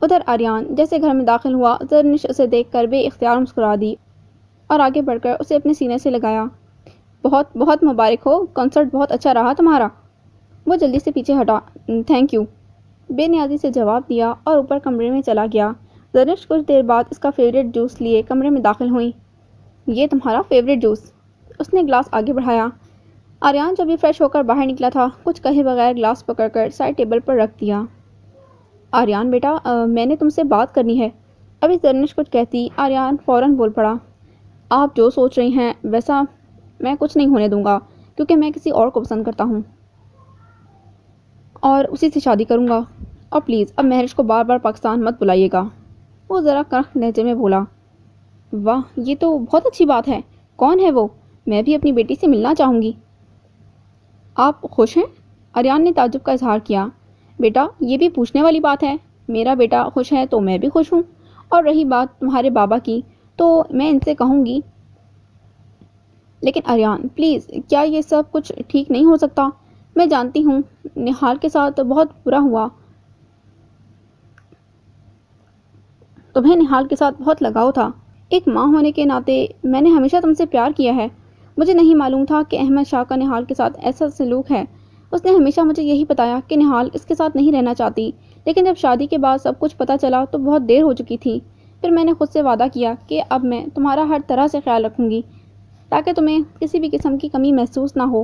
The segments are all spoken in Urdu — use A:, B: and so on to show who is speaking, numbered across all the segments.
A: ادھر آریان جیسے گھر میں داخل ہوا، زرنش اسے دیکھ کر بے اختیار مسکرا دی اور آگے بڑھ کر اسے اپنے سینے سے لگایا۔ بہت بہت مبارک ہو، کنسرٹ بہت اچھا رہا تمہارا۔ وہ جلدی سے پیچھے ہٹا۔ تھینک یو، بے نیازی سے جواب دیا اور اوپر کمرے میں چلا گیا۔ زرنش کچھ دیر بعد اس کا فیوریٹ جوس لیے کمرے میں داخل ہوئی۔ یہ تمہارا فیوریٹ جوس؟ اس نے گلاس آگے بڑھایا۔ آریان جو بھی فریش ہو کر باہر نکلا تھا، کچھ کہے بغیر گلاس پکڑ کر سائڈ ٹیبل پر رکھ دیا۔ آریان بیٹا، میں نے تم سے بات کرنی ہے۔ ابھی زرنش کچھ کہتی، آریان فوراً بول پڑا۔ آپ جو سوچ رہی ہیں ویسا میں کچھ نہیں ہونے دوں گا، کیونکہ میں کسی اور کو پسند کرتا ہوں اور اسی سے شادی کروں گا۔ اور پلیز اب مہرش کو بار بار پاکستان مت بلائیے گا۔ وہ ذرا کرخ لہجے میں بولا۔ واہ، یہ تو بہت اچھی بات ہے۔ کون ہے وہ؟ میں بھی اپنی بیٹی سے ملنا چاہوں گی۔ آپ خوش ہیں؟ آریان نے تعجب کا اظہار کیا۔ بیٹا، یہ بھی پوچھنے والی بات ہے؟ میرا بیٹا خوش ہے تو میں بھی خوش ہوں، اور رہی بات تمہارے بابا کی تو میں ان سے کہوں گی۔ لیکن آریان پلیز، کیا یہ سب کچھ ٹھیک نہیں ہو سکتا؟ میں جانتی ہوں نہال کے ساتھ بہت برا ہوا، تمہیں نہال کے ساتھ بہت لگاؤ تھا۔ ایک ماں ہونے کے ناطے میں نے ہمیشہ تم سے پیار کیا ہے۔ مجھے نہیں معلوم تھا کہ احمد شاہ کا نہال کے ساتھ ایسا سلوک ہے۔ اس نے ہمیشہ مجھے یہی بتایا کہ نہال اس کے ساتھ نہیں رہنا چاہتی، لیکن جب شادی کے بعد سب کچھ پتہ چلا تو بہت دیر ہو چکی تھی۔ پھر میں نے خود سے وعدہ کیا کہ اب میں تمہارا ہر طرح سے خیال رکھوں گی تاکہ تمہیں کسی بھی قسم کی کمی محسوس نہ ہو۔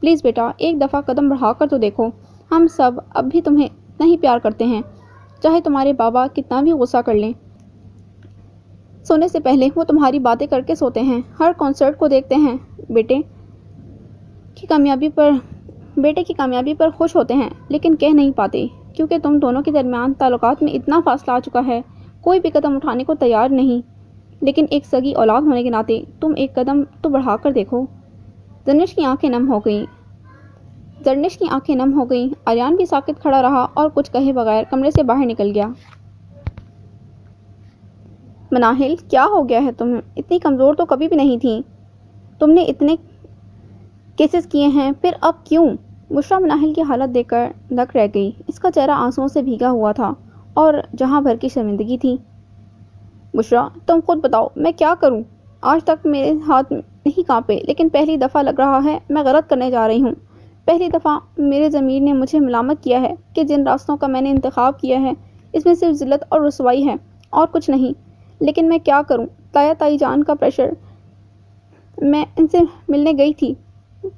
A: پلیز بیٹا، ایک دفعہ قدم بڑھا کر تو دیکھو۔ ہم سب اب بھی تمہیں اتنا ہی پیار کرتے ہیں، چاہے تمہارے بابا کتنا بھی غصہ کر لیں۔ سونے سے پہلے وہ تمہاری باتیں کر کے سوتے ہیں، ہر کنسرٹ کو دیکھتے ہیں، بیٹے کی کامیابی پر خوش ہوتے ہیں، لیکن کہہ نہیں پاتے کیونکہ تم دونوں کے درمیان تعلقات میں اتنا فاصلہ آ چکا ہے، کوئی بھی قدم اٹھانے کو تیار نہیں۔ لیکن ایک سگی اولاد ہونے کے ناطے تم ایک قدم تو بڑھا کر دیکھو۔ زرنش کی آنکھیں نم ہو گئیں۔ آریان بھی ساکت کھڑا رہا اور کچھ کہے بغیر کمرے سے باہر نکل گیا۔ مناہل، کیا ہو گیا ہے؟ تم اتنی کمزور تو کبھی بھی نہیں تھی۔ تم نے اتنے کیسز کیے ہیں، پھر اب کیوں؟ بشریٰ مناہل کی حالت دیکھ کر دک رہ گئی۔ اس کا چہرہ آنسوؤں سے بھیگا ہوا تھا اور جہاں بھر کی شرمندگی تھی۔ بشریٰ، تم خود بتاؤ میں کیا کروں؟ آج تک میرے ہاتھ نہیں کانپے، لیکن پہلی دفعہ لگ رہا ہے میں غلط کرنے جا رہی ہوں۔ پہلی دفعہ میرے ضمیر نے مجھے ملامت کیا ہے کہ جن راستوں کا میں نے انتخاب کیا ہے اس میں صرف ذلت اور رسوائی ہے اور کچھ نہیں۔ لیکن میں کیا کروں؟ تائی جان کا پریشر۔ میں ان سے ملنے گئی تھی،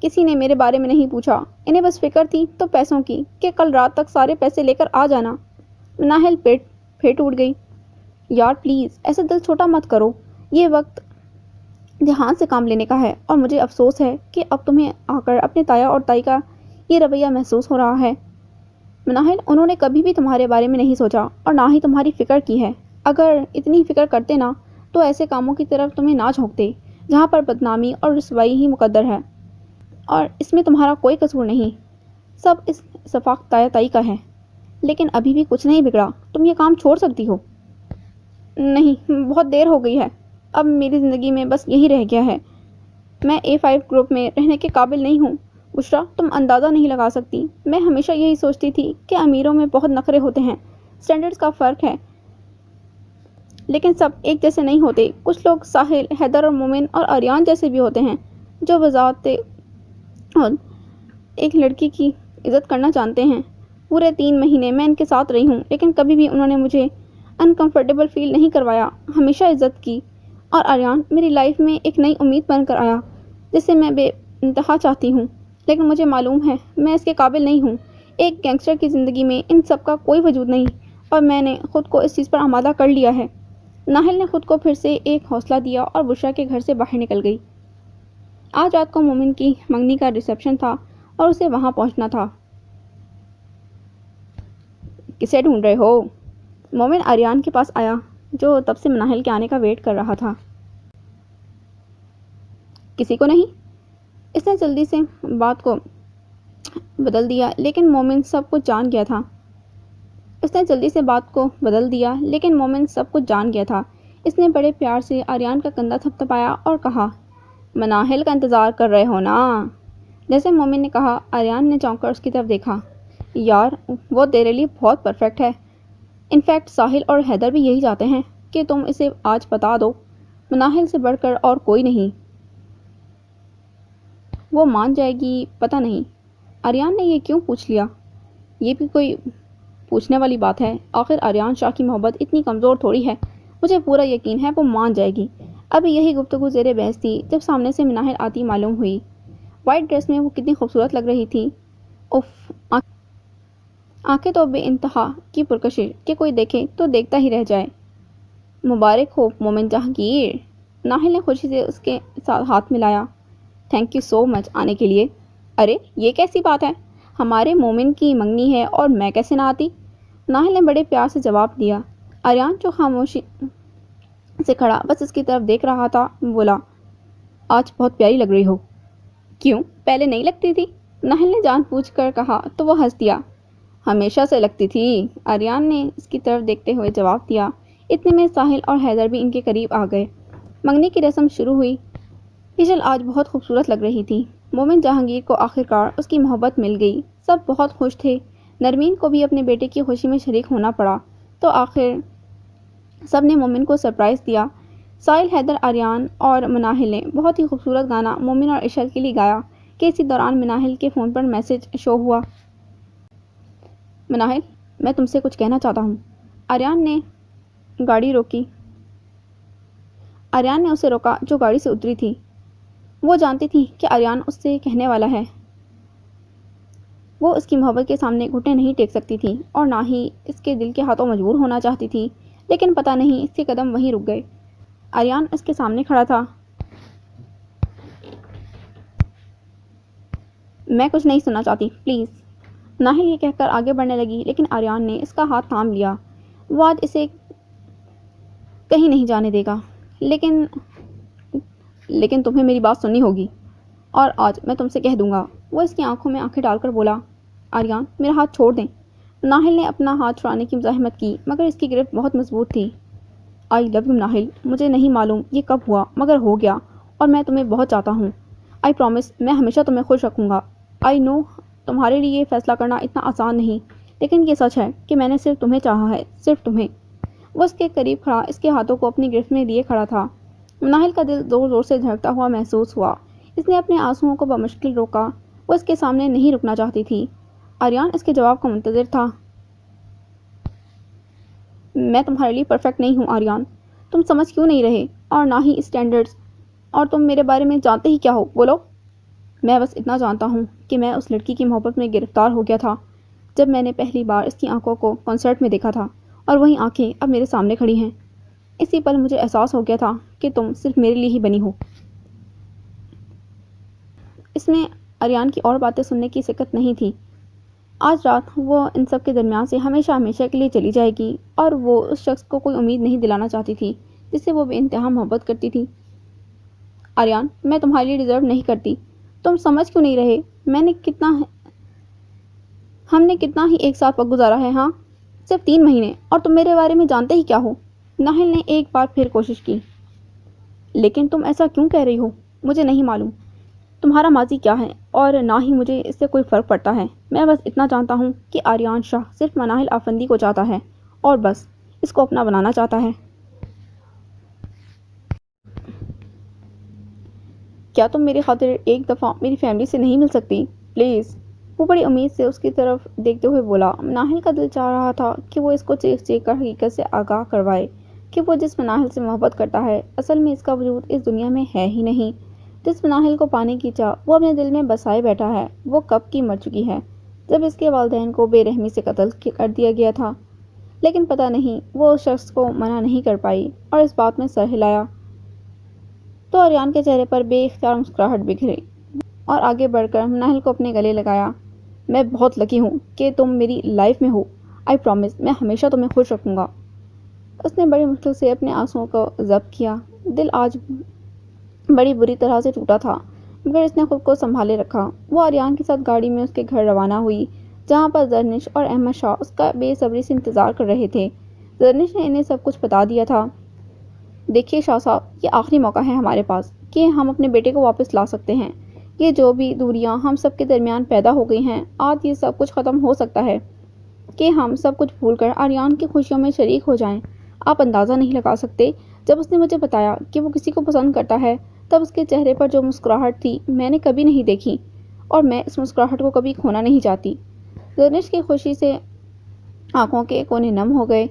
A: کسی نے میرے بارے میں نہیں پوچھا، انہیں بس فکر تھی تو پیسوں کی کہ کل رات تک سارے پیسے لے کر آ جانا۔ مناہل پھر ٹوٹ گئی۔ یار پلیز ایسے دل چھوٹا مت کرو، یہ وقت دھیان سے کام لینے کا ہے، اور مجھے افسوس ہے کہ اب تمہیں آ کر اپنے تایا اور تائی کا یہ رویہ محسوس ہو رہا ہے۔ مناہل، انہوں نے کبھی بھی تمہارے بارے میں نہیں سوچا اور نہ ہی تمہاری فکر کی ہے۔ اگر اتنی فکر کرتے نا تو ایسے کاموں کی طرف تمہیں نہ جھونکتے جہاں پر بدنامی اور رسوائی ہی مقدر ہے، اور اس میں تمہارا کوئی قصور نہیں، سب اس اتفاق تایا تائی کا ہے۔ لیکن ابھی بھی کچھ نہیں بگڑا، تم یہ کام چھوڑ سکتی ہو۔ نہیں، بہت دیر ہو گئی ہے، اب میری زندگی میں بس یہی رہ گیا ہے۔ میں A5 گروپ میں رہنے کے قابل نہیں ہوں۔ بشریٰ، تم اندازہ نہیں لگا سکتی، میں ہمیشہ یہی سوچتی تھی کہ امیروں میں بہت نخرے ہوتے ہیں، سٹینڈرڈز کا فرق ہے، لیکن سب ایک جیسے نہیں ہوتے۔ کچھ لوگ ساحل، حیدر اور مومن اور آریان جیسے بھی ہوتے ہیں جو بذات ایک لڑکی کی عزت کرنا جانتے ہیں۔ پورے 3 مہینے میں ان کے ساتھ رہی ہوں، لیکن کبھی بھی انہوں نے مجھے انکمفرٹیبل فیل نہیں کروایا، ہمیشہ عزت کی۔ اور آریان میری لائف میں ایک نئی امید بن کر آیا جسے میں بے انتہا چاہتی ہوں، لیکن مجھے معلوم ہے میں اس کے قابل نہیں ہوں۔ ایک گینگسٹر کی زندگی میں ان سب کا کوئی وجود نہیں، اور میں نے خود کو اس چیز پر آمادہ کر لیا ہے۔ ناہل نے خود کو پھر سے ایک حوصلہ دیا اور بشریٰ کے گھر سے باہر نکل گئی۔ آج رات کو مومن کی منگنی کا ریسیپشن تھا اور اسے وہاں پہنچنا تھا۔ کسے ڈھونڈ رہے ہو؟ مومن آریان کے پاس آیا جو تب سے مناہل کے آنے کا ویٹ کر رہا تھا۔ کسی کو نہیں، اس نے جلدی سے بات کو بدل دیا، لیکن مومن سب کچھ جان گیا تھا۔ اس نے بڑے پیار سے آریان کا کندھا تھپتھپایا اور کہا، مناہل کا انتظار کر رہے ہو نا؟ جیسے مومن نے کہا، آریان نے چونک کر اس کی طرف دیکھا۔ یار وہ تیرے لیے بہت پرفیکٹ ہے، انفیکٹ ساحل اور حیدر بھی یہی چاہتے ہیں کہ تم اسے آج بتا دو. مناہل سے بڑھ کر اور کوئی نہیں. وہ مان جائے گی پتہ نہیں. آریان نے یہ کیوں پوچھ لیا؟ یہ بھی کوئی پوچھنے والی بات ہے؟ آخر آریان شاہ کی محبت اتنی کمزور تھوڑی ہے. مجھے پورا یقین ہے وہ مان جائے گی. ابھی یہی گفتگو زیر بحث تھی جب سامنے سے مناہل آتی معلوم ہوئی. وائٹ ڈریس میں وہ کتنی خوبصورت لگ رہی تھی. اف، آنکھیں تو بے انتہا کی پرکشش کہ کوئی دیکھے تو دیکھتا ہی رہ جائے. مبارک ہو مومن جہانگیر. مناہل نے خوشی سے اس کے ساتھ ہاتھ ملایا. تھینک یو سو مچ آنے کے لیے. ارے یہ کیسی بات ہے؟ ہمارے مومن کی منگنی ہے اور میں کیسے نہ آتی؟ مناہل نے بڑے پیار سے جواب دیا. آریان جو خاموشی سے کھڑا بس اس کی طرف دیکھ رہا تھا بولا، آج بہت پیاری لگ رہی ہو. کیوں پہلے نہیں لگتی تھی؟ مناہل نے جان پوچھ کر کہا تو وہ ہنس دیا. ہمیشہ سے لگتی تھی. آریان نے اس کی طرف دیکھتے ہوئے جواب دیا. اتنے میں ساحل اور حیدر بھی ان کے قریب آ گئے. منگنی کی رسم شروع ہوئی. ہجل آج بہت خوبصورت لگ رہی تھی. مومن جہانگیر کو آخرکار اس کی محبت مل گئی. سب بہت خوش تھے. نرمین کو بھی اپنے بیٹے کی خوشی میں شریک ہونا پڑا تو آخر سب نے مومن کو سرپرائز دیا. ساحل، حیدر، آریان اور مناہل نے بہت ہی خوبصورت گانا مومن اور عشل کے لیے گایا کہ اسی دوران مناہل کے فون پر میسج شو ہوا. مناہل، میں تم سے کچھ کہنا چاہتا ہوں. آریان نے اسے روکا جو گاڑی سے اتری تھی. وہ جانتی تھی کہ آریان اس سے کہنے والا ہے. وہ اس کی محبت کے سامنے گھٹنے نہیں ٹیک سکتی تھی اور نہ ہی اس کے دل کے ہاتھوں مجبور ہونا چاہتی تھی. لیکن پتہ نہیں اس کے قدم وہیں رک گئے. آریان اس کے سامنے کھڑا تھا. میں کچھ نہیں سننا چاہتی پلیز. مناہل یہ کہہ کر آگے بڑھنے لگی لیکن آریان نے اس کا ہاتھ تھام لیا. وہ آج اسے کہیں نہیں جانے دے گا. لیکن تمہیں میری بات سننی ہوگی اور آج میں تم سے کہہ دوں گا. وہ اس کی آنکھوں میں آنکھیں ڈال کر بولا. آریان میرا ہاتھ چھوڑ دیں. مناہل نے اپنا ہاتھ چھڑانے کی مزاحمت کی مگر اس کی گرفت بہت مضبوط تھی. آئی لو یو مناہل. مجھے نہیں معلوم یہ کب ہوا مگر ہو گیا اور میں تمہیں بہت چاہتا ہوں. آئی پرومس میں ہمیشہ تمہیں خوش رکھوں گا. آئی نو تمہارے لیے یہ فیصلہ کرنا اتنا آسان نہیں لیکن یہ سچ ہے کہ میں نے صرف تمہیں چاہا ہے، صرف تمہیں. وہ اس کے قریب کھڑا اس کے ہاتھوں کو اپنی گرفت میں لیے کھڑا تھا. مناہل کا دل زور زور سے دھڑکتا ہوا محسوس ہوا. اس نے اپنے آنسوؤں کو بمشکل روکا. وہ اس کے سامنے نہیں رکنا چاہتی تھی. آریان اس کے جواب کا منتظر تھا. میں تمہارے لیے پرفیکٹ نہیں ہوں آریان. تم سمجھ کیوں نہیں رہے اور نہ ہی اسٹینڈرڈز. اور تم میرے بارے میں جانتے ہی کیا ہو بولو. میں بس اتنا جانتا ہوں کہ میں اس لڑکی کی محبت میں گرفتار ہو گیا تھا جب میں نے پہلی بار اس کی آنکھوں کو کنسرٹ میں دیکھا تھا اور وہی آنکھیں اب میرے سامنے کھڑی ہیں. اسی پل مجھے احساس ہو گیا تھا کہ تم صرف میرے لیے ہی بنی ہو. اس میں آریان کی اور باتیں سننے کی سکت نہیں تھی. آج رات وہ ان سب کے درمیان سے ہمیشہ ہمیشہ کے لیے چلی جائے گی اور وہ اس شخص کو کوئی امید نہیں دلانا چاہتی تھی جس سے وہ بے انتہا محبت کرتی تھی. آریان میں تمہارے لیے ڈیزرو نہیں کرتی. تم سمجھ کیوں نہیں رہے؟ ہم نے کتنا ہی ایک ساتھ وقت گزارا ہے. ہاں صرف 3 مہینے اور تم میرے بارے میں جانتے ہی کیا ہو. ناہل نے ایک بار پھر کوشش کی. لیکن تم ایسا کیوں کہہ رہی ہو؟ مجھے نہیں معلوم تمہارا ماضی کیا ہے اور نہ ہی مجھے اس سے کوئی فرق پڑتا ہے. میں بس اتنا جانتا ہوں کہ آریان شاہ صرف مناہل آفندی کو چاہتا ہے اور بس اس کو اپنا بنانا چاہتا ہے. کیا تم میری خاطر ایک دفعہ میری فیملی سے نہیں مل سکتی پلیز؟ وہ بڑی امید سے اس کی طرف دیکھتے ہوئے بولا. مناہل کا دل چاہ رہا تھا کہ وہ اس کو چیخ چیخ کر حقیقت سے آگاہ کروائے کہ وہ جس مناہل سے محبت کرتا ہے اصل میں اس کا وجود اس دنیا میں ہے ہی نہیں. جس مناہل کو پانے کی چاہ وہ اپنے دل میں بسائے بیٹھا ہے وہ کب کی مر چکی ہے جب اس کے والدین کو بے رحمی سے قتل کر دیا گیا تھا. لیکن پتہ نہیں وہ اس شخص کو منع نہیں کر پائی اور اس بات میں سر ہلایا تو آریان کے چہرے پر بے اختیار مسکراہٹ بکھری اور آگے بڑھ کر مناہل کو اپنے گلے لگایا. میں بہت لکی ہوں کہ تم میری لائف میں ہو. آئی پرومس میں ہمیشہ تمہیں خوش رکھوں گا. اس نے بڑی مشکل سے اپنے آنسوؤں کو ضبط کیا. دل آج بڑی بری طرح سے ٹوٹا تھا مگر اس نے خود کو سنبھالے رکھا. وہ آریان کے ساتھ گاڑی میں اس کے گھر روانہ ہوئی جہاں پر زرنش اور احمد شاہ اس کا بے صبری سے انتظار کر رہے تھے. زرنش نے انہیں سب کچھ بتا دیا تھا. دیکھیے شاہ صاحب یہ آخری موقع ہے ہمارے پاس کہ ہم اپنے بیٹے کو واپس لا سکتے ہیں. یہ جو بھی دوریاں ہم سب کے درمیان پیدا ہو گئی ہیں آج یہ سب کچھ ختم ہو سکتا ہے. کہ ہم سب کچھ بھول کر آریان کی خوشیوں میں شریک ہو جائیں۔ آپ اندازہ نہیں لگا سکتے، جب اس نے مجھے بتایا کہ وہ کسی کو پسند کرتا ہے تب اس کے چہرے پر جو مسکراہٹ تھی میں نے کبھی نہیں دیکھی، اور میں اس مسکراہٹ کو کبھی کھونا نہیں چاہتی۔ دانش کی خوشی سے آنکھوں کے کونے نم ہو گئے۔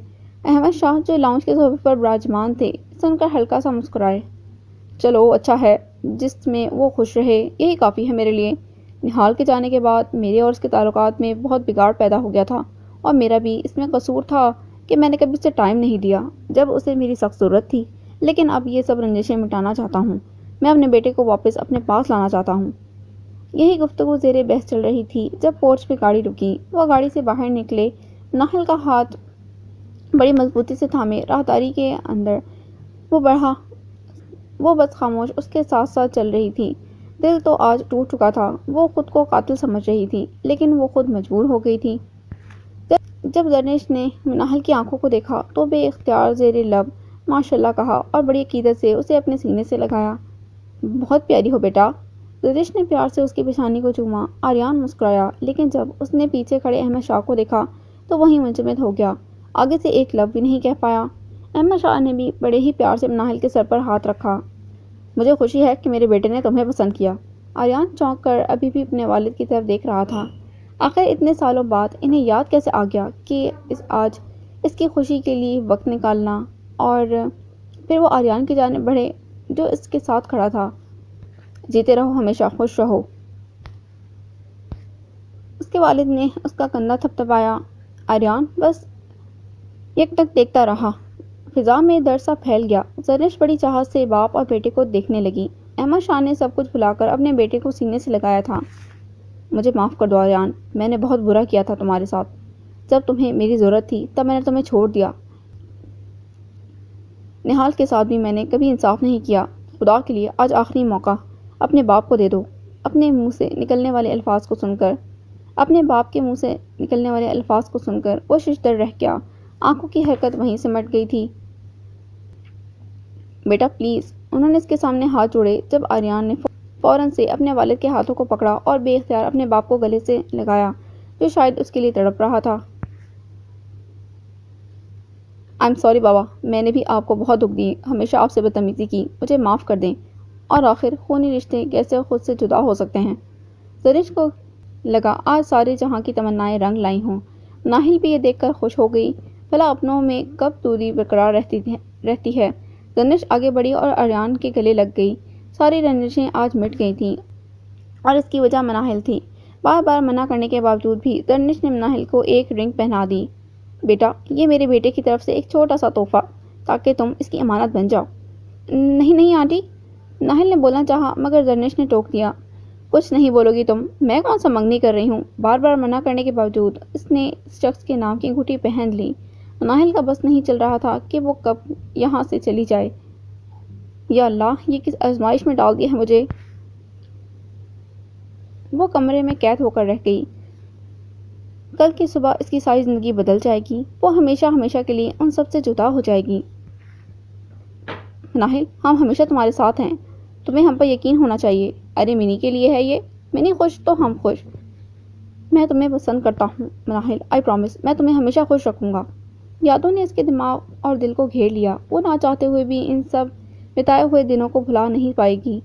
A: احمد شاہ جو لاؤنج کے صوفے پر براجمان تھے سن کر ہلکا سا مسکرائے۔ چلو اچھا ہے، جس میں وہ خوش رہے یہی کافی ہے میرے لیے۔ نہال کے جانے کے بعد میرے اور اس کے تعلقات میں بہت بگاڑ پیدا ہو گیا تھا، اور میرا بھی اس میں قصور تھا کہ میں نے کبھی اسے ٹائم نہیں دیا جب اسے میری سخت ضرورت تھی۔ لیکن اب یہ سب رنجشیں مٹانا چاہتا ہوں، میں اپنے بیٹے کو واپس اپنے پاس لانا چاہتا ہوں۔ یہی گفتگو زیر بحث چل رہی تھی جب پورچ پہ گاڑی رکی۔ وہ گاڑی سے باہر نکلے، ناہل کا ہاتھ بڑی مضبوطی سے تھامے راہداری کے اندر وہ بس خاموش اس کے ساتھ ساتھ چل رہی تھی۔ دل تو آج ٹوٹ چکا تھا، وہ خود کو قاتل سمجھ رہی تھی، لیکن وہ خود مجبور ہو گئی تھی۔ جب دانش نے ناہل کی آنکھوں کو دیکھا تو بے اختیار زیر لب ماشاءاللہ کہا اور بڑی عقیدت سے اسے اپنے سینے سے لگایا۔ بہت پیاری ہو بیٹا۔ دانش نے پیار سے اس کی پیشانی کو چوما۔ آریان مسکرایا، لیکن جب اس نے پیچھے کھڑے احمد شاہ کو دیکھا تو وہیں منجمد ہو گیا، آگے سے ایک لفظ بھی نہیں کہہ پایا۔ احمد شاہ نے بھی بڑے ہی پیار سے ناہل کے سر پر ہاتھ رکھا۔ مجھے خوشی ہے کہ میرے بیٹے نے تمہیں پسند کیا۔ آریان چونک کر ابھی بھی اپنے والد کی طرف دیکھ رہا تھا۔ آخر اتنے سالوں بعد انہیں یاد کیسے آ گیا کہ آج اس کی خوشی کے لیے وقت نکالنا، اور پھر وہ آریان کی جانب بڑھے جو اس کے ساتھ کھڑا تھا۔ جیتے رہو، ہمیشہ خوش رہو۔ اس کے والد نے اس کا کندھا تھپتھپایا۔ آریان بس یکٹک دیکھتا رہا۔ فضا میں ڈر سا پھیل گیا۔ دانش بڑی چاہت سے باپ اور بیٹے کو دیکھنے لگی۔ احمد شاہ نے سب کچھ بھلا کر اپنے بیٹے کو سینے سے لگایا تھا۔ مجھے معاف کر دو آریان، میں نے بہت برا کیا تھا تمہارے ساتھ۔ جب تمہیں میری ضرورت تھی تب میں نے تمہیں چھوڑ دیا۔ نہال کے ساتھ بھی میں نے کبھی انصاف نہیں کیا۔ خدا کے لیے آج آخری موقع اپنے باپ کو دے دو۔ اپنے منہ سے نکلنے والے الفاظ کو سن کر اپنے باپ کے منہ سے نکلنے والے الفاظ کو سن کر وہ ششدر رہ گیا۔ آنکھوں کی حرکت وہیں سے مٹ گئی تھی۔ بیٹا پلیز۔ انہوں نے اس کے سامنے ہاتھ جوڑے جب آریان نے فوراً سے اپنے والد کے ہاتھوں کو پکڑا اور بے اختیار اپنے باپ کو گلے سے لگایا جو شاید اس کے لیے تڑپ رہا تھا۔ آئی ایم سوری بابا، میں نے بھی آپ کو بہت دکھ دیے، ہمیشہ آپ سے بدتمیزی کی، مجھے معاف کر دیں۔ اور آخر خونی رشتے کیسے خود سے جدا ہو سکتے ہیں؟ دانش کو لگا آج سارے جہاں کی تمنائیں رنگ لائی ہوں۔ ناہل بھی یہ دیکھ کر خوش ہو گئی۔ بھلا اپنوں میں کب دوری برقرار رہتی ہے۔ دانش آگے بڑھی اور آریان کے گلے لگ گئی۔ ساری رنجشیں آج مٹ گئی تھیں، اور اس کی وجہ ناہل تھی۔ بار بار منع کرنے کے باوجود بھی دانش نے ناہل کو ایک رنگ پہنا دی۔ بیٹا، یہ میرے بیٹے کی طرف سے ایک چھوٹا سا تحفہ، تاکہ تم اس کی امانت بن جاؤ۔ نہیں نہیں آنٹی، ناہل نے بولنا چاہا مگر دانش نے ٹوک دیا۔ کچھ نہیں بولو گی تم؟ میں کون سا منگنی کر رہی ہوں؟ بار بار منع کرنے کے باوجود اس نے اس شخص کے نام کی انگوٹھی پہن لی۔ ناہل کا بس نہیں چل رہا تھا کہ وہ کب یہاں سے چلی جائے۔ یا اللہ، یہ کس آزمائش میں ڈال دیا ہے مجھے۔ وہ کمرے میں قید ہو کر رہ گئی۔ کل کی صبح اس کی ساری زندگی بدل جائے گی۔ وہ ہمیشہ ہمیشہ کے لیے ان سب سے جدا ہو جائے گی۔ ناہل، ہم ہمیشہ تمہارے ساتھ ہیں، تمہیں ہم پر یقین ہونا چاہیے۔ ارے منی کے لیے ہے یہ، منی خوش تو ہم خوش۔ میں تمہیں پسند کرتا ہوں ناہل، آئی پرامس، میں تمہیں ہمیشہ خوش رکھوں گا۔ یادوں نے اس کے دماغ اور دل کو گھیر لیا۔ وہ نہ چاہتے ہوئے بھی ان سب بتائے ہوئے دنوں کو بھلا نہیں پائے گی۔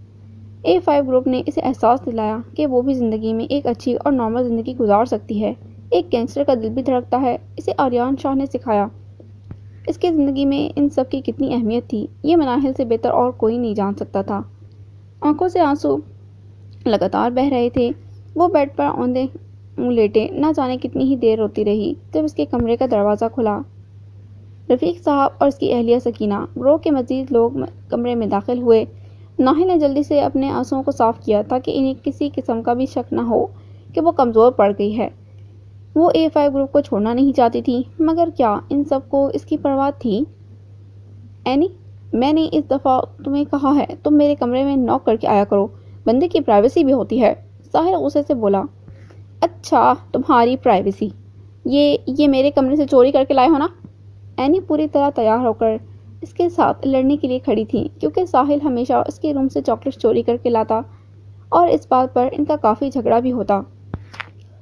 A: A5 گروپ نے اسے احساس دلایا کہ وہ بھی زندگی میں ایک اچھی اور نارمل زندگی گزار سکتی ہے۔ ایک گینگسٹر کا دل بھی دھڑکتا ہے، اسے آریان شاہ نے سکھایا۔ اس کی زندگی میں ان سب کی کتنی اہمیت تھی، یہ ناہل سے بہتر اور کوئی نہیں جان سکتا تھا۔ آنکھوں سے آنسو لگاتار بہہ رہے تھے۔ وہ بیڈ پر اوندے منہ لیٹے نہ جانے کتنی ہی دیر روتی رہی جب اس کے کمرے کا دروازہ کھلا۔ رفیق صاحب اور اس کی اہلیہ سکینہ، گروہ کے مزید لوگ کمرے میں داخل ہوئے۔ ناہل نے جلدی سے اپنے آنسوؤں کو صاف کیا تاکہ انہیں کسی قسم کا بھی شک نہ ہو کہ وہ کمزور پڑ گئی ہے۔ وہ A5 گروپ کو چھوڑنا نہیں چاہتی تھی، مگر کیا ان سب کو اس کی پرواہ تھی؟ اینی، میں نے اس دفعہ تمہیں کہا ہے تم میرے کمرے میں نوک کر کے آیا کرو، بندے کی پرائیویسی بھی ہوتی ہے۔ ساحر غصے سے بولا۔ اچھا، تمہاری پرائیویسی، یہ میرے کمرے سے چوری کر کے لائے ہو نا؟ اینی پوری طرح تیار ہو کر اس کے ساتھ لڑنے کے لیے کھڑی تھی، کیونکہ ساحل ہمیشہ اس کے روم سے چاکلیٹ چوری کر کے لاتا اور اس بات پر ان کا کافی جھگڑا بھی ہوتا۔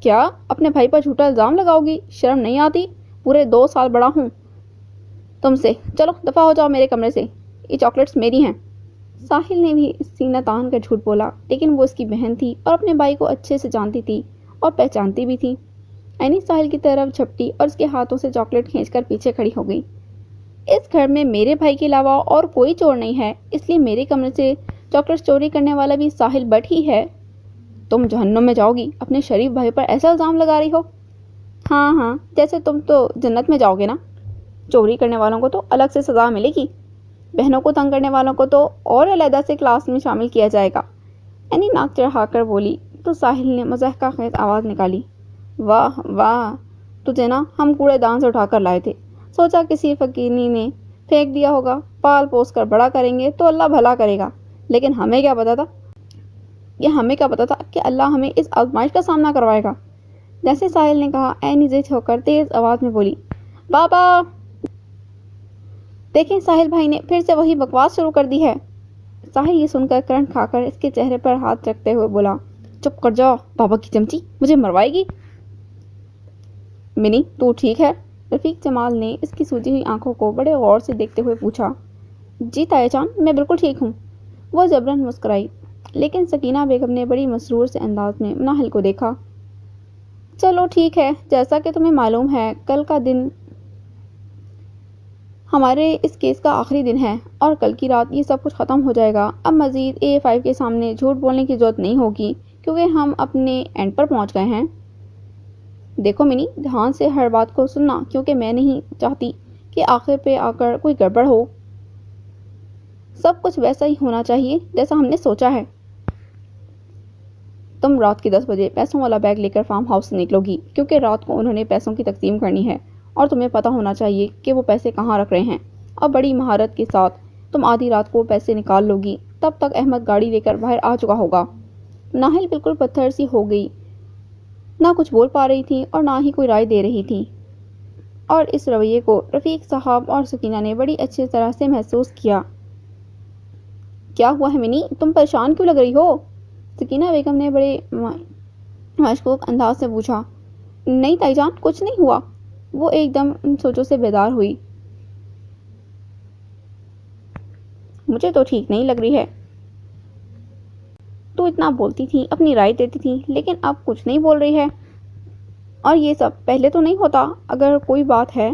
A: کیا اپنے بھائی پر جھوٹا الزام لگاؤ گی؟ شرم نہیں آتی؟ پورے 2 سال بڑا ہوں تم سے. چلو دفع ہو جاؤ میرے کمرے سے. یہ چاکلیٹس میری ہیں. ساحل نے بھی سینہ تان کر جھوٹ بولا، لیکن وہ اس کی بہن تھی اور اپنے بھائی کو اچھے سے جانتی تھی اور پہچانتی بھی تھی. اینی ساحل کی طرف جھپٹی اور اس کے ہاتھوں سے چاکلیٹ کھینچ کر پیچھے کھڑی ہو گئی. اس گھر میں میرے بھائی کے علاوہ اور کوئی چور نہیں ہے، اس لیے میرے کمرے سے چاکلیٹ چوری کرنے والا بھی ساحل بٹ ہی ہے. تم جہنم میں جاؤ گی، اپنے شریف بھائی پر ایسا الزام لگا رہی ہو. ہاں جیسے تم تو جنت میں جاؤ گے نا. چوری کرنے والوں کو تو الگ سے سزا ملے گی، بہنوں کو تنگ کرنے والوں کو تو اور علیحدہ سے کلاس میں شامل کیا جائے گا. اینی ناک چڑھا کر بولی تو ساحل نے مضحکہ خیز آواز نکالی. واہ واہ، تجھے نا ہم کوڑے دان سے اٹھا کر لائے تھے، سوچا کسی فقیرنی نے پھینک دیا ہوگا. پال پوس کر بڑا کریں گے تو اللہ بھلا کرے گا، لیکن ہمیں کیا پتا تھا کہ اللہ ہمیں اس آزمائش کا سامنا کروائے گا. جیسے ساحل نے کہا، اینی ضد ہو کر تیز آواز میں بولی، بابا. دیکھیں ساحل بھائی نے پھر سے وہی بکواس شروع کر دی ہے. ساحل یہ سن کر کرنٹ کھا کر اس کے چہرے پر ہاتھ رکھتے ہوئے بولا، چپ کر جا بابا کی چمچی، مجھے مروائے گی. منی تو ٹھیک ہے؟ رفیق جمال نے اس کی سوجی ہوئی آنکھوں کو بڑے غور سے دیکھتے ہوئے پوچھا. جی تایا جان، میں بالکل ٹھیک ہوں. وہ جبراً مسکرائی، لیکن سکینہ بیگم نے بڑی مسرور سے انداز میں مناہل کو دیکھا. چلو ٹھیک ہے، جیسا کہ تمہیں معلوم ہے کل کا دن ہمارے اس کیس کا آخری دن ہے اور کل کی رات یہ سب کچھ ختم ہو جائے گا. اب مزید A5 کے سامنے جھوٹ بولنے کی ضرورت نہیں ہوگی کیونکہ ہم اپنے اینڈ پر پہنچ گئے ہیں. دیکھو منی، دھیان سے ہر بات کو سننا کیونکہ میں نہیں چاہتی کہ آخر پہ آ کر کوئی گڑبڑ ہو. سب کچھ ویسا ہی ہونا چاہیے جیسا ہم نے سوچا ہے. تم رات کے 10 بجے پیسوں والا بیگ لے کر فارم ہاؤس سے نکلو گی کیونکہ رات کو انہوں نے پیسوں کی تقسیم کرنی ہے اور تمہیں پتہ ہونا چاہیے کہ وہ پیسے کہاں رکھ رہے ہیں. اور بڑی مہارت کے ساتھ تم آدھی رات کو پیسے نکال لو گی. تب تک احمد گاڑی لے کر باہر آ چکا ہوگا. ناہل بالکل پتھر سی ہو گئی، نہ کچھ بول پا رہی تھی اور نہ ہی کوئی رائے دے رہی تھی. اور اس رویے کو رفیق صاحب اور سکینہ نے بڑی اچھی طرح سے محسوس کیا. کیا ہوا ہے منی، تم پریشان کیوں لگ رہی ہو؟ سکینہ بیگم نے بڑے مشکوک انداز سے پوچھا. نہیں تائی جان، کچھ نہیں ہوا. وہ ایک دم ان سوچوں سے بیدار ہوئی. مجھے تو ٹھیک نہیں لگ رہی ہے. تو اتنا بولتی تھی، اپنی رائے دیتی تھی، لیکن اب کچھ نہیں بول رہی ہے. اور یہ سب پہلے تو نہیں ہوتا. اگر کوئی بات ہے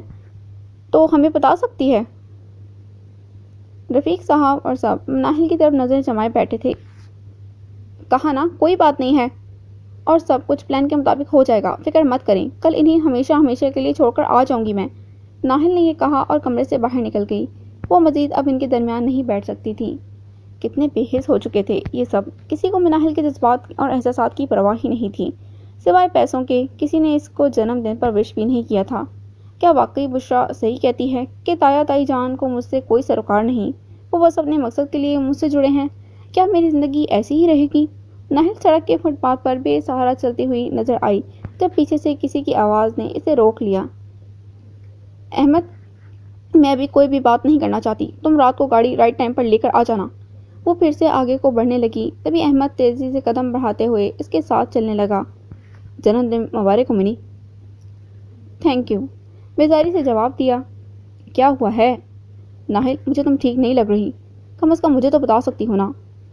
A: تو ہمیں بتا سکتی ہے. رفیق صاحب اور سب مناہل کی طرف نظریں جمائے بیٹھے تھے. کہا نا کوئی بات نہیں ہے اور سب کچھ پلان کے مطابق ہو جائے گا، فکر مت کریں. کل انہیں ہمیشہ کے لیے چھوڑ کر آ جاؤں گی میں. ناہل نے یہ کہا اور کمرے سے باہر نکل گئی. وہ مزید اب ان کے درمیان نہیں بیٹھ سکتی تھی. کتنے بے حس ہو چکے تھے یہ سب. کسی کو مناہل کے جذبات اور احساسات کی پرواہ ہی نہیں تھی سوائے پیسوں کے. کسی نے اس کو جنم دن پر وش بھی نہیں کیا تھا. کیا واقعی بشرا صحیح کہتی ہے کہ تایا تائی جان کو مجھ سے کوئی سروکار نہیں؟ وہ بس اپنے مقصد کے لیے مجھ سے جڑے ہیں. کیا میری زندگی ایسی ہی رہے گی؟ ناہل سڑک کے فٹ پاتھ پر بے سہارا چلتی ہوئی نظر آئی جب پیچھے سے کسی کی آواز نے اسے روک لیا. احمد، میں ابھی کوئی بھی بات نہیں کرنا چاہتی. تم رات کو گاڑی رائٹ ٹائم پر لے کر آ جانا. وہ پھر سے آگے کو بڑھنے لگی. تبھی احمد تیزی سے قدم بڑھاتے ہوئے اس کے ساتھ چلنے لگا. جنم دن مبارک ہو منی. تھینک یو، بیزاری سے جواب دیا. کیا ہوا ہے؟ ناہل، مجھے تم ٹھیک نہیں لگ رہی. کم از کم مجھے تو بتا سکتی ہو نا.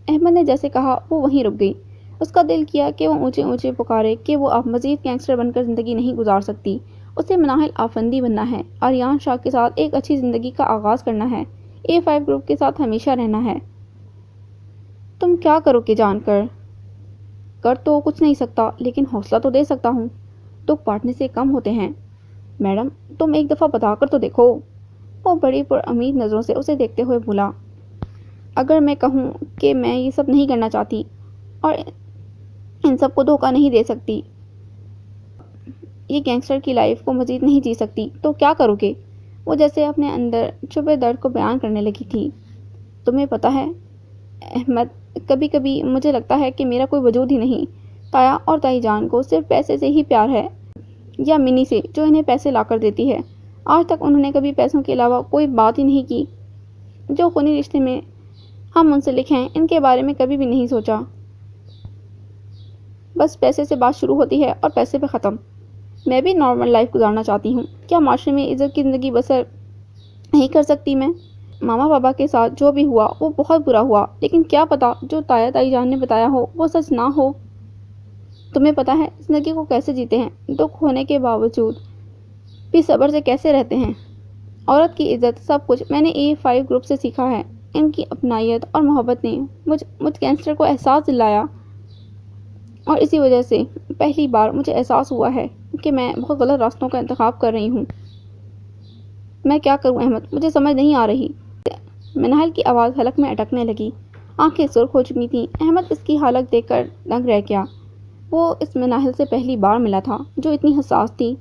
A: احمد نے جیسے کہا وہ وہیں رک گئی. اس کا دل کیا کہ وہ اونچے اونچے پکارے کہ وہ اب مزید گینگسٹر بن کر زندگی نہیں گزار سکتی. اسے مناہل آفندی بننا ہے، آریان شاہ کے ساتھ ایک اچھی زندگی کا آغاز کرنا ہے، A5 گروپ کے ساتھ ہمیشہ رہنا ہے. تم کیا کرو گے جان کر تو کچھ نہیں سکتا، لیکن حوصلہ تو دے سکتا ہوں. دکھ بانٹنے سے کم ہوتے ہیں. میڈم، تم ایک دفعہ بتا کر تو دیکھو. وہ بڑی پر امید نظروں سے اسے دیکھتے ہوئے بولا. اگر میں کہوں کہ میں یہ سب نہیں کرنا چاہتی اور ان سب کو دھوکہ نہیں دے سکتی، یہ گینگسٹر کی لائف کو مزید نہیں جی سکتی، تو کیا کرو گے؟ وہ جیسے اپنے اندر چھپے درد کو بیان کرنے لگی تھی. تمہیں پتہ ہے احمد، کبھی کبھی مجھے لگتا ہے کہ میرا کوئی وجود ہی نہیں. تایا اور تائی جان کو صرف پیسے سے ہی پیار ہے، یا منی سے جو انہیں پیسے لا کر دیتی ہے. آج تک انہوں نے کبھی پیسوں کے علاوہ کوئی بات ہی نہیں کی. جو خونی رشتے میں ہم منسلک ہیں ان کے بارے میں کبھی بھی نہیں سوچا. بس پیسے سے بات شروع ہوتی ہے اور پیسے پہ ختم۔ میں بھی نارمل لائف گزارنا چاہتی ہوں۔ کیا معاشرے میں عزت کی زندگی بسر نہیں کر سکتی میں؟ ماما بابا کے ساتھ جو بھی ہوا وہ بہت برا ہوا، لیکن کیا پتا جو تایا تائی جان نے بتایا ہو وہ سچ نہ ہو۔ تمہیں پتا ہے زندگی کو کیسے جیتے ہیں، دکھ ہونے کے باوجود بھی صبر سے کیسے رہتے ہیں۔ عورت کی عزت سب کچھ میں نے A5 گروپ سے سیکھا ہے۔ ان کی اپنائیت اور محبت نے مجھ گینگسٹر کو احساس دلایا، اور اسی وجہ سے پہلی بار مجھے احساس ہوا ہے کہ میں بہت غلط راستوں کا انتخاب کر رہی ہوں۔ میں کیا کروں احمد، مجھے سمجھ نہیں آ رہی۔ منہل کی آواز حلق میں اٹکنے لگی، آنکھیں سرخ ہو چکی تھیں۔ احمد اس کی حالت دیکھ کر دنگ رہ گیا۔ وہ اس منہل سے پہلی بار ملا تھا جو اتنی حساس تھی۔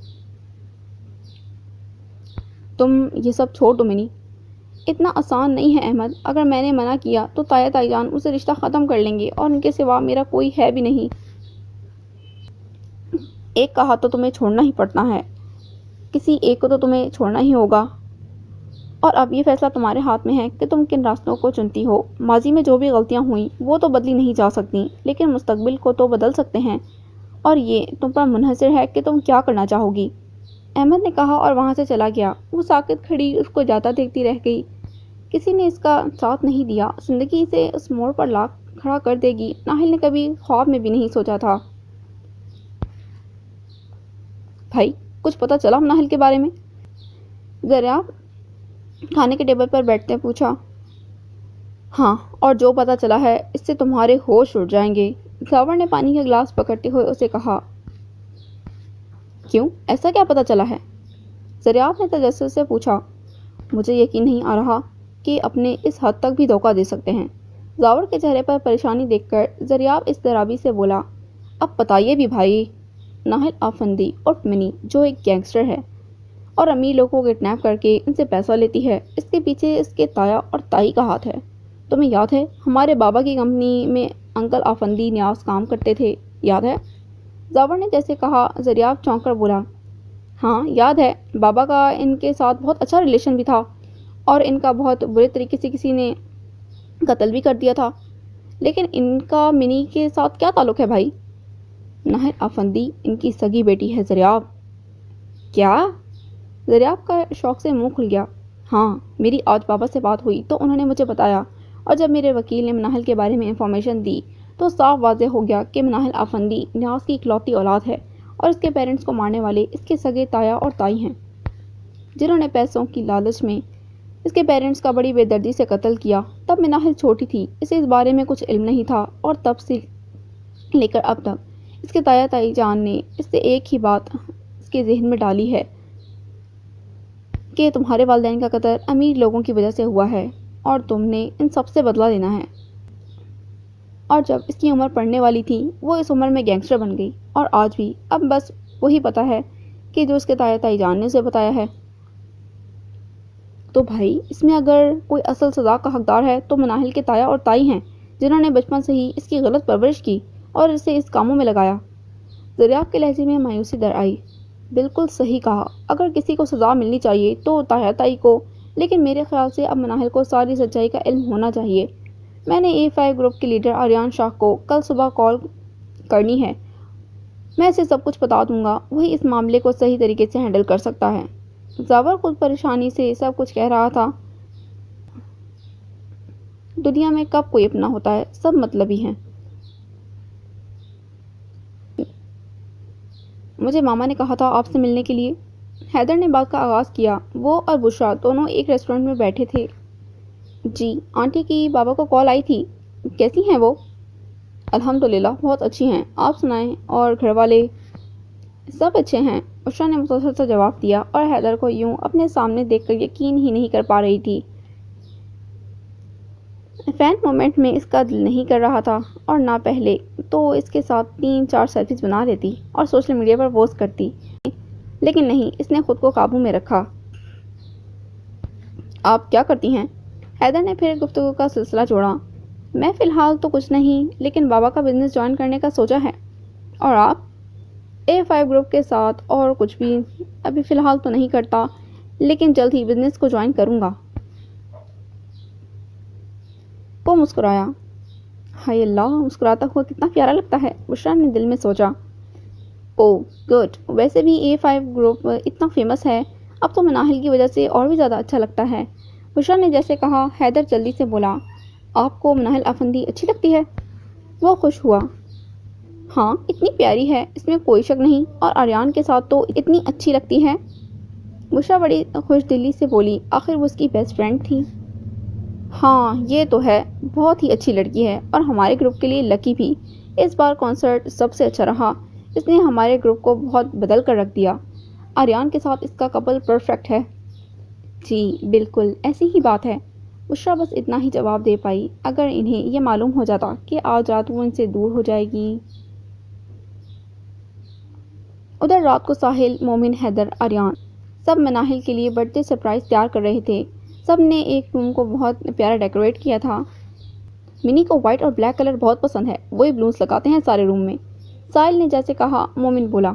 A: تم یہ سب چھوڑ دو منی۔ اتنا آسان نہیں ہے احمد، اگر میں نے منع کیا تو تایا تائی جان اسے رشتہ ختم کر لیں گے، اور ان کے سوا میرا کوئی ہے بھی نہیں۔ ایک کا ہاتھ تو تمہیں چھوڑنا ہی پڑنا ہے، کسی ایک کو تو تمہیں چھوڑنا ہی ہوگا، اور اب یہ فیصلہ تمہارے ہاتھ میں ہے کہ تم کن راستوں کو چنتی ہو۔ ماضی میں جو بھی غلطیاں ہوئیں وہ تو بدلی نہیں جا سکتی، لیکن مستقبل کو تو بدل سکتے ہیں، اور یہ تم پر منحصر ہے کہ تم کیا کرنا چاہو گی، احمد نے کہا اور وہاں سے چلا گیا۔ وہ ساکت کھڑی اس کو جاتا دیکھتی رہ گئی۔ کسی نے اس کا ساتھ نہیں دیا، زندگی اسے اس موڑ پر لا کھڑا کر دے گی، ناہل نے کبھی خواب میں بھی نہیں سوچا تھا۔ بھائی کچھ پتہ چلا ناہل کے بارے میں؟ دریافت کھانے کے ٹیبل پر بیٹھتے پوچھا۔ ہاں، اور جو پتہ چلا ہے اس سے تمہارے ہوش اڑ جائیں گے، زاور نے پانی کا گلاس پکڑتے ہوئے اسے کہا۔ کیوں، ایسا کیا پتہ چلا ہے؟ دریافت نے تجسس سے پوچھا۔ مجھے یقین نہیں آ رہا کہ اپنے اس حد تک بھی دھوکہ دے سکتے ہیں۔ زاور کے چہرے پر پریشانی دیکھ کر دریافت اضطرابی سے بولا۔ اب بتائیے بھی بھائی۔ ناہل آفندی عرف منی جو ایک گینگسٹر ہے اور امیر لوگوں کو کڈنیپ کر کے ان سے پیسہ لیتی ہے، اس کے پیچھے اس کے تایا اور تائی کا ہاتھ ہے۔ تمہیں یاد ہے ہمارے بابا کی کمپنی میں انکل آفندی نیاز کام کرتے تھے، یاد ہے؟ زاور نے جیسے کہا دریافت چونک کر بولا۔ ہاں یاد ہے، بابا کا ان کے ساتھ بہت اچھا ریلیشن بھی تھا، اور ان کا بہت برے طریقے سے کسی نے قتل بھی کر دیا تھا، لیکن ان کا منی کے ساتھ کیا تعلق ہے بھائی؟ ناہل آفندی ان کی سگی بیٹی ہے دریافت۔ کیا؟ دریافت کا شوق سے منہ کھل گیا۔ ہاں، میری آج بابا سے بات ہوئی تو انہوں نے مجھے بتایا، اور جب میرے وکیل نے منہل کے بارے میں انفارمیشن دی تو صاف واضح ہو گیا کہ منہل آفندی نیاز کی اکلوتی اولاد ہے، اور اس کے پیرنٹس کو مارنے والے اس کے سگے تایا اور تائی ہیں، جنہوں نے پیسوں کی لالچ میں اس کے پیرنٹس کا بڑی بے دردی سے قتل کیا۔ تب منہل چھوٹی تھی، اسے اس بارے میں کچھ علم نہیں تھا، اور تب سے لے کر اب تک اس کے تایا تائی جان نے اس سے ایک ہی بات اس کے ذہن میں ڈالی ہے کہ تمہارے والدین کا قتل امیر لوگوں کی وجہ سے ہوا ہے، اور تم نے ان سب سے بدلہ لینا ہے۔ اور جب اس کی عمر پڑنے والی تھی وہ اس عمر میں گینگسٹر بن گئی، اور آج بھی اب بس وہی پتہ ہے کہ جو اس کے تایا تائی جان نے اسے بتایا ہے۔ تو بھائی اس میں اگر کوئی اصل سزا کا حقدار ہے تو مناہل کے تایا اور تائی ہیں، جنہوں نے بچپن سے ہی اس کی غلط پرورش کی اور اسے اس کاموں میں لگایا۔ دریافت کے لہجے میں مایوسی در آئی۔ بالکل صحیح کہا، اگر کسی کو سزا ملنی چاہیے تو تایا تائی کو، لیکن میرے خیال سے اب مناہل کو ساری سچائی کا علم ہونا چاہیے۔ میں نے A5 گروپ کے لیڈر آریان شاہ کو کل صبح کال کرنی ہے، میں اسے سب کچھ بتا دوں گا، وہی اس معاملے کو صحیح طریقے سے ہینڈل کر سکتا ہے۔ زاور خود پریشانی سے سب کچھ کہہ رہا تھا۔ دنیا میں کب کوئی اپنا ہوتا ہے، سب مطلبی ہیں۔ مجھے ماما نے کہا تھا آپ سے ملنے کے لیے۔ حیدر نے بات کا آغاز کیا۔ وہ اور بشرا دونوں ایک ریسٹورنٹ میں بیٹھے تھے۔ جی، آنٹی کی بابا کو کال آئی تھی، کیسی ہیں وہ؟ الحمدللہ بہت اچھی ہیں، آپ سنائیں، اور گھر والے؟ سب اچھے ہیں، بشرا نے مسلسل سے جواب دیا، اور حیدر کو یوں اپنے سامنے دیکھ کر یقین ہی نہیں کر پا رہی تھی۔ فین مومنٹ میں اس کا دل نہیں کر رہا تھا، اور نہ پہلے تو اس کے ساتھ 3-4 سیلفیز بنا لیتی اور سوشل میڈیا پر پوسٹ کرتی، لیکن نہیں، اس نے خود کو قابو میں رکھا۔ آپ کیا کرتی ہیں؟ حیدر نے پھر گفتگو کا سلسلہ جوڑا۔ میں فی الحال تو کچھ نہیں، لیکن بابا کا بزنس جوائن کرنے کا سوچا ہے۔ اور آپ؟ A5 گروپ کے ساتھ اور کچھ بھی ابھی فی الحال تو نہیں کرتا، لیکن جلد ہی بزنس کو جوائن کروں گا۔ وہ مسکرایا۔ ہائے اللہ، مسکراتا ہوا کتنا پیارا لگتا ہے، بشرا نے دل میں سوچا۔ او گڈ، ویسے بھی A5 گروپ اتنا فیمس ہے، اب تو مناہل کی وجہ سے اور بھی زیادہ اچھا لگتا ہے۔ بشرا نے جیسے کہا، حیدر جلدی سے بولا، آپ کو مناہل افندی اچھی لگتی ہے؟ وہ خوش ہوا۔ ہاں، اتنی پیاری ہے، اس میں کوئی شک نہیں، اور آریان کے ساتھ تو اتنی اچھی لگتی ہے۔ بشرا بڑی خوش دلی سے بولی، آخر وہ اس کی بیسٹ فرینڈ تھی۔ ہاں یہ تو ہے، بہت ہی اچھی لڑکی ہے، اور ہمارے گروپ کے لیے لکی بھی۔ اس بار کنسرٹ سب سے اچھا رہا، اس نے ہمارے گروپ کو بہت بدل کر رکھ دیا۔ آریان کے ساتھ اس کا کپل پرفیکٹ ہے۔ جی بالکل ایسی ہی بات ہے۔ بشرا بس اتنا ہی جواب دے پائی، اگر انہیں یہ معلوم ہو جاتا کہ آج رات وہ ان سے دور ہو جائے گی۔ ادھر رات کو ساحل، مومن، حیدر، آریان سب مناہل کے لیے برتھ ڈے سرپرائز تیار کر رہے تھے۔ سب نے ایک روم کو بہت پیارا ڈیکوریٹ کیا تھا۔ منی کو وائٹ اور بلیک کلر بہت پسند ہے، وہی بلونز لگاتے ہیں سارے روم میں۔ ساحل نے جیسے کہا، مومن بولا،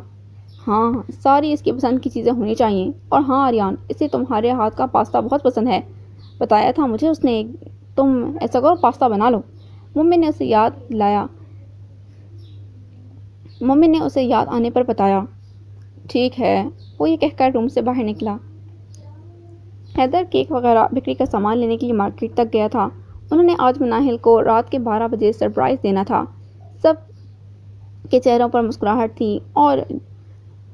A: ہاں ساری اس کی پسند کی چیزیں ہونی چاہیے، اور ہاں آریان، اسے تمہارے ہاتھ کا پاستا بہت پسند ہے، بتایا تھا مجھے اس نے، تم ایسا کرو پاستا بنا لو۔ مومن نے اسے یاد آنے پر بتایا، ٹھیک ہے۔ وہ یہ کہہ کر روم سے باہر نکلا۔ حیدر کیک وغیرہ بکری کا سامان لینے کے لیے مارکیٹ تک گیا تھا۔ انہوں نے آج مناہل کو رات کے 12 بجے سرپرائز دینا تھا۔ سب کے چہروں پر مسکراہٹ تھی اور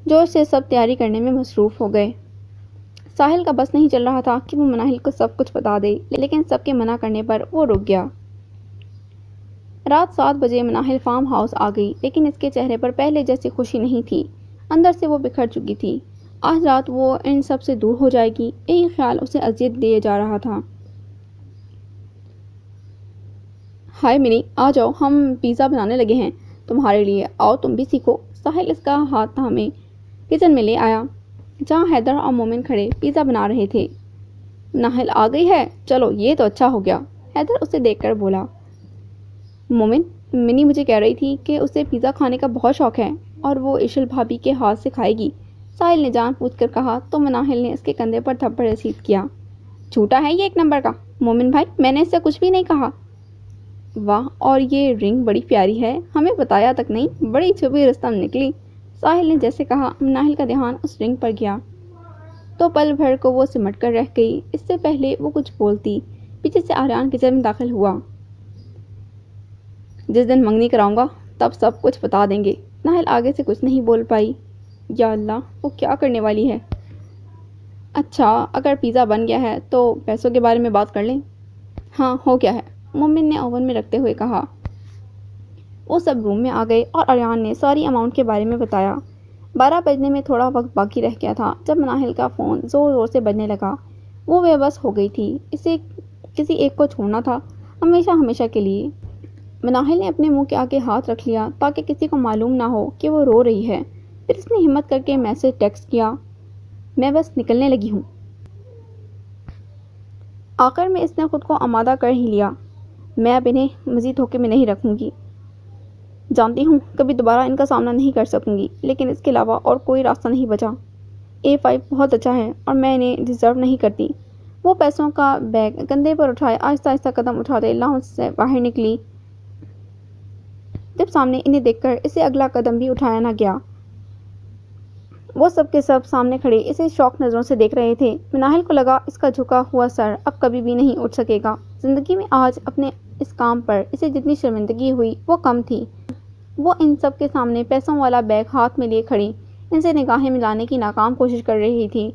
A: جوش سے سب تیاری کرنے میں مصروف ہو گئے۔ ساحل کا بس نہیں چل رہا تھا کہ وہ مناہل کو سب کچھ بتا دے، لیکن سب کے منع کرنے پر وہ رک گیا۔ رات 7 بجے مناہل فارم ہاؤس آ گئی، لیکن اس کے چہرے پر پہلے جیسی خوشی نہیں تھی، اندر سے وہ بکھر چکی تھی۔ آج رات وہ ان سب سے دور ہو جائے گی، یہی خیال اسے اذیت دے جا رہا تھا۔ ہائے منی، آ جاؤ، ہم پیزا بنانے لگے ہیں تمہارے لیے، آؤ تم بھی سیکھو۔ ساحل اس کا ہاتھ تھامے کچن میں لے آیا، جہاں حیدر اور مومن کھڑے پیزا بنا رہے تھے۔ مناہل آ گئی ہے، چلو یہ تو اچھا ہو گیا، حیدر اسے دیکھ کر بولا۔ مومن، منی مجھے کہہ رہی تھی کہ اسے پیزا کھانے کا بہت شوق ہے، اور وہ ایشل بھابی کے ہاتھ سے کھائے گی، ساحل نے جان بوجھ کر کہا، تو مناہل نے اس کے کندھے پر تھپڑ رسید کیا۔ جھوٹا ہے یہ ایک نمبر کا، مومن بھائی، میں نے اس سے کچھ بھی نہیں کہا۔ واہ، اور یہ رنگ بڑی پیاری ہے، ہمیں بتایا تک نہیں، بڑی چھپی رستم نکلی، ساحل نے جیسے کہا۔ مناہل کا دھیان اس رنگ پر گیا تو پل بھر کو وہ سمٹ کر رہ گئی۔ اس سے پہلے وہ کچھ بولتی، پیچھے سے آریان کچن میں داخل ہوا۔ جس دن منگنی کراؤں گا تب سب کچھ بتا دیں گے۔ ناہل آگے سے کچھ نہیں بول پائی۔ یا اللہ، وہ کیا کرنے والی ہے؟ اچھا، اگر پیزا بن گیا ہے تو پیسوں کے بارے میں بات کر لیں۔ ہاں ہو گیا ہے، مومن نے اوون میں رکھتے ہوئے کہا۔ وہ سب روم میں آ گئے اور آریان نے ساری اماؤنٹ کے بارے میں بتایا۔ 12 بجنے میں تھوڑا وقت باقی رہ گیا تھا جب مناہل کا فون زور زور سے بجنے لگا۔ وہ بے بس ہو گئی تھی، اسے کسی ایک کو چھوڑنا تھا، ہمیشہ ہمیشہ کے لیے۔ مناہل نے اپنے منہ کے آگے ہاتھ رکھ لیا تاکہ کسی کو معلوم نہ ہو کہ وہ رو رہی ہے۔ پھر اس نے ہمت کر کے میسج ٹیکسٹ کیا، میں بس نکلنے لگی ہوں۔ آخر میں اس نے خود کو آمادہ کر ہی لیا، میں اب انہیں مزید دھوکے میں نہیں رکھوں گی۔ جانتی ہوں کبھی دوبارہ ان کا سامنا نہیں کر سکوں گی، لیکن اس کے علاوہ اور کوئی راستہ نہیں بچا۔ A5 بہت اچھا ہے اور میں انہیں ڈیزرو نہیں کرتی۔ وہ پیسوں کا بیگ کندھے پر اٹھائے آہستہ آہستہ قدم اٹھاتے لاؤنج سے باہر نکلی، جب سامنے انہیں دیکھ کر اسے اگلا قدم بھی اٹھایا نہ گیا۔ وہ سب کے سب سامنے کھڑے اسے شوق نظروں سے دیکھ رہے تھے۔ مناہل کو لگا اس کا جھکا ہوا سر اب کبھی بھی نہیں اٹھ سکے گا۔ زندگی میں آج اپنے اس کام پر اسے جتنی شرمندگی ہوئی وہ کم تھی۔ وہ ان سب کے سامنے پیسوں والا بیگ ہاتھ میں لیے کھڑی ان سے نگاہیں ملانے کی ناکام کوشش کر رہی تھی۔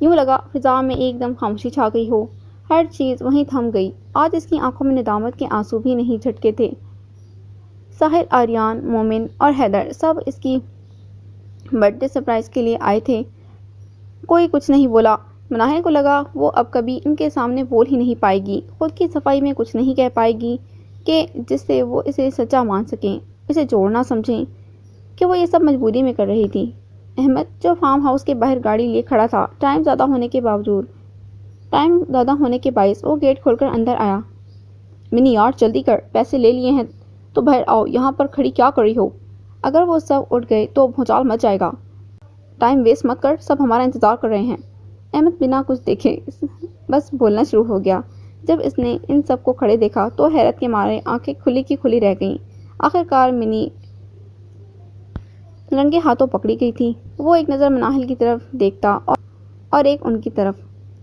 A: یوں لگا فضا میں ایک دم خاموشی چھا گئی ہو، ہر چیز وہیں تھم گئی۔ آج اس کی آنکھوں میں ندامت کے آنسو بھی نہیں چھٹکے تھے۔ ساحل، آریان، مومن اور حیدر سب اس کی برتھ ڈے سرپرائز کے لیے آئے تھے۔ کوئی کچھ نہیں بولا۔ مناہل کو لگا وہ اب کبھی ان کے سامنے بول ہی نہیں پائے گی، خود کی صفائی میں کچھ نہیں کہہ پائے گی کہ جس سے وہ اسے سچا مان سکیں، اسے جوڑنا سمجھیں، کہ وہ یہ سب مجبوری میں کر رہی تھی۔ احمد جو فارم ہاؤس کے باہر گاڑی لیے کھڑا تھا، ٹائم زیادہ ہونے کے باعث وہ گیٹ کھول کر اندر آیا۔ منی یار جلدی کر، پیسے لے لیے ہیں تو باہر آؤ، یہاں پر کھڑی کیا کر رہی ہو؟ اگر وہ سب اٹھ گئے تو بھونچال مچ جائے گا۔ ٹائم ویسٹ مت کر، سب ہمارا انتظار کر رہے ہیں۔ احمد بنا کچھ دیکھے بس بولنا شروع ہو گیا، جب اس نے ان سب کو کھڑے دیکھا تو حیرت کے مارے آنکھیں کھلی کی کھلی رہ گئیں۔ آخرکار منی رنگے ہاتھوں پکڑی گئی تھی۔ وہ ایک نظر مناہل کی طرف دیکھتا اور ایک ان کی طرف۔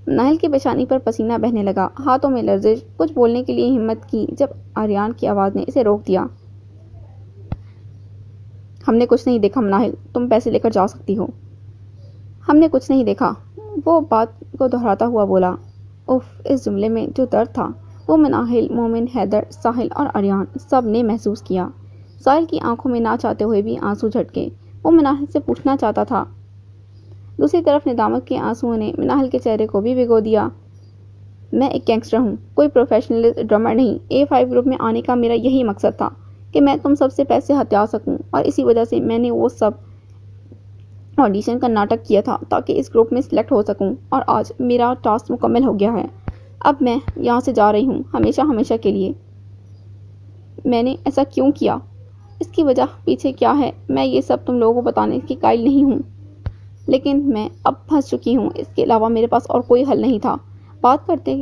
A: مناہل کی پیشانی پر پسینہ بہنے لگا، ہاتھوں میں لرزش۔ کچھ بولنے کے لیے ہمت کی جب آریان کی آواز نے اسے روک دیا۔ ہم نے کچھ نہیں دیکھا مناہل، تم پیسے لے کر جا سکتی ہو۔ ہم نے کچھ نہیں دیکھا، وہ بات کو دہراتا ہوا بولا۔ اف، اس جملے میں جو درد تھا وہ مناہل، مومن، حیدر، ساحل اور آریان سب نے محسوس کیا۔ ساحل کی آنکھوں میں نہ چاہتے ہوئے بھی آنسو جھٹکے۔ وہ مناہل سے پوچھنا چاہتا تھا۔ دوسری طرف ندامت کے آنسوؤں نے مناہل کے چہرے کو بھی بھگو دیا۔ میں ایک گینگسٹر ہوں، کوئی پروفیشنل ڈرامر نہیں۔ A5 گروپ میں آنے کا میرا یہی مقصد تھا کہ میں تم سب سے پیسے ہتھیا سکوں، اور اسی وجہ سے میں نے وہ سب آڈیشن کا ناٹک کیا تھا تاکہ اس گروپ میں سلیکٹ ہو سکوں، اور آج میرا ٹاسک مکمل ہو گیا ہے۔ اب میں یہاں سے جا رہی ہوں، ہمیشہ ہمیشہ کے لیے۔ میں نے ایسا کیوں کیا؟ اس کی وجہ پیچھے کیا ہے میں یہ سب تم لوگوں کو بتانے کی قائل نہیں ہوں، لیکن میں اب پھنس چکی ہوں۔ اس کے علاوہ میرے پاس اور کوئی حل نہیں تھا۔ بات کرتے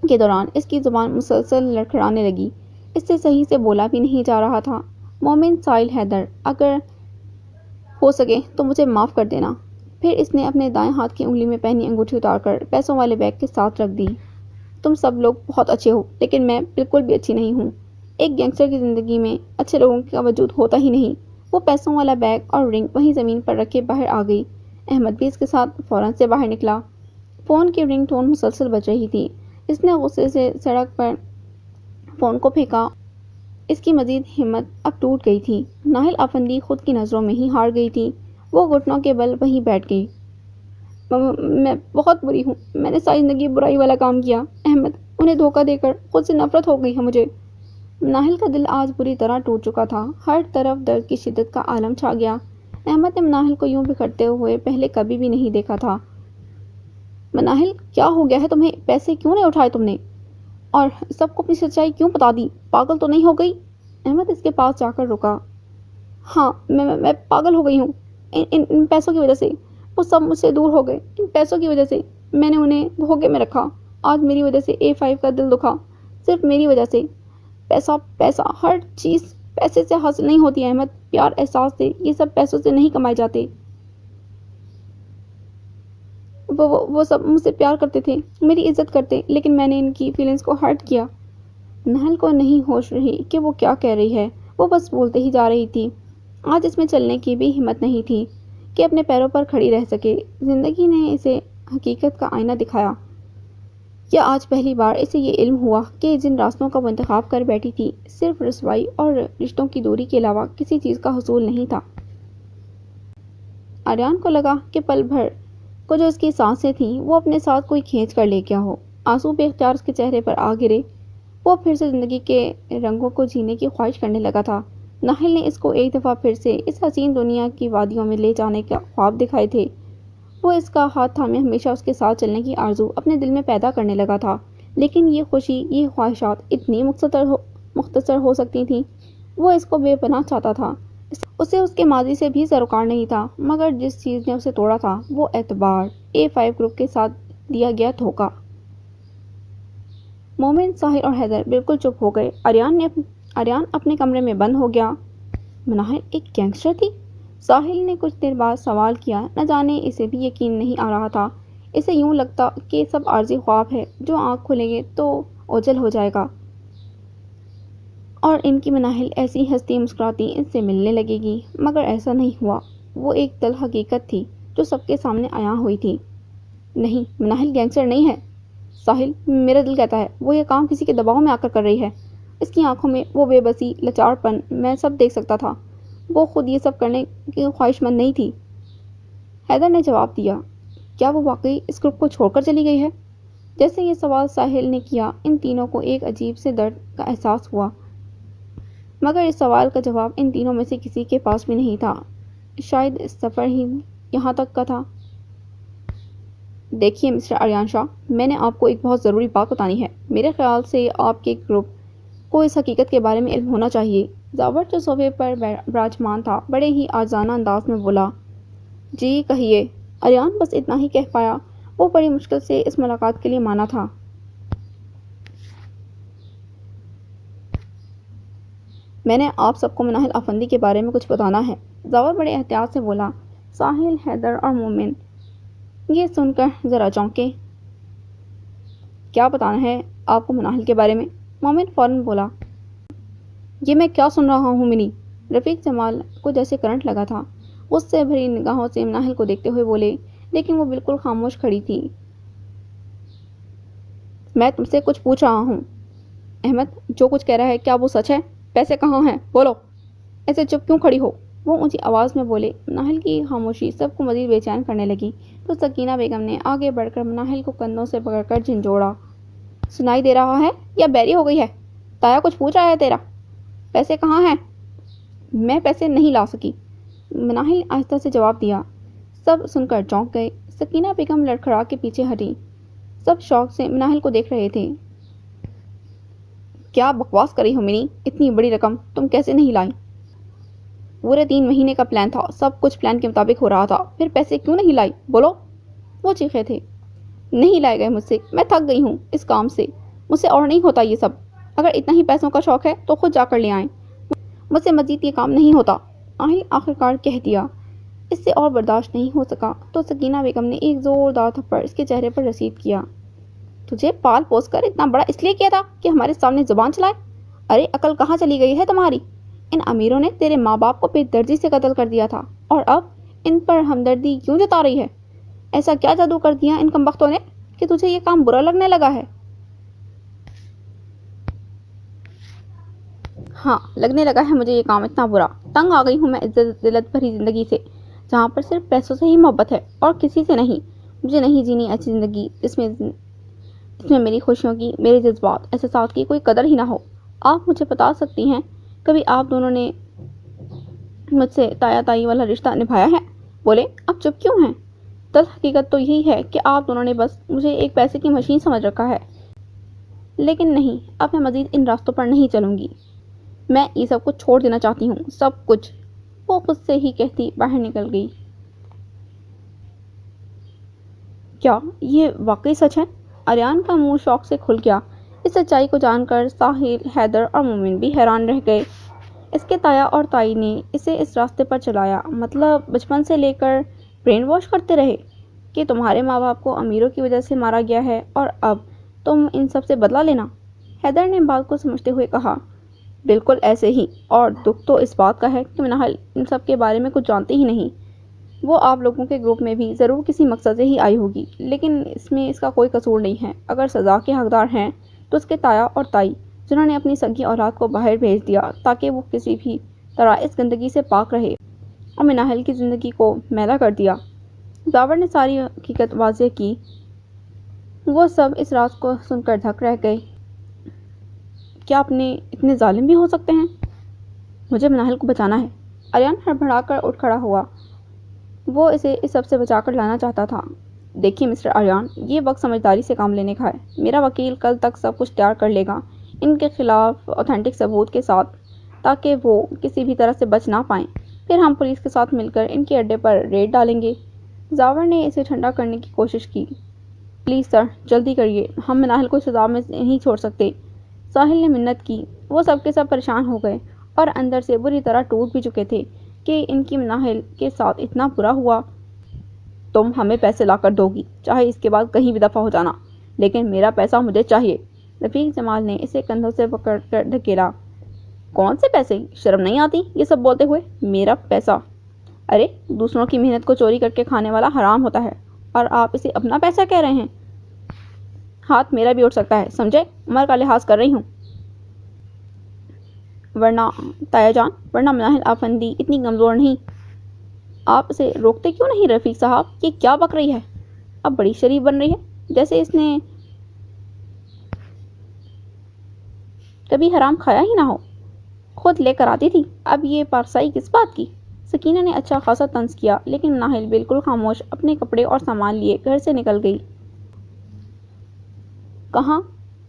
A: کے دوران اس کی زبان مسلسل لڑکھڑانے لگی، اس سے صحیح سے بولا بھی نہیں جا رہا تھا۔ مومن، ساحل، حیدر، اگر ہو سکے تو مجھے معاف کر دینا۔ پھر اس نے اپنے دائیں ہاتھ کی انگلی میں پہنی انگوٹھی اتار کر پیسوں والے بیگ کے ساتھ رکھ دی۔ تم سب لوگ بہت اچھے ہو، لیکن میں بالکل بھی اچھی نہیں ہوں۔ ایک گینگسٹر کی زندگی میں اچھے لوگوں کا وجود ہوتا ہی نہیں۔ وہ پیسوں والا بیگ اور رنگ وہیں زمین پر رکھ کے باہر آ گئی۔ احمد بھی اس کے ساتھ فوراً سے باہر نکلا۔ فون کی رنگ ٹون مسلسل بج رہی تھی۔ اس نے غصے سے سڑک پر فون کو پھینکا۔ اس کی مزید ہمت اب ٹوٹ گئی تھی۔ ناہل افندی خود کی نظروں میں ہی ہار گئی تھی۔ وہ گھٹنوں کے بل وہیں بیٹھ گئی۔ میں بہت بری ہوں، میں نے ساری زندگی برائی والا کام کیا۔ احمد، انہیں دھوکہ دے کر خود سے نفرت ہو گئی ہے مجھے۔ ناہل کا دل آج بری طرح ٹوٹ چکا تھا۔ ہر طرف درد کی شدت کا عالم چھا گیا۔ احمد نے مناہل کو یوں بکھرتے ہوئے پہلے کبھی بھی نہیں دیکھا تھا۔ مناہل، کیا ہو گیا ہے تمہیں؟ پیسے کیوں نہیں اٹھائے تم نے؟ اور سب کو اپنی سچائی کیوں بتا دی؟ پاگل تو نہیں ہو گئی؟ احمد اس کے پاس جا کر رکا۔ ہاں، میں پاگل ہو گئی ہوں، ان پیسوں کی وجہ سے۔ وہ سب مجھ سے دور ہو گئے ان پیسوں کی وجہ سے۔ میں نے انہیں دھوکے میں رکھا۔ آج میری وجہ سے A5 کا دل دکھا، صرف میری وجہ سے۔ پیسہ پیسہ، ہر چیز پیسے سے حاصل نہیں ہوتی احمد۔ پیار، احساس سے، یہ سب پیسوں سے نہیں کمائے جاتے۔ وہ سب مجھ سے پیار کرتے تھے، میری عزت کرتے، لیکن میں نے ان کی فیلنگز کو ہرٹ کیا۔ ناہل کو نہیں ہوش رہی کہ وہ کیا کہہ رہی ہے، وہ بس بولتے ہی جا رہی تھی۔ آج اس میں چلنے کی بھی ہمت نہیں تھی کہ اپنے پیروں پر کھڑی رہ سکے۔ زندگی نے اسے حقیقت کا آئینہ دکھایا، یا آج پہلی بار اسے یہ علم ہوا کہ جن راستوں کا وہ انتخاب کر بیٹھی تھی، صرف رسوائی اور رشتوں کی دوری کے علاوہ کسی چیز کا حصول نہیں تھا۔ آریان کو لگا کہ پل بھر کو جو اس کی سانسیں تھیں وہ اپنے ساتھ کوئی کھینچ کر لے گیا ہو۔ آنسو بے اختیار اس کے چہرے پر آ گرے۔ وہ پھر سے زندگی کے رنگوں کو جینے کی خواہش کرنے لگا تھا۔ ناہل نے اس کو ایک دفعہ پھر سے اس حسین دنیا کی وادیوں میں لے جانے کا خواب دکھائے تھے۔ وہ اس کا ہاتھ تھامے ہمیشہ اس کے ساتھ چلنے کی آرزو اپنے دل میں پیدا کرنے لگا تھا، لیکن یہ خوشی، یہ خواہشات اتنی مختصر ہو سکتی تھیں۔ وہ اس کو بے پناہ چاہتا تھا۔ اسے اس کے ماضی سے بھی سروکار نہیں تھا، مگر جس چیز نے اسے توڑا تھا وہ اعتبار، A5 گروپ کے ساتھ دیا گیا دھوکہ۔ مومن، ساحل اور حیدر بالکل چپ ہو گئے۔ آریان اپنے کمرے میں بند ہو گیا۔ مناہل ایک گینگسٹر تھی؟ ساحل نے کچھ دیر بعد سوال کیا۔ نہ جانے اسے بھی یقین نہیں آ رہا تھا۔ اسے یوں لگتا کہ یہ سب عارضی خواب ہے جو آنکھ کھلیں گے تو اوجھل ہو جائے گا، اور ان کی مناہل ایسی ہستی مسکراتی ان سے ملنے لگے گی، مگر ایسا نہیں ہوا۔ وہ ایک تلخ حقیقت تھی جو سب کے سامنے عیاں ہوئی تھی۔ نہیں، مناہل گینگسٹر نہیں ہے۔ ساحل، میرا دل کہتا ہے وہ یہ کام کسی کے دباؤ میں آ کر رہی ہے۔ اس کی آنکھوں میں وہ بے بسی، لاچار پن، میں سب دیکھ سکتا تھا۔ وہ خود یہ سب کرنے کی خواہش مند نہیں تھی۔ حیدر نے جواب دیا، کیا وہ واقعی اس گروپ کو چھوڑ کر چلی گئی ہے؟ جیسے یہ سوال ساحل نے کیا، ان تینوں کو ایک عجیب سے درد کا احساس ہوا، مگر اس سوال کا جواب ان تینوں میں سے کسی کے پاس بھی نہیں تھا۔ شاید سفر ہی یہاں تک کا تھا۔ دیکھیے مسٹر آریان شاہ، میں نے آپ کو ایک بہت ضروری بات بتانی ہے۔ میرے خیال سے آپ کے گروپ کو اس حقیقت کے بارے میں علم ہونا چاہیے۔ زاور جو صوفے پر براجمان تھا بڑے ہی عاجزانہ انداز میں بولا۔ جی کہیے۔ آریان بس اتنا ہی کہہ پایا۔ وہ بڑی مشکل سے اس ملاقات کے لیے مانا تھا۔ میں نے آپ سب کو مناہل افندی کے بارے میں کچھ بتانا ہے، زاور بڑے احتیاط سے بولا۔ ساحل، حیدر اور مومن یہ سن کر ذرا چونکے۔ کیا بتانا ہے آپ کو مناہل کے بارے میں؟ مومن فوراً بولا۔ یہ میں کیا سن رہا ہوں منی؟ رفیق جمال کو جیسے کرنٹ لگا تھا، اس سے بھری نگاہوں سے مناہل کو دیکھتے ہوئے بولے، لیکن وہ بالکل خاموش کھڑی تھی۔ میں تم سے کچھ پوچھ رہا ہوں احمد، جو کچھ کہہ رہا ہے کیا وہ سچ ہے؟ پیسے کہاں ہیں؟ بولو، ایسے چپ کیوں کھڑی ہو؟ وہ اونچی آواز میں بولے۔ مناہل کی خاموشی سب کو مزید بے چین کرنے لگی تو سکینہ بیگم نے آگے بڑھ کر مناہل کو کندھوں سے پکڑ کر جھنجھوڑا۔ سنائی دے رہا ہے یا بیری ہو گئی ہے؟ تایا کچھ پوچھ رہا ہے تیرا؟ پیسے کہاں ہیں؟ میں پیسے نہیں لا سکی، مناہل آہستہ سے جواب دیا۔ سب سن کر چونک گئے۔ سکینہ بیگم لڑکھڑا کے پیچھے ہٹی۔ سب شوق سے مناہل کو دیکھ رہے تھے۔ کیا بکواس کری ہو منی؟ اتنی بڑی رقم تم کیسے نہیں لائی؟ پورے 3 مہینے کا پلان تھا، سب کچھ پلان کے مطابق ہو رہا تھا، پھر پیسے کیوں نہیں لائی؟ بولو۔ وہ چیخے تھے۔ نہیں لائے گئے مجھ سے، میں تھک گئی ہوں اس کام سے، مجھ سے اور نہیں ہوتا یہ سب۔ اگر اتنا ہی پیسوں کا شوق ہے تو خود جا کر لے آئیں، مجھ سے مزید یہ کام نہیں ہوتا، آخرکار کہہ دیا۔ اس سے اور برداشت نہیں ہو سکا تو سکینہ بیگم نے ایک زوردار تھپڑ اس کے چہرے پر رسید کیا۔ تجھے پال پوس کر اتنا بڑا اس لیے کیا تھا کہ ہمارے سامنے زبان چلائے؟ ارے عقل کہاں چلی گئی ہے تمہاری؟ ان امیروں نے تیرے ماں باپ کو بے دردی سے قتل کر دیا تھا اور اب ان پر ہمدردی کیوں جتا رہی ہے؟ ایسا کیا جادو کر دیا ان کمبختوں نے کہ تجھے یہ کام برا لگنے لگا ہے؟ ہاں، لگنے لگا ہے مجھے یہ کام اتنا برا۔ تنگ آ گئی ہوں میں عزت ذلت بھری زندگی سے، جہاں پر صرف پیسوں سے ہی محبت ہے اور کسی سے نہیں۔ مجھے نہیں جینی ایسی زندگی جس میں میری خوشیوں کی، میرے جذبات، احساسات کی کوئی قدر ہی نہ ہو۔ آپ مجھے بتا سکتی ہیں کبھی آپ دونوں نے مجھ سے تایا تائی والا رشتہ نبھایا ہے؟ بولے، اب چپ کیوں ہیں؟ حقیقت تو یہی ہے کہ آپ دونوں نے بس مجھے ایک پیسے کی مشین سمجھ رکھا ہے۔ لیکن نہیں، اب میں مزید ان راستوں پر نہیں چلوں گی۔ میں یہ سب کچھ چھوڑ دینا چاہتی ہوں، سب کچھ۔ وہ خود سے ہی کہتی باہر نکل گئی۔ کیا یہ واقعی سچ ہے؟ آریان کا منہ شوق سے کھل گیا۔ اس سچائی کو جان کر ساحل، حیدر اور مومن بھی حیران رہ گئے۔ اس کے تایا اور تائی نے اسے اس راستے پر چلایا، مطلب بچپن سے لے کر برین واش کرتے رہے کہ تمہارے ماں باپ کو امیروں کی وجہ سے مارا گیا ہے اور اب تم ان سب سے بدلہ لینا؟ حیدر نے بات کو سمجھتے ہوئے کہا، بالکل ایسے ہی، اور دکھ تو اس بات کا ہے کہ مناہل ان سب کے بارے میں کچھ جانتی ہی نہیں۔ وہ آپ لوگوں کے گروپ میں بھی ضرور کسی مقصد سے ہی آئی ہوگی، لیکن اس میں اس کا کوئی قصور نہیں ہے۔ اگر سزا کے حقدار ہیں تو اس کے تایا اور تائی، جنہوں نے اپنی سگی اولاد کو باہر بھیج دیا تاکہ وہ کسی بھی طرح اس گندگی سے پاک رہے، اور مناہل کی زندگی کو میلا کر دیا۔ زاور نے ساری حقیقت واضح کی۔ وہ سب اس راز کو سن کر دھک رہ گئے۔ کیا اپنے اتنے ظالم بھی ہو سکتے ہیں؟ مجھے مناہل کو بچانا ہے۔ آریان ہڑبڑا کر اٹھ کھڑا ہوا۔ وہ اسے اس سب سے بچا کر لانا چاہتا تھا۔ دیکھیے مسٹر آریان، یہ وقت سمجھداری سے کام لینے کا ہے۔ میرا وکیل کل تک سب کچھ تیار کر لے گا ان کے خلاف اوتھینٹک ثبوت کے ساتھ، تاکہ وہ کسی بھی طرح سے بچ نہ پائیں۔ پھر ہم پولیس کے ساتھ مل کر ان کے اڈے پر ریڈ ڈالیں گے۔ زاور نے اسے ٹھنڈا کرنے کی کوشش کی۔ پلیز سر، جلدی کریے، ہم مناہل کو سزا میں نہیں چھوڑ سکتے۔ ساحل نے منت کی۔ وہ سب کے سب پریشان ہو گئے اور اندر سے بری طرح ٹوٹ بھی چکے تھے کہ ان کی مناہل کے ساتھ اتنا برا ہوا۔ تم ہمیں پیسے لا کر دو گی، چاہے اس کے بعد کہیں بھی دفع ہو جانا، لیکن میرا پیسہ مجھے چاہیے۔ رفیق جمال نے اسے کندھوں سے پکڑ کر دھکیلا۔ کون سے پیسے؟ شرم نہیں آتی یہ سب بولتے ہوئے؟ میرا پیسہ؟ ارے دوسروں کی محنت کو چوری کر کے کھانے والا حرام ہوتا ہے، اور آپ اسے اپنا پیسہ کہہ رہے ہیں؟ ہاتھ میرا بھی اٹھ سکتا ہے، سمجھے؟ عمر کا لحاظ کر رہی ہوں۔ ورنہ تایا جان، ورنہ مناہل افندی اتنی کمزور نہیں۔ آپ اسے روکتے کیوں نہیں رفیق صاحب؟ یہ کیا بک رہی ہے؟ اب بڑی شریف بن رہی ہے، جیسے اس نے کبھی حرام کھایا ہی نہ ہو۔ خود لے کر آتی تھی، اب یہ پارسائی کس بات کی؟ سکینہ نے اچھا خاصا طنز کیا، لیکن مناہل بالکل خاموش اپنے کپڑے اور سامان لیے گھر سے نکل گئی۔ کہاں؟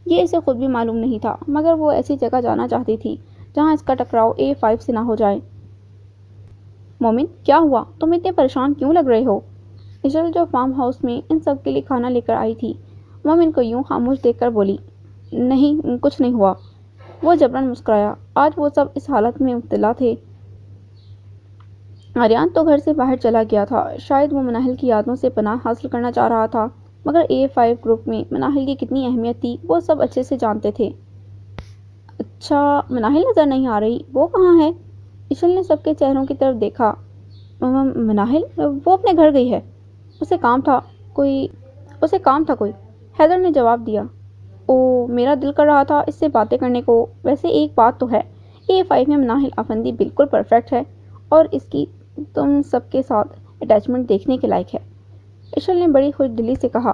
A: یہ اسے خود بھی معلوم نہیں تھا، مگر وہ ایسی جگہ جانا چاہتی تھی جہاں اس کا ٹکراؤ A5 سے نہ ہو جائے۔ مومن، کیا ہوا؟ تم اتنے پریشان کیوں لگ رہے ہو؟ اجل جو فارم ہاؤس میں ان سب کے لیے کھانا لے کر آئی تھی، مومن کو یوں خاموش دیکھ کر بولی، نہیں کچھ نہیں ہوا۔ وہ جبران مسکرایا۔ آج وہ سب اس حالت میں مبتلا تھے۔ آریان تو گھر سے باہر چلا گیا تھا۔ شاید وہ مناہل کی یادوں سے پناہ حاصل کرنا چاہ رہا تھا، مگر A5 گروپ میں مناہل کی کتنی اہمیت تھی وہ سب اچھے سے جانتے تھے۔ اچھا، مناہل نظر نہیں آ رہی، وہ کہاں ہے؟ اشل نے سب کے چہروں کی طرف دیکھا۔ مناہل؟ وہ اپنے گھر گئی ہے، اسے کام تھا کوئی۔ حیدر نے جواب دیا۔ میرا دل کر رہا تھا اس سے باتیں کرنے کو۔ ویسے ایک بات تو ہے، A5 میں مناہل افندی بالکل پرفیکٹ ہے اور اس کی تم سب کے ساتھ اٹیچمنٹ دیکھنے کے لائق ہے، اشل نے بڑی خوش دلی سے کہا۔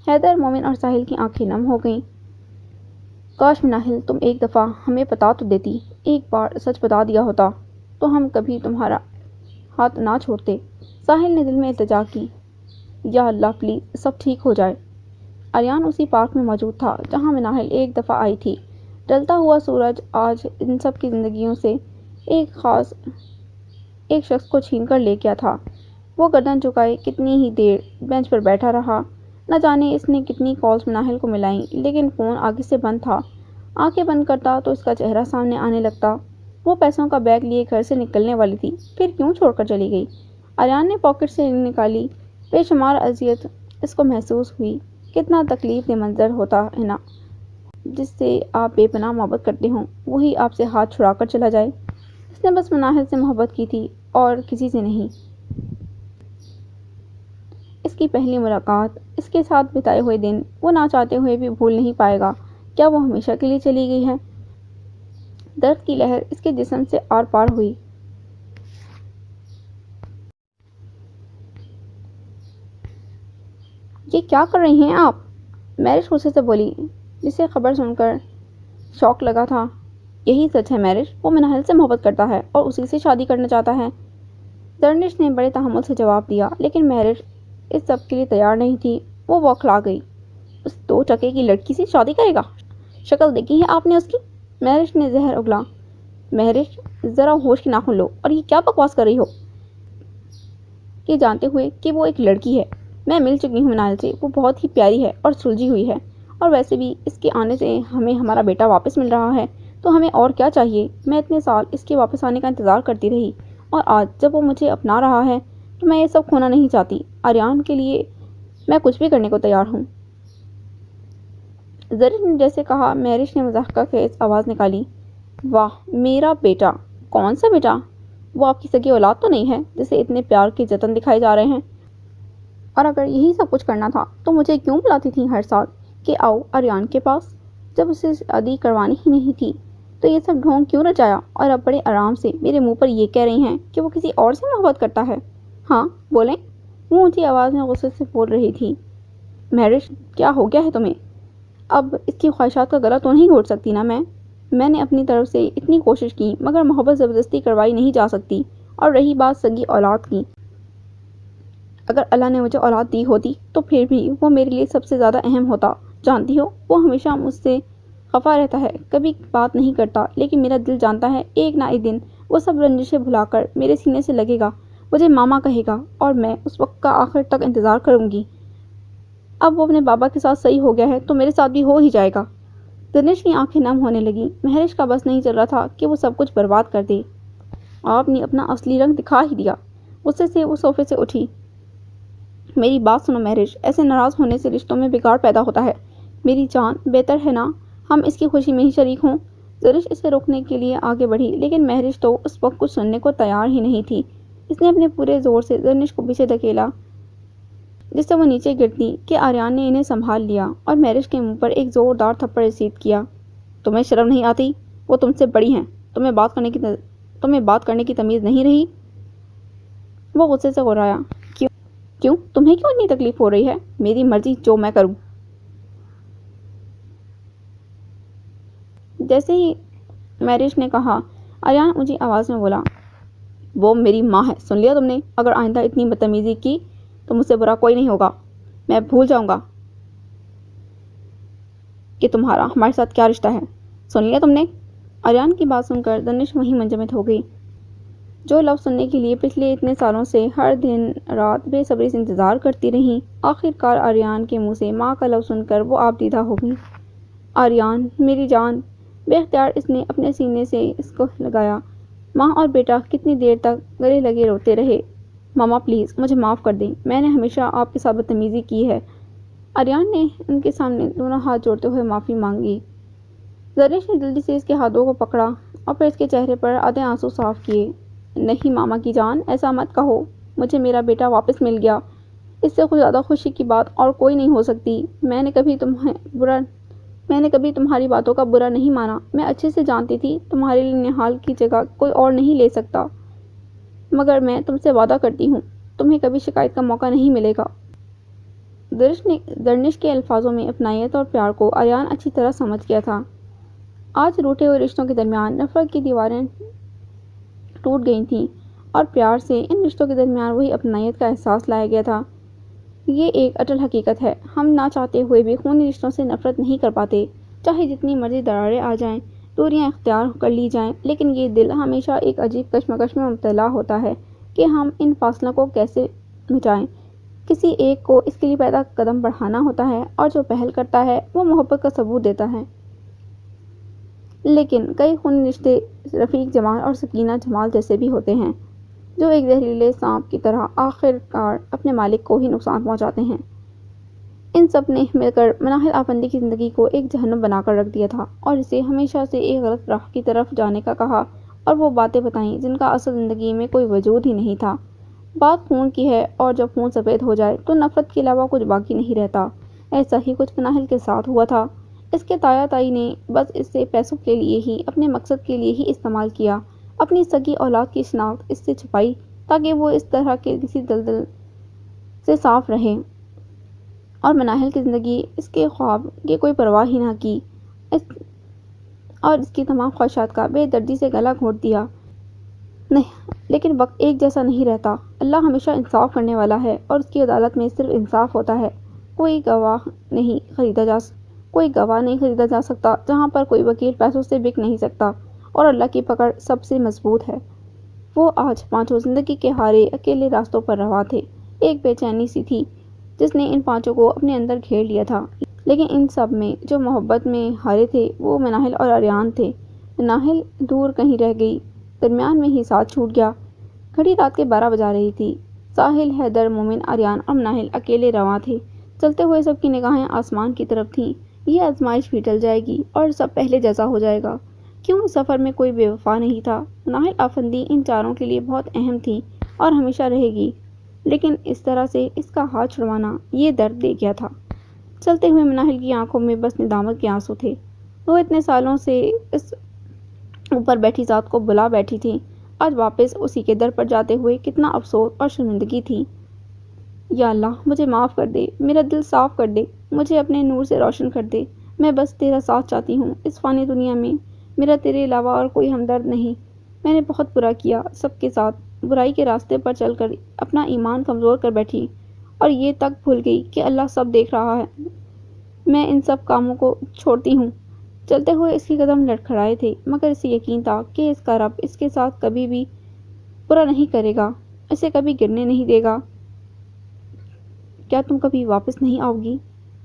A: حیدر، مومن اور ساحل کی آنکھیں نم ہو گئیں۔ کاش مناہل تم ایک دفعہ ہمیں بتا تو دیتی، ایک بار سچ بتا دیا ہوتا تو ہم کبھی تمہارا ہاتھ نہ چھوڑتے۔ ساحل نے دل میں التجا کی، یا اللہ پلیز سب ٹھیک ہو جائے۔ آریان اسی پارک میں موجود تھا جہاں مناہل ایک دفعہ آئی تھی۔ ڈھلتا ہوا سورج آج ان سب کی زندگیوں سے ایک شخص کو چھین کر لے گیا تھا۔ وہ گردن جھکائے کتنی ہی دیر بینچ پر بیٹھا رہا۔ نہ جانے اس نے کتنی کالز مناہل کو ملائیں، لیکن فون آگے سے بند تھا۔ آنکھیں بند کرتا تو اس کا چہرہ سامنے آنے لگتا۔ وہ پیسوں کا بیگ لیے گھر سے نکلنے والی تھی، پھر کیوں چھوڑ کر چلی گئی؟ آریان نے پاکٹ سے رنگ نکالی۔ بے شمار اذیت اس کو محسوس ہوئی۔ کتنا تکلیف دہ منظر ہوتا ہے نا، جس سے آپ بے پناہ محبت کرتے ہوں وہی آپ سے ہاتھ چھڑا کر چلا جائے۔ اس نے بس مناہل سے محبت کی تھی اور کسی سے نہیں۔ اس کی پہلی ملاقات، اس کے ساتھ بتائے ہوئے دن وہ نہ چاہتے ہوئے بھی بھول نہیں پائے گا۔ کیا وہ ہمیشہ کے لیے چلی گئی ہے؟ درد کی لہر اس کے جسم سے آر پار ہوئی۔ یہ کیا کر رہی ہیں آپ؟ میرش غصے سے بولی، جسے خبر سن کر شوق لگا تھا۔ یہی سچ ہے میرش، وہ مناہل سے محبت کرتا ہے اور اسی سے شادی کرنا چاہتا ہے۔ درنش نے بڑے تحمل سے جواب دیا، لیکن میرش اس سب کے لیے تیار نہیں تھی۔ وہ بوکھلا گئی۔ اس 2 ٹکے کی لڑکی سے شادی کرے گا؟ شکل دیکھی ہے آپ نے اس کی؟ میرش نے زہر اگلا۔ میرش، ذرا ہوش کے ناخن لو، اور یہ کیا بکواس کر رہی ہو؟ یہ جانتے ہوئے کہ وہ ایک لڑکی ہے۔ میں مل چکی ہوں مناہل سے، وہ بہت ہی پیاری ہے اور سلجھی ہوئی ہے، اور ویسے بھی اس کے آنے سے ہمیں ہمارا بیٹا واپس مل رہا ہے، تو ہمیں اور کیا چاہیے؟ میں اتنے سال اس کے واپس آنے کا انتظار کرتی رہی، اور آج جب وہ مجھے اپنا رہا ہے تو میں یہ سب کھونا نہیں چاہتی۔ آریان کے لیے میں کچھ بھی کرنے کو تیار ہوں۔ زرش نے جیسے کہا۔ میرش نے مضحکہ خیز آواز نکالی، واہ میرا بیٹا! کون سا بیٹا؟ وہ آپ کی سگی اولاد تو نہیں ہے جسے اتنے پیار کے جتن دکھائے جا رہے ہیں؟ اور اگر یہی سب کچھ کرنا تھا تو مجھے کیوں بلاتی تھی ہر سال کہ آؤ آریان کے پاس؟ جب اسے شادی کروانی ہی نہیں تھی تو یہ سب ڈھونگ کیوں رچایا؟ اور اب بڑے آرام سے میرے منہ پر یہ کہہ رہی ہیں کہ وہ کسی اور سے محبت کرتا ہے؟ ہاں بولیں، وہ اونچی آواز میں غصے سے بول رہی تھی۔ میرش، کیا ہو گیا ہے تمہیں؟ اب اس کی خواہشات کا گلا تو نہیں گھونٹ سکتی نا میں نے اپنی طرف سے اتنی کوشش کی، مگر محبت زبردستی کروائی نہیں جا سکتی۔ اور رہی بات سگی اولاد کی، اگر اللہ نے مجھے اولاد دی ہوتی تو پھر بھی وہ میرے لیے سب سے زیادہ اہم ہوتا۔ جانتی ہو، وہ ہمیشہ مجھ سے خفا رہتا ہے، کبھی بات نہیں کرتا، لیکن میرا دل جانتا ہے ایک نہ ایک دن وہ سب رنجشیں بھلا کر میرے سینے سے لگے گا، مجھے ماما کہے گا، اور میں اس وقت کا آخر تک انتظار کروں گی۔ اب وہ اپنے بابا کے ساتھ صحیح ہو گیا ہے تو میرے ساتھ بھی ہو ہی جائے گا۔ دنیش کی آنکھیں نم ہونے لگیں۔ مہرش کا بس نہیں چل رہا تھا کہ وہ سب کچھ برباد کر دے۔ آپ نے اپنا اصلی رنگ دکھا ہی دیا۔ غصے سے وہ صوفے سے اٹھی۔ میری بات سنو مہرش، ایسے ناراض ہونے سے رشتوں میں بگاڑ پیدا ہوتا ہے۔ میری جان، بہتر ہے نا ہم اس کی خوشی میں ہی شریک ہوں۔ زرش اسے روکنے کے لیے آگے بڑھی، لیکن مہرش تو اس وقت کچھ سننے کو تیار ہی نہیں تھی۔ اس نے اپنے پورے زور سے زرنش کو پیچھے دھکیلا، جس سے وہ نیچے گرتی کہ آریان نے انہیں سنبھال لیا اور مہرش کے منہ پر ایک زوردار تھپڑ رسید کیا۔ تمہیں شرم نہیں آتی؟ وہ تم سے بڑی ہیں، تمہیں بات کرنے کی تمیز نہیں رہی؟ وہ غصے سے غرایا۔ کیوں؟ تمہیں کیوں اتنی تکلیف ہو رہی ہے؟ میری مرضی، جو میں کروں۔ جیسے ہی میرش نے کہا، آریان اونچی آواز میں بولا، وہ میری ماں ہے، سن لیا تم نے؟ اگر آئندہ اتنی بدتمیزی کی تو مجھ سے برا کوئی نہیں ہوگا۔ میں بھول جاؤں گا کہ تمہارا ہمارے ساتھ کیا رشتہ ہے۔ سن لیا تم نے؟ آریان کی بات سن کر دنش وہیں منجمد ہو گئی۔ جو لفظ سننے کے لیے پچھلے اتنے سالوں سے ہر دن رات بے صبری سے انتظار کرتی رہیں، آخر کار آریان کے منہ سے ماں کا لفظ سن کر وہ آپ دیدہ ہو گئی۔ آریان، میری جان، بے اختیار اس نے اپنے سینے سے اس کو لگایا۔ ماں اور بیٹا کتنی دیر تک گلے لگے روتے رہے۔ ماما پلیز مجھے معاف کر دیں، میں نے ہمیشہ آپ کے ساتھ بدتمیزی کی ہے۔ آریان نے ان کے سامنے دونوں ہاتھ جوڑتے ہوئے معافی مانگی۔ زرنش نے جلدی سے اس کے ہاتھوں کو پکڑا اور پھر اس کے چہرے پر آدھے آنسو صاف کیے۔ نہیں ماما کی جان، ایسا مت کہو، مجھے میرا بیٹا واپس مل گیا، اس سے زیادہ خوشی کی بات اور کوئی نہیں ہو سکتی۔ میں نے کبھی تمہاری باتوں کا برا نہیں مانا، میں اچھے سے جانتی تھی تمہارے لیے نہال کی جگہ کوئی اور نہیں لے سکتا، مگر میں تم سے وعدہ کرتی ہوں تمہیں کبھی شکایت کا موقع نہیں ملے گا۔ زرنش کے الفاظوں میں اپنائیت اور پیار کو آریان اچھی طرح سمجھ گیا تھا۔ آج روٹے ہوئے رشتوں کے درمیان نفرت کی دیواریں ٹوٹ گئی تھیں اور پیار سے ان رشتوں کے درمیان وہی اپنائیت کا احساس لایا گیا تھا۔ یہ ایک اٹل حقیقت ہے، ہم نہ چاہتے ہوئے بھی خونی رشتوں سے نفرت نہیں کر پاتے، چاہے جتنی مرضی دراریں آ جائیں، دوریاں اختیار کر لی جائیں، لیکن یہ دل ہمیشہ ایک عجیب کشمکش میں مبتلا ہوتا ہے کہ ہم ان فاصلوں کو کیسے مٹائیں۔ کسی ایک کو اس کے لیے پہلا قدم بڑھانا ہوتا ہے اور جو پہل کرتا ہے وہ محبت کا ثبوت دیتا ہے۔ لیکن کئی خونی رشتے رفیق جمال اور سکینہ جمال جیسے بھی ہوتے ہیں، جو ایک زہریلے سانپ کی طرح آخر کار اپنے مالک کو ہی نقصان پہنچاتے ہیں۔ ان سب نے مل کر مناہل آفندی کی زندگی کو ایک جہنم بنا کر رکھ دیا تھا اور اسے ہمیشہ سے ایک غلط راہ کی طرف جانے کا کہا اور وہ باتیں بتائیں جن کا اصل زندگی میں کوئی وجود ہی نہیں تھا۔ بات خون کی ہے اور جب خون سفید ہو جائے تو نفرت کے علاوہ کچھ باقی نہیں رہتا۔ ایسا ہی کچھ مناہل کے ساتھ ہوا تھا۔ اس کے تایا تائی نے بس اسے پیسوں کے لیے ہی، اپنے مقصد کے لیے ہی استعمال کیا، اپنی سگی اولاد کی شناخت اس سے چھپائی تاکہ وہ اس طرح کے کسی دلدل سے صاف رہے، اور مناہل کی زندگی، اس کے خواب کی کوئی پرواہ ہی نہ کی اور اس کی تمام خواہشات کا بے دردی سے گلا گھونٹ دیا۔ لیکن وقت ایک جیسا نہیں رہتا، اللہ ہمیشہ انصاف کرنے والا ہے اور اس کی عدالت میں صرف انصاف ہوتا ہے۔ کوئی گواہ نہیں خریدا جا سکتا، جہاں پر کوئی وکیل پیسوں سے بک نہیں سکتا، اور اللہ کی پکڑ سب سے مضبوط ہے۔ وہ آج پانچوں زندگی کے ہارے اکیلے راستوں پر رواں تھے۔ ایک بے چینی سی تھی جس نے ان پانچوں کو اپنے اندر گھیر لیا تھا، لیکن ان سب میں جو محبت میں ہارے تھے وہ مناہل اور آریان تھے۔ مناہل دور کہیں رہ گئی، درمیان میں ہی ساتھ چھوٹ گیا۔ گھڑی رات کے 12 بجا رہی تھی۔ ساحل، حیدر، مومن، آریان اور مناہل اکیلے رواں تھے۔ چلتے ہوئے سب کی نگاہیں آسمان کی طرف تھیں۔ یہ آزمائش بھی ٹل جائے گی اور سب پہلے جیسا ہو جائے گا۔ کیوں اس سفر میں کوئی بے وفا نہیں تھا؟ مناہل آفندی ان چاروں کے لیے بہت اہم تھی اور ہمیشہ رہے گی، لیکن اس طرح سے اس کا ہاتھ چھڑوانا یہ درد دے گیا تھا۔ چلتے ہوئے مناہل کی آنکھوں میں بس ندامت کے آنسو تھے۔ وہ اتنے سالوں سے اس اوپر بیٹھی ذات کو بلا بیٹھی تھی، آج واپس اسی کے در پر جاتے ہوئے کتنا افسوس اور شرمندگی تھی۔ یا اللہ مجھے معاف کر دے، میرا دل صاف کر دے، مجھے اپنے نور سے روشن کر دے، میں بس تیرا ساتھ چاہتی ہوں اس فانی دنیا میں، میرا تیرے علاوہ اور کوئی ہمدرد نہیں۔ میں نے بہت برا کیا سب کے ساتھ، برائی کے راستے پر چل کر اپنا ایمان کمزور کر بیٹھی اور یہ تک بھول گئی کہ اللہ سب دیکھ رہا ہے۔ میں ان سب کاموں کو چھوڑتی ہوں۔ چلتے ہوئے اس کے قدم لڑکھڑائے تھے، مگر اسے یقین تھا کہ اس کا رب اس کے ساتھ کبھی بھی برا نہیں کرے گا، اسے کبھی گرنے نہیں دے گا۔ کیا تم کبھی واپس نہیں آؤ گی؟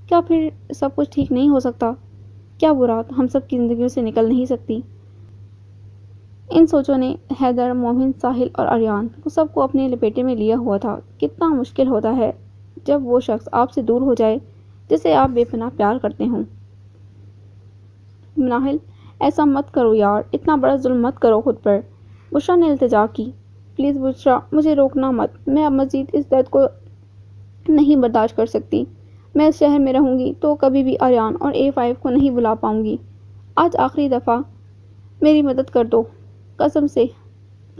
A: کیا پھر سب کچھ ٹھیک نہیں ہو سکتا؟ کیا وہ رات ہم سب کی زندگیوں سے نکل نہیں سکتی؟ ان سوچوں نے حیدر، مومن، ساحل اور آریان کو سب کو اپنے لپیٹے میں لیا ہوا تھا۔ کتنا مشکل ہوتا ہے جب وہ شخص آپ سے دور ہو جائے جسے آپ بے پناہ پیار کرتے ہوں۔ مناہل ایسا مت کرو یار، اتنا بڑا ظلم مت کرو خود پر۔ بشریٰ نے التجا کی۔ پلیز بشریٰ، مجھے روکنا مت، میں اب مزید اس درد کو نہیں برداشت کر سکتی۔ میں اس شہر میں رہوں گی تو کبھی بھی آریان اور A5 کو نہیں بلا پاؤں گی۔ آج آخری دفعہ میری مدد کر دو، قسم سے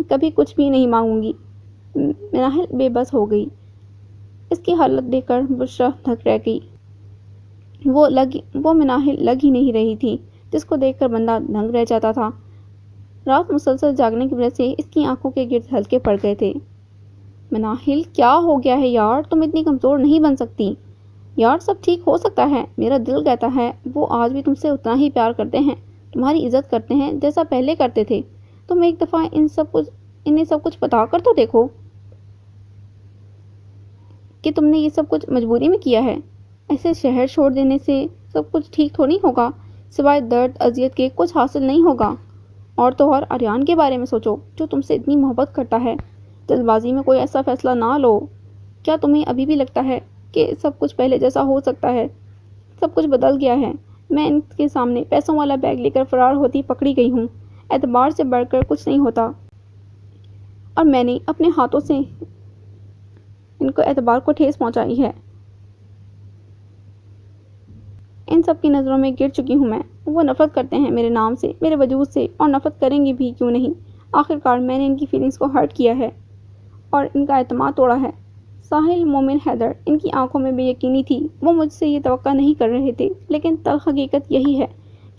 A: کبھی کچھ بھی نہیں مانگوں گی۔ مناہل بے بس ہو گئی۔ اس کی حالت دیکھ کر بشریٰ دھک رہ گئی۔ وہ مناہل لگ ہی نہیں رہی تھی جس کو دیکھ کر بندہ دنگ رہ جاتا تھا۔ رات مسلسل جاگنے کی وجہ سے اس کی آنکھوں کے گرد ہلکے پڑ گئے تھے۔ مناہل کیا ہو گیا ہے یار، تم اتنی کمزور نہیں بن سکتی۔ یار سب ٹھیک ہو سکتا ہے، میرا دل کہتا ہے وہ آج بھی تم سے اتنا ہی پیار کرتے ہیں، تمہاری عزت کرتے ہیں جیسا پہلے کرتے تھے۔ تم ایک دفعہ انہیں سب کچھ بتا کر تو دیکھو کہ تم نے یہ سب کچھ مجبوری میں کیا ہے۔ ایسے شہر چھوڑ دینے سے سب کچھ ٹھیک تھوڑی ہوگا۔ سوائے درد اذیت کے کچھ حاصل نہیں ہوگا۔ اور تو اور آریان کے بارے میں سوچو جو تم سے اتنی محبت کرتا ہے۔ جلد بازی میں کوئی ایسا فیصلہ نہ لو۔ کیا تمہیں ابھی بھی لگتا ہے کہ سب کچھ پہلے جیسا ہو سکتا ہے؟ سب کچھ بدل گیا ہے۔ میں ان کے سامنے پیسوں والا بیگ لے کر فرار ہوتی پکڑی گئی ہوں۔ اعتبار سے بڑھ کر کچھ نہیں ہوتا، اور میں نے اپنے ہاتھوں سے ان کو اعتبار کو ٹھیس پہنچائی ہے۔ ان سب کی نظروں میں گر چکی ہوں میں۔ وہ نفرت کرتے ہیں میرے نام سے، میرے وجود سے، اور نفرت کریں گے بھی کیوں نہیں۔ آخرکار میں نے ان کی فیلنگز کو ہرٹ کیا ہے اور ان کا اعتماد توڑا ہے۔ ساحل، مومن، حیدر ان کی آنکھوں میں بے یقینی تھی۔ وہ مجھ سے یہ توقع نہیں کر رہے تھے، لیکن تلخ حقیقت یہی ہے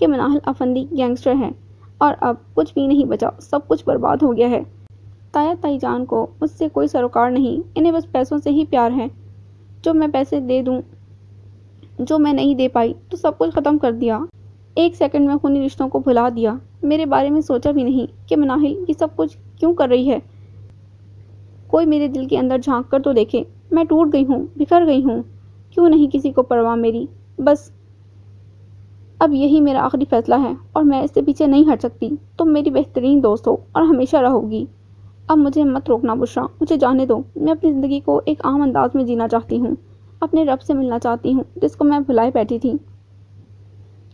A: کہ مناہل افندی گینگسٹر ہے، اور اب کچھ بھی نہیں بچا، سب کچھ برباد ہو گیا ہے۔ تایا تائی جان کو مجھ سے کوئی سروکار نہیں، انہیں بس پیسوں سے ہی پیار ہے۔ جو میں پیسے دے دوں، جو میں نہیں دے پائی تو سب کچھ ختم کر دیا۔ ایک سیکنڈ میں خونی رشتوں کو بھلا دیا۔ میرے بارے میں سوچا بھی نہیں کہ مناہل یہ سب کچھ کیوں کر رہی ہے۔ کوئی میرے دل کے اندر جھانک کر تو دیکھے۔ میں ٹوٹ گئی ہوں، بکھر گئی ہوں۔ کیوں نہیں کسی کو پرواہ میری؟ بس اب یہی میرا آخری فیصلہ ہے، اور میں اس سے پیچھے نہیں ہٹ سکتی۔ تم میری بہترین دوست ہو اور ہمیشہ رہو گی۔ اب مجھے مت روکنا بشرا، مجھے جانے دو۔ میں اپنی زندگی کو ایک عام انداز میں جینا چاہتی ہوں، اپنے رب سے ملنا چاہتی ہوں جس کو میں بھلائے بیٹھی تھی۔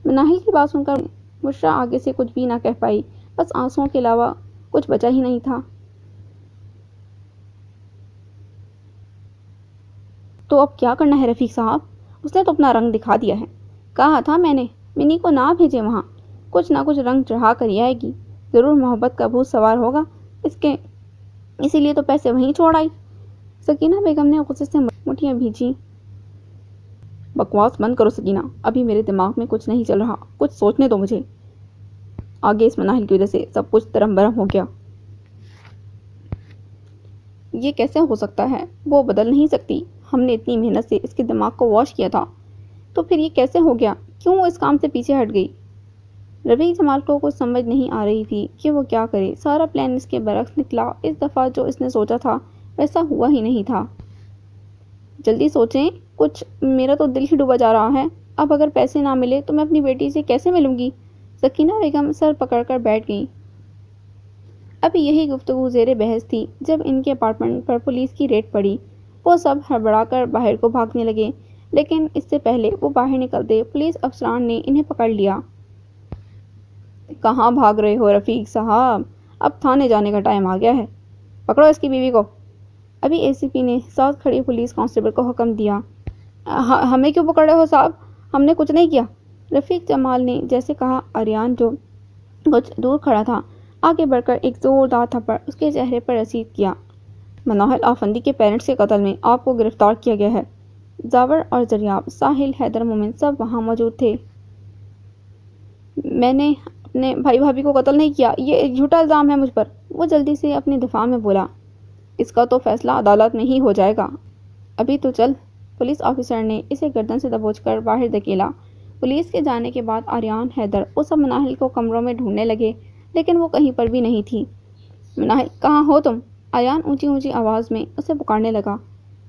A: مناہل کی بات سن کر بشرا آگے سے کچھ بھی نہ کہہ پائی، بس آنسوؤں کے علاوہ کچھ بچا ہی نہیں تھا۔ تو اب کیا کرنا ہے رفیق صاحب؟ اس نے تو اپنا رنگ دکھا دیا ہے۔ کہا تھا میں نے منی کو نہ بھیجے وہاں، کچھ نہ کچھ رنگ چڑھا کر ہی آئے گی۔ ضرور محبت کا بھوت سوار ہوگا اسی لیے تو پیسے وہیں چھوڑ آئی۔ سکینہ بیگم نے غصے سے مٹھیاں بھیجی۔ بکواس بند کرو سکینہ، ابھی میرے دماغ میں کچھ نہیں چل رہا، کچھ سوچنے دو مجھے۔ آگے اس مناہل کی وجہ سے سب کچھ ترم برم ہو گیا۔ یہ کیسے ہو سکتا ہے؟ وہ بدل نہیں سکتی۔ ہم نے اتنی محنت سے اس کے دماغ کو واش کیا تھا، تو پھر یہ کیسے ہو گیا؟ کیوں وہ اس کام سے پیچھے ہٹ گئی؟ رفیق جمال کو کچھ سمجھ نہیں آ رہی تھی کہ وہ کیا کرے۔ سارا پلان اس کے برعکس نکلا۔ اس دفعہ جو اس نے سوچا تھا ویسا ہوا ہی نہیں تھا۔ جلدی سوچیں کچھ، میرا تو دل ہی ڈوبا جا رہا ہے۔ اب اگر پیسے نہ ملے تو میں اپنی بیٹی سے کیسے ملوں گی؟ سکینہ بیگم سر پکڑ کر بیٹھ گئیں۔ ابھی یہی گفتگو زیر بحث تھی جب ان کے اپارٹمنٹ پر پولیس کی ریڈ پڑی۔ وہ سب ہڑبڑا کر باہر کو بھاگنے لگے، لیکن اس سے پہلے وہ باہر نکلتے پولیس افسران نے انہیں پکڑ لیا۔ کہاں بھاگ رہے ہو رفیق صاحب؟ اب تھانے جانے کا ٹائم آ گیا ہے۔ پکڑو اس کی بیوی کو۔ ابھی اے سی پی نے ساتھ کھڑی پولیس کانسٹیبل کو حکم دیا۔ ہمیں کیوں پکڑ رہے ہو صاحب؟ ہم نے کچھ نہیں کیا۔ رفیق جمال نے جیسے کہا۔ آریان جو کچھ دور کھڑا تھا آگے بڑھ کر ایک زوردار تھپڑ اس کے چہرے پر رسید کیا۔ مناہل آفندی کے پیرنٹس کے قتل میں آپ کو گرفتار کیا گیا ہے۔ زاور اور زریاب، ساحل، حیدر، مومن سب وہاں موجود تھے۔ میں نے اپنے بھائی بھابھی کو قتل نہیں کیا، یہ ایک جھوٹا الزام ہے مجھ پر۔ وہ جلدی سے اپنے دفاع میں بولا۔ اس کا تو فیصلہ عدالت میں ہی ہو جائے گا، ابھی تو چل۔ پولیس آفیسر نے اسے گردن سے دبوچ کر باہر دھکیلا۔ پولیس کے جانے کے بعد آریان، حیدر وہ سب مناہل کو کمروں میں ڈھونڈنے لگے، لیکن وہ کہیں پر بھی نہیں تھی۔ مناہل کہاں ہو تم؟ آریان اونچی اونچی آواز میں اسے پکارنے لگا۔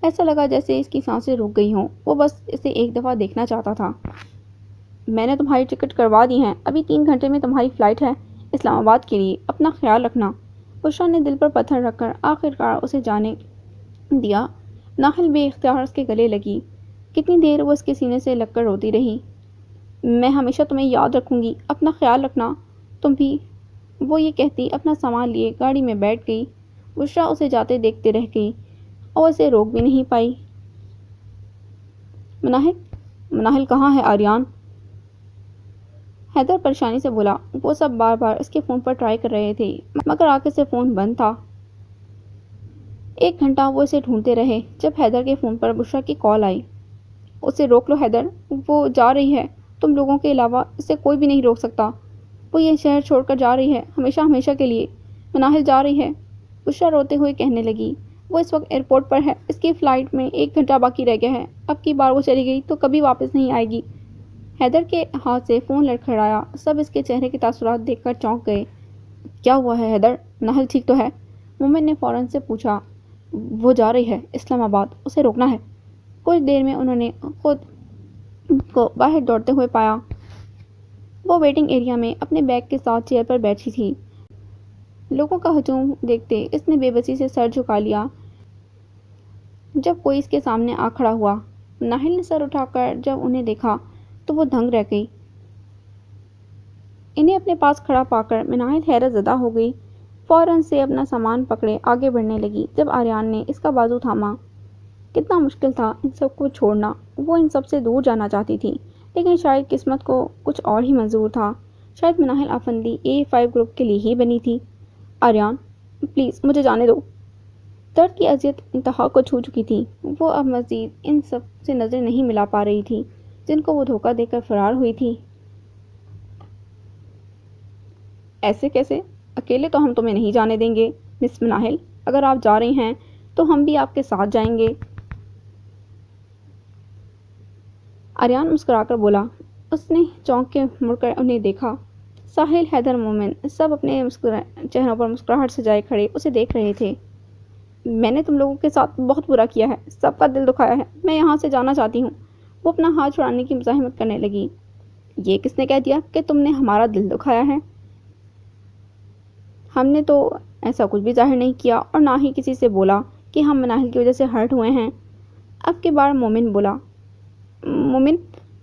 A: ایسا لگا جیسے اس کی سانسیں رک گئی ہوں۔ وہ بس اسے ایک دفعہ دیکھنا چاہتا تھا۔ میں نے تمہاری ٹکٹ کروا دی ہیں، ابھی 3 گھنٹے میں تمہاری فلائٹ ہے اسلام آباد کے لیے، اپنا خیال رکھنا۔ بشرا نے دل پر پتھر رکھ کر آخرکار اسے جانے دیا۔ ناہل بے اختیار اس کے گلے لگی۔ کتنی دیر وہ اس کے سینے سے لگ کر روتی رہی۔ میں ہمیشہ تمہیں یاد رکھوں گی، اپنا خیال رکھنا تم بھی۔ وہ یہ کہتی اپنا سامان لیے گاڑی میں بیٹھ گئی۔ بشرا اسے جاتے دیکھتے رہ گئی اور اسے روک بھی نہیں پائی۔ مناہل کہاں ہے آریان؟ حیدر پریشانی سے بولا۔ وہ سب بار بار اس کے فون پر ٹرائی کر رہے تھے مگر آگے سے فون بند تھا۔ 1 گھنٹہ وہ اسے ڈھونڈتے رہے جب حیدر کے فون پر بشرا کی کال آئی۔ اسے روک لو حیدر، وہ جا رہی ہے، تم لوگوں کے علاوہ اسے کوئی بھی نہیں روک سکتا۔ وہ یہ شہر چھوڑ کر جا رہی ہے، ہمیشہ ہمیشہ کے لیے۔ مناہل جا رہی ہے، بشرا روتے ہوئے کہنے لگی۔ وہ اس وقت ایئرپورٹ پر ہے، اس کی فلائٹ میں 1 گھنٹہ باقی رہ گیا ہے۔ اب کی بار وہ چلی گئی تو کبھی واپس نہیں آئے گی۔ حیدر کے ہاتھ سے فون لڑکھڑایا۔ سب اس کے چہرے کے تاثرات دیکھ کر چونک گئے۔ کیا ہوا ہے حیدر؟ مناہل ٹھیک تو ہے؟ مومن نے فوراً سے پوچھا۔ وہ جا رہی ہے اسلام آباد، اسے روکنا ہے۔ کچھ دیر میں انہوں نے خود کو باہر دوڑتے ہوئے پایا۔ وہ ویٹنگ ایریا میں اپنے بیگ کے ساتھ چیئر پر بیٹھی تھی۔ لوگوں کا ہجوم دیکھتے اس نے بے بسی سے سر جھکا لیا۔ جب کوئی اس کے سامنے آ کھڑا ہوا، ناہل نے سر اٹھا کر جب انہیں دیکھا تو وہ دنگ رہ گئی۔ انہیں اپنے پاس کھڑا پا کر مناہل حیرت زدہ ہو گئی۔ فوراً سے اپنا سامان پکڑے آگے بڑھنے لگی۔ جب آریان نے اس کا بازو تھاما، کتنا مشکل تھا ان سب کو چھوڑنا۔ وہ ان سب سے دور جانا چاہتی تھی، لیکن شاید قسمت کو کچھ اور ہی منظور تھا۔ شاید مناہل آفندی A5 گروپ کے لیے ہی بنی تھی۔ آریان، پلیز مجھے جانے دو۔ درد کی اذیت انتہا کو چھو چکی تھی۔ وہ اب مزید ان سب سے نظریں نہیں ملا پا رہی تھی جن کو وہ دھوکہ دے کر فرار ہوئی تھی۔ ایسے کیسے؟ اکیلے تو ہم تمہیں نہیں جانے دیں گے مس مناہل۔ اگر آپ جا رہی ہیں تو ہم بھی آپ کے ساتھ جائیں گے۔ آریان مسکرا کر بولا۔ اس نے چونک کے مڑ کر انہیں دیکھا۔ ساحل، حیدر، مومن سب اپنے چہروں پر مسکراہٹ سجائے کھڑے اسے دیکھ رہے تھے۔ میں نے تم لوگوں کے ساتھ بہت برا کیا ہے، سب کا دل دکھایا ہے، میں یہاں سے جانا چاہتی ہوں۔ وہ اپنا ہاتھ چھڑانے کی مزاحمت کرنے لگی۔ یہ کس نے کہہ دیا کہ تم نے ہمارا دل دکھایا ہے؟ ہم نے تو ایسا کچھ بھی ظاہر نہیں کیا اور نہ ہی کسی سے بولا کہ ہم مناہل کی وجہ سے ہرٹ ہوئے ہیں۔ اب کے بار مومن بولا۔ مومن،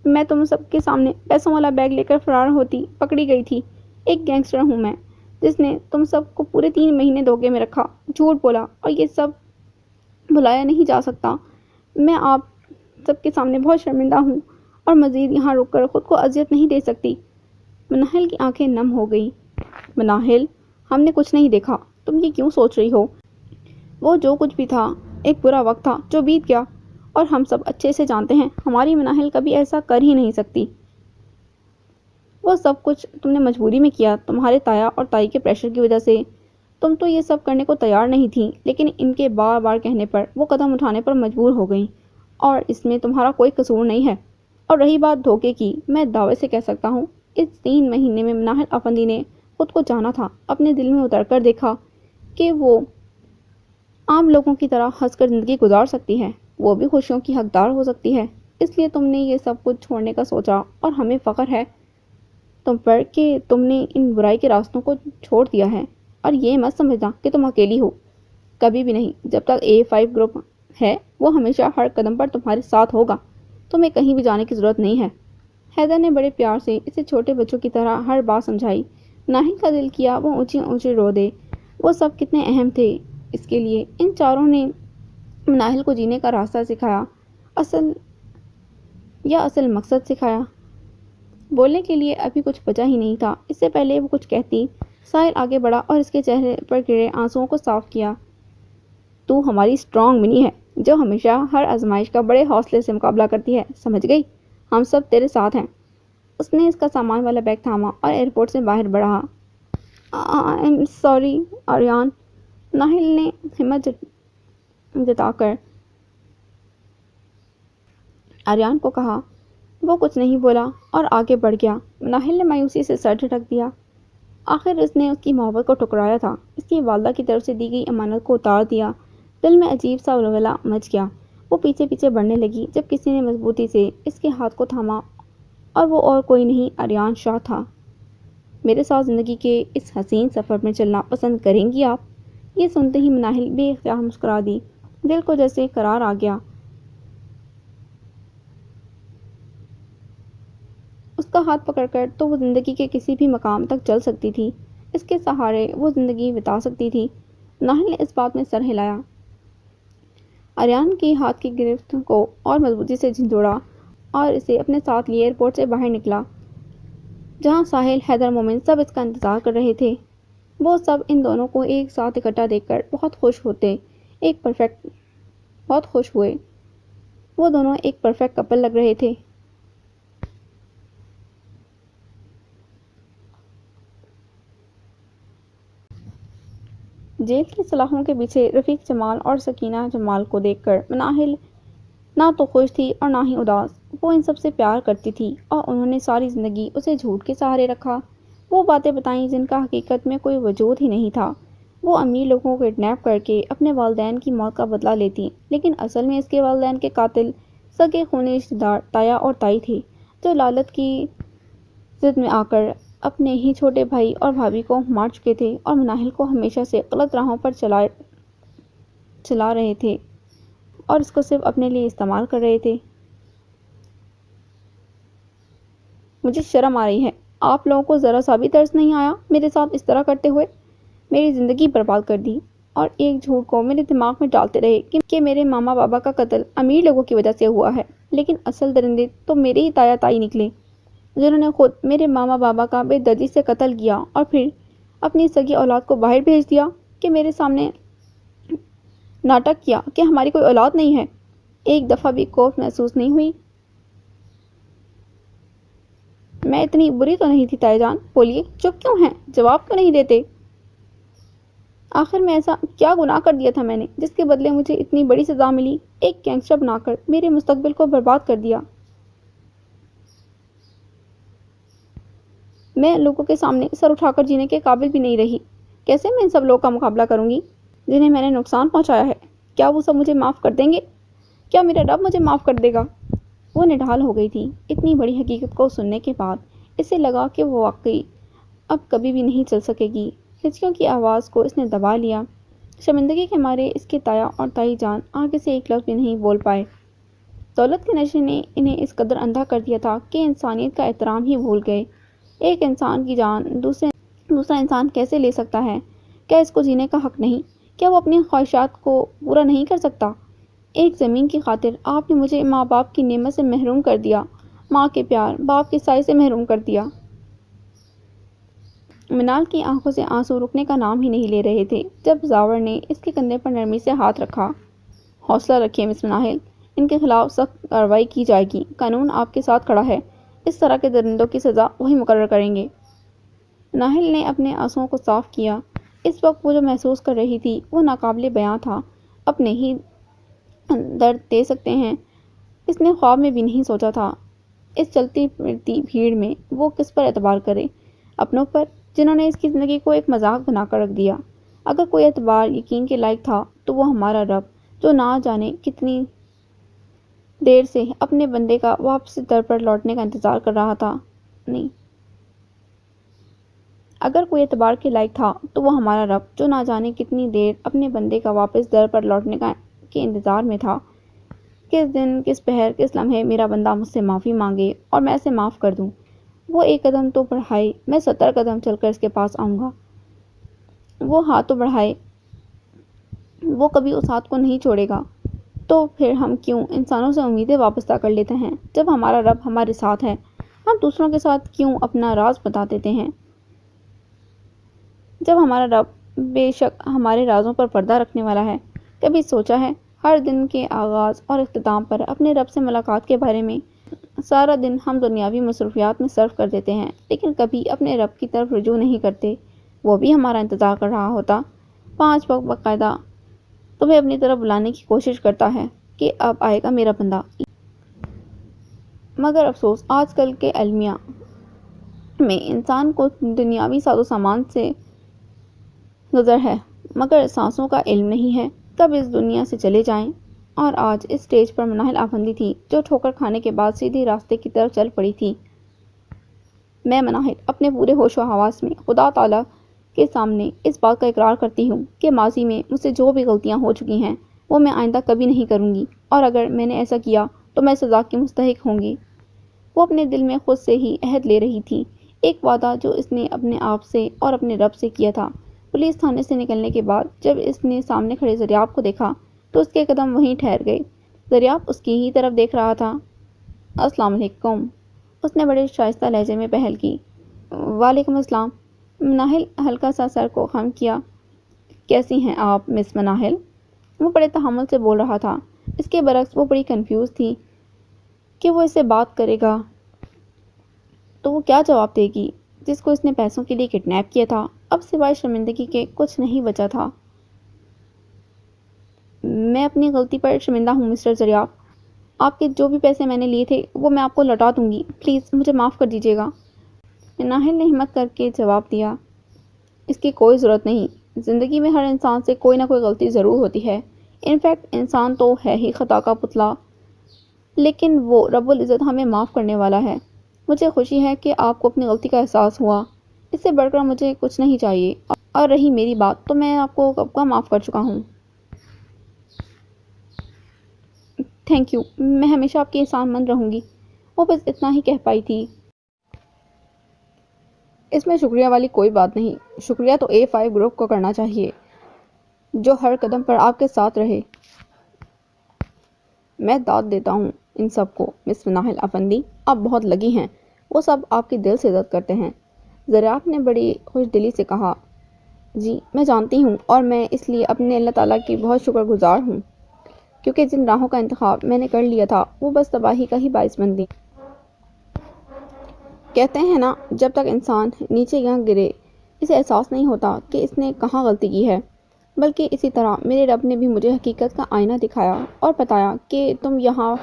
A: میں تم سب کے سامنے پیسوں والا بیگ لے کر فرار ہوتی پکڑی گئی تھی۔ ایک گینگسٹر ہوں میں، جس نے تم سب کو پورے 3 مہینے دھوکے میں رکھا، جھوٹ بولا، اور یہ سب بھلایا نہیں جا سکتا۔ میں آپ سب کے سامنے بہت شرمندہ ہوں اور مزید یہاں رک کر خود کو اذیت نہیں دے سکتی۔ مناہل کی آنکھیں نم ہو گئی۔ مناہل، ہم نے کچھ نہیں دیکھا، تم یہ کیوں سوچ رہی ہو؟ وہ جو کچھ بھی تھا ایک برا وقت تھا جو بیت گیا، اور ہم سب اچھے سے جانتے ہیں ہماری مناہل کبھی ایسا کر ہی نہیں سکتی۔ وہ سب کچھ تم نے مجبوری میں کیا، تمہارے تایا اور تائی کے پریشر کی وجہ سے۔ تم تو یہ سب کرنے کو تیار نہیں تھی، لیکن ان کے بار بار کہنے پر وہ قدم اٹھانے پر مجبور ہو گئیں، اور اس میں تمہارا کوئی قصور نہیں ہے۔ اور رہی بات دھوکے کی، میں دعوے سے کہہ سکتا ہوں اس 3 مہینے میں مناہل آفندی نے خود کو جانا تھا، اپنے دل میں اتر کر دیکھا کہ وہ عام لوگوں کی طرح ہنس کر زندگی گزار سکتی ہے، وہ بھی خوشیوں کی حقدار ہو سکتی ہے۔ اس لیے تم نے یہ سب کچھ چھوڑنے کا سوچا، اور ہمیں فخر ہے تم پر کہ تم نے ان برائی کے راستوں کو چھوڑ دیا ہے۔ اور یہ مت سمجھنا کہ تم اکیلی ہو، کبھی بھی نہیں۔ جب تک A5 گروپ ہے وہ ہمیشہ ہر قدم پر تمہارے ساتھ ہوگا، تمہیں کہیں بھی جانے کی ضرورت نہیں ہے۔ حیدر نے بڑے پیار سے اسے چھوٹے بچوں کی طرح ہر بات سمجھائی۔ ناہل کا دل کیا وہ اونچی اونچی رو دے۔ وہ سب کتنے اہم تھے اس کے لیے۔ ان چاروں نے مناہل کو جینے کا راستہ سکھایا، اصل مقصد سکھایا۔ بولنے کے لیے ابھی کچھ بچا ہی نہیں تھا۔ اس سے پہلے وہ کچھ کہتی، ساحل آگے بڑھا اور اس کے چہرے پر گرے آنسوؤں کو صاف کیا۔ تو ہماری اسٹرانگ منی ہے، جو ہمیشہ ہر آزمائش کا بڑے حوصلے سے مقابلہ کرتی ہے، سمجھ گئی؟ ہم سب تیرے ساتھ ہیں۔ اس نے اس کا سامان والا بیگ تھاما اور ایئرپورٹ سے باہر بڑھا۔ آئی ایم سوری آریان، ناہل نے ہمت جتا کر آریان کو کہا۔ وہ کچھ نہیں بولا اور آگے بڑھ گیا۔ ناہل نے مایوسی سے سر جھٹک دیا۔ آخر اس نے اس کی محبت کو ٹھکرایا تھا، اس کی والدہ کی طرف سے دی گئی امانت کو اتار دیا۔ دل میں عجیب سا ولولہ مچ گیا۔ وہ پیچھے پیچھے بڑھنے لگی جب کسی نے مضبوطی سے اس کے ہاتھ کو تھاما، اور وہ اور کوئی نہیں آریان شاہ تھا۔ میرے ساتھ زندگی کے اس حسین سفر میں چلنا پسند کریں گی آپ؟ یہ سنتے ہی مناہل بے اختیار مسکرا دی۔ دل کو جیسے قرار آ گیا۔ اس کا ہاتھ پکڑ کر تو وہ زندگی کے کسی بھی مقام تک چل سکتی تھی، اس کے سہارے وہ زندگی بتا سکتی تھی۔ ناہل نے اس بات میں سر ہلایا، آریان کے ہاتھ کی گرفت کو اور مضبوطی سے جھنجھوڑا اور اسے اپنے ساتھ لیے ایئرپورٹ سے باہر نکلا، جہاں ساحل، حیدر، مومن سب اس کا انتظار کر رہے تھے۔ وہ سب ان دونوں کو ایک ساتھ اکٹھا دیکھ کر بہت خوش ہوئے۔ وہ دونوں ایک پرفیکٹ کپل لگ رہے تھے۔ جیل کی سلاخوں کے پیچھے رفیق جمال اور سکینہ جمال کو دیکھ کر مناہل نہ تو خوش تھی اور نہ ہی اداس۔ وہ ان سب سے پیار کرتی تھی اور انہوں نے ساری زندگی اسے جھوٹ کے سہارے رکھا۔ وہ باتیں بتائیں جن کا حقیقت میں کوئی وجود ہی نہیں تھا۔ وہ امیر لوگوں کو کڈنیپ کر کے اپنے والدین کی موت کا بدلہ لیتی، لیکن اصل میں اس کے والدین کے قاتل سگے خونی رشتہ دار تایا اور تائی تھے، جو لالت کی ضد میں آ کر اپنے ہی چھوٹے بھائی اور بھابھی کو مار چکے تھے اور مناہل کو ہمیشہ سے غلط راہوں پر چلا رہے تھے اور اس کو صرف اپنے لیے استعمال کر رہے تھے۔ مجھے شرم آ رہی ہے۔ آپ لوگوں کو ذرا سا بھی ترس نہیں آیا میرے ساتھ اس طرح کرتے ہوئے؟ میری زندگی برباد کر دی اور ایک جھوٹ کو میرے دماغ میں ڈالتے رہے کہ میرے ماما بابا کا قتل امیر لوگوں کی وجہ سے ہوا ہے، لیکن اصل درندے تو میرے ہی تایا تائی نکلے، جنہوں نے خود میرے ماما بابا کا بے دردی سے قتل کیا اور پھر اپنی سگی اولاد کو باہر بھیج دیا کہ میرے سامنے ناٹک کیا کہ ہماری کوئی اولاد نہیں ہے۔ ایک دفعہ بھی خوف محسوس نہیں ہوئی؟ میں اتنی بری تو نہیں تھی تائی جان، بولیے، چپ کیوں ہیں؟ جواب کیوں نہیں دیتے؟ آخر میں ایسا کیا گناہ کر دیا تھا میں نے جس کے بدلے مجھے اتنی بڑی سزا ملی؟ ایک گینگسٹر بنا کر میرے مستقبل کو برباد کر دیا۔ میں لوگوں کے سامنے سر اٹھا کر جینے کے قابل بھی نہیں رہی۔ کیسے میں ان سب لوگوں کا مقابلہ کروں گی جنہیں میں نے نقصان پہنچایا ہے؟ کیا وہ سب مجھے معاف کر دیں گے؟ کیا میرا رب مجھے معاف کر دے گا؟ وہ نڈھال ہو گئی تھی۔ اتنی بڑی حقیقت کو سننے کے بعد اسے لگا کہ وہ واقعی اب کبھی بھی نہیں چل سکے گی۔ ہچکیوں کی آواز کو اس نے دبا لیا۔ شرمندگی کے مارے اس کے تایا اور تائی جان آگے سے ایک لفظ بھی نہیں بول پائے۔ دولت کے نشے نے انہیں اس قدر اندھا کر دیا تھا کہ انسانیت کا احترام ہی بھول گئے۔ ایک انسان کی جان دوسرا انسان کیسے لے سکتا ہے؟ کیا اس کو جینے کا حق نہیں؟ کیا وہ اپنی خواہشات کو پورا نہیں کر سکتا؟ ایک زمین کی خاطر آپ نے مجھے ماں باپ کی نعمت سے محروم کر دیا، ماں کے پیار، باپ کے سائے سے محروم کر دیا۔ منال کی آنکھوں سے آنسو رکنے کا نام ہی نہیں لے رہے تھے جب زاور نے اس کے کندھے پر نرمی سے ہاتھ رکھا۔ حوصلہ رکھیے مس مناہل، ان کے خلاف سخت کارروائی کی جائے گی۔ قانون آپ کے ساتھ کھڑا ہے۔ اس طرح کے درندوں کی سزا وہی مقرر کریں گے۔ مناہل نے اپنے آنسوؤں کو صاف کیا۔ اس وقت وہ جو محسوس کر رہی تھی وہ ناقابل بیاں تھا۔ اپنے ہی درد دے سکتے ہیں، اس نے خواب میں بھی نہیں سوچا تھا۔ اس چلتی پھرتی بھیڑ میں وہ کس پر اعتبار کرے؟ اپنوں پر، جنہوں نے اس کی زندگی کو ایک مذاق بنا کر رکھ دیا۔ اگر کوئی اعتبار یقین کے لائق تھا تو وہ ہمارا رب، جو نہ جانے کتنی دیر سے اپنے بندے کا واپس در پر لوٹنے کا انتظار کر رہا تھا۔ نہیں، اگر کوئی اعتبار کے لائق تھا تو وہ ہمارا رب، جو نہ جانے کتنی دیر اپنے بندے کا واپس در پر لوٹنے کے انتظار میں تھا۔ کس دن، کس پہر، کس لمحے میرا بندہ مجھ سے معافی مانگے اور میں اسے معاف کر دوں۔ وہ ایک قدم تو بڑھائے، میں 70 قدم چل کر اس کے پاس آؤں گا۔ وہ ہاتھ تو بڑھائے، وہ کبھی اس ہاتھ کو نہیں چھوڑے گا۔ تو پھر ہم کیوں انسانوں سے امیدیں وابستہ کر لیتے ہیں؟ جب ہمارا رب ہمارے ساتھ ہے، ہم دوسروں کے ساتھ کیوں اپنا راز بتا دیتے ہیں؟ جب ہمارا رب بے شک ہمارے رازوں پر پردہ رکھنے والا ہے۔ کبھی سوچا ہے ہر دن کے آغاز اور اختتام پر اپنے رب سے ملاقات کے بارے میں؟ سارا دن ہم دنیاوی مصروفیات میں صرف کر دیتے ہیں لیکن کبھی اپنے رب کی طرف رجوع نہیں کرتے۔ وہ بھی ہمارا انتظار کر رہا ہوتا، 5 وقت باقاعدہ تمہیں اپنی طرف بلانے کی کوشش کرتا ہے کہ اب آئے گا میرا بندہ۔ مگر افسوس، آج کل کے المیہ میں انسان کو دنیاوی ساز و سامان سے گزر ہے مگر سانسوں کا علم نہیں ہے، کب اس دنیا سے چلے جائیں۔ اور آج اس سٹیج پر مناہل آفندی تھی جو ٹھوکر کھانے کے بعد سیدھی راستے کی طرف چل پڑی تھی۔ میں مناہل اپنے پورے ہوش و حواس میں خدا تعالیٰ کے سامنے اس بات کا اقرار کرتی ہوں کہ ماضی میں مجھ سے جو بھی غلطیاں ہو چکی ہیں وہ میں آئندہ کبھی نہیں کروں گی، اور اگر میں نے ایسا کیا تو میں سزا کی مستحق ہوں گی۔ وہ اپنے دل میں خود سے ہی عہد لے رہی تھی، ایک وعدہ جو اس نے اپنے آپ سے اور اپنے رب سے کیا تھا۔ پولیس تھانے سے نکلنے کے بعد جب اس نے سامنے کھڑے زریاب کو دیکھا تو اس کے قدم وہیں ٹھہر گئے۔ زریاب اس کی ہی طرف دیکھ رہا تھا۔ السلام علیکم، اس نے بڑے شائستہ لہجے میں پہل کی۔ وعلیکم السلام۔ مناہل ہلکا سا سر کو خم کیا۔ کیسی ہیں آپ مس مناہل؟ وہ بڑے تحمل سے بول رہا تھا۔ اس کے برعکس وہ بڑی کنفیوز تھی کہ وہ اس سے بات کرے گا تو وہ کیا جواب دے گی جس کو اس نے پیسوں کے لیے کڈنیپ کیا تھا۔ اب سوائے شرمندگی کے کچھ نہیں بچا تھا۔ میں اپنی غلطی پر شرمندہ ہوں مسٹر زریاب، آپ کے جو بھی پیسے میں نے لیے تھے وہ میں آپ کو لوٹا دوں گی، پلیز مجھے معاف کر دیجیے گا۔ مناہل نے ہمت کر کے جواب دیا، اس کی کوئی ضرورت نہیں، زندگی میں ہر انسان سے کوئی نہ کوئی غلطی ضرور ہوتی ہے، انفیکٹ انسان تو ہے ہی خطا کا پتلا، لیکن وہ رب العزت ہمیں معاف کرنے والا ہے۔ مجھے خوشی ہے کہ آپ کو اپنی غلطی کا احساس ہوا، اس سے بڑھ کر مجھے کچھ نہیں چاہیے، اور رہی میری بات تو میں آپ کو کب کا معاف کر چکا ہوں۔ تھینک یو، میں ہمیشہ آپ کی احسان مند رہوں گی۔ وہ بس اتنا ہی کہہ پائی تھی۔ اس میں شکریہ والی کوئی بات نہیں، شکریہ تو A5 گروپ کو کرنا چاہیے جو ہر قدم پر آپ کے ساتھ رہے۔ میں داد دیتا ہوں ان سب کو، مس مناہل افندی، آپ بہت لگی ہیں، وہ سب آپ کے دل سے عزت کرتے ہیں۔ زریاب نے بڑی خوش دلی سے کہا، جی میں جانتی ہوں، اور میں اس لیے اپنے اللہ تعالیٰ کی بہت شکر گزار ہوں، کیونکہ جن راہوں کا انتخاب میں نے کر لیا تھا وہ بس تباہی کا ہی باعث بن دی۔ کہتے ہیں نا، جب تک انسان نیچے نہ گرے اسے احساس نہیں ہوتا کہ اس نے کہاں غلطی کی ہے، بلکہ اسی طرح میرے رب نے بھی مجھے حقیقت کا آئینہ دکھایا اور بتایا کہ تم یہاں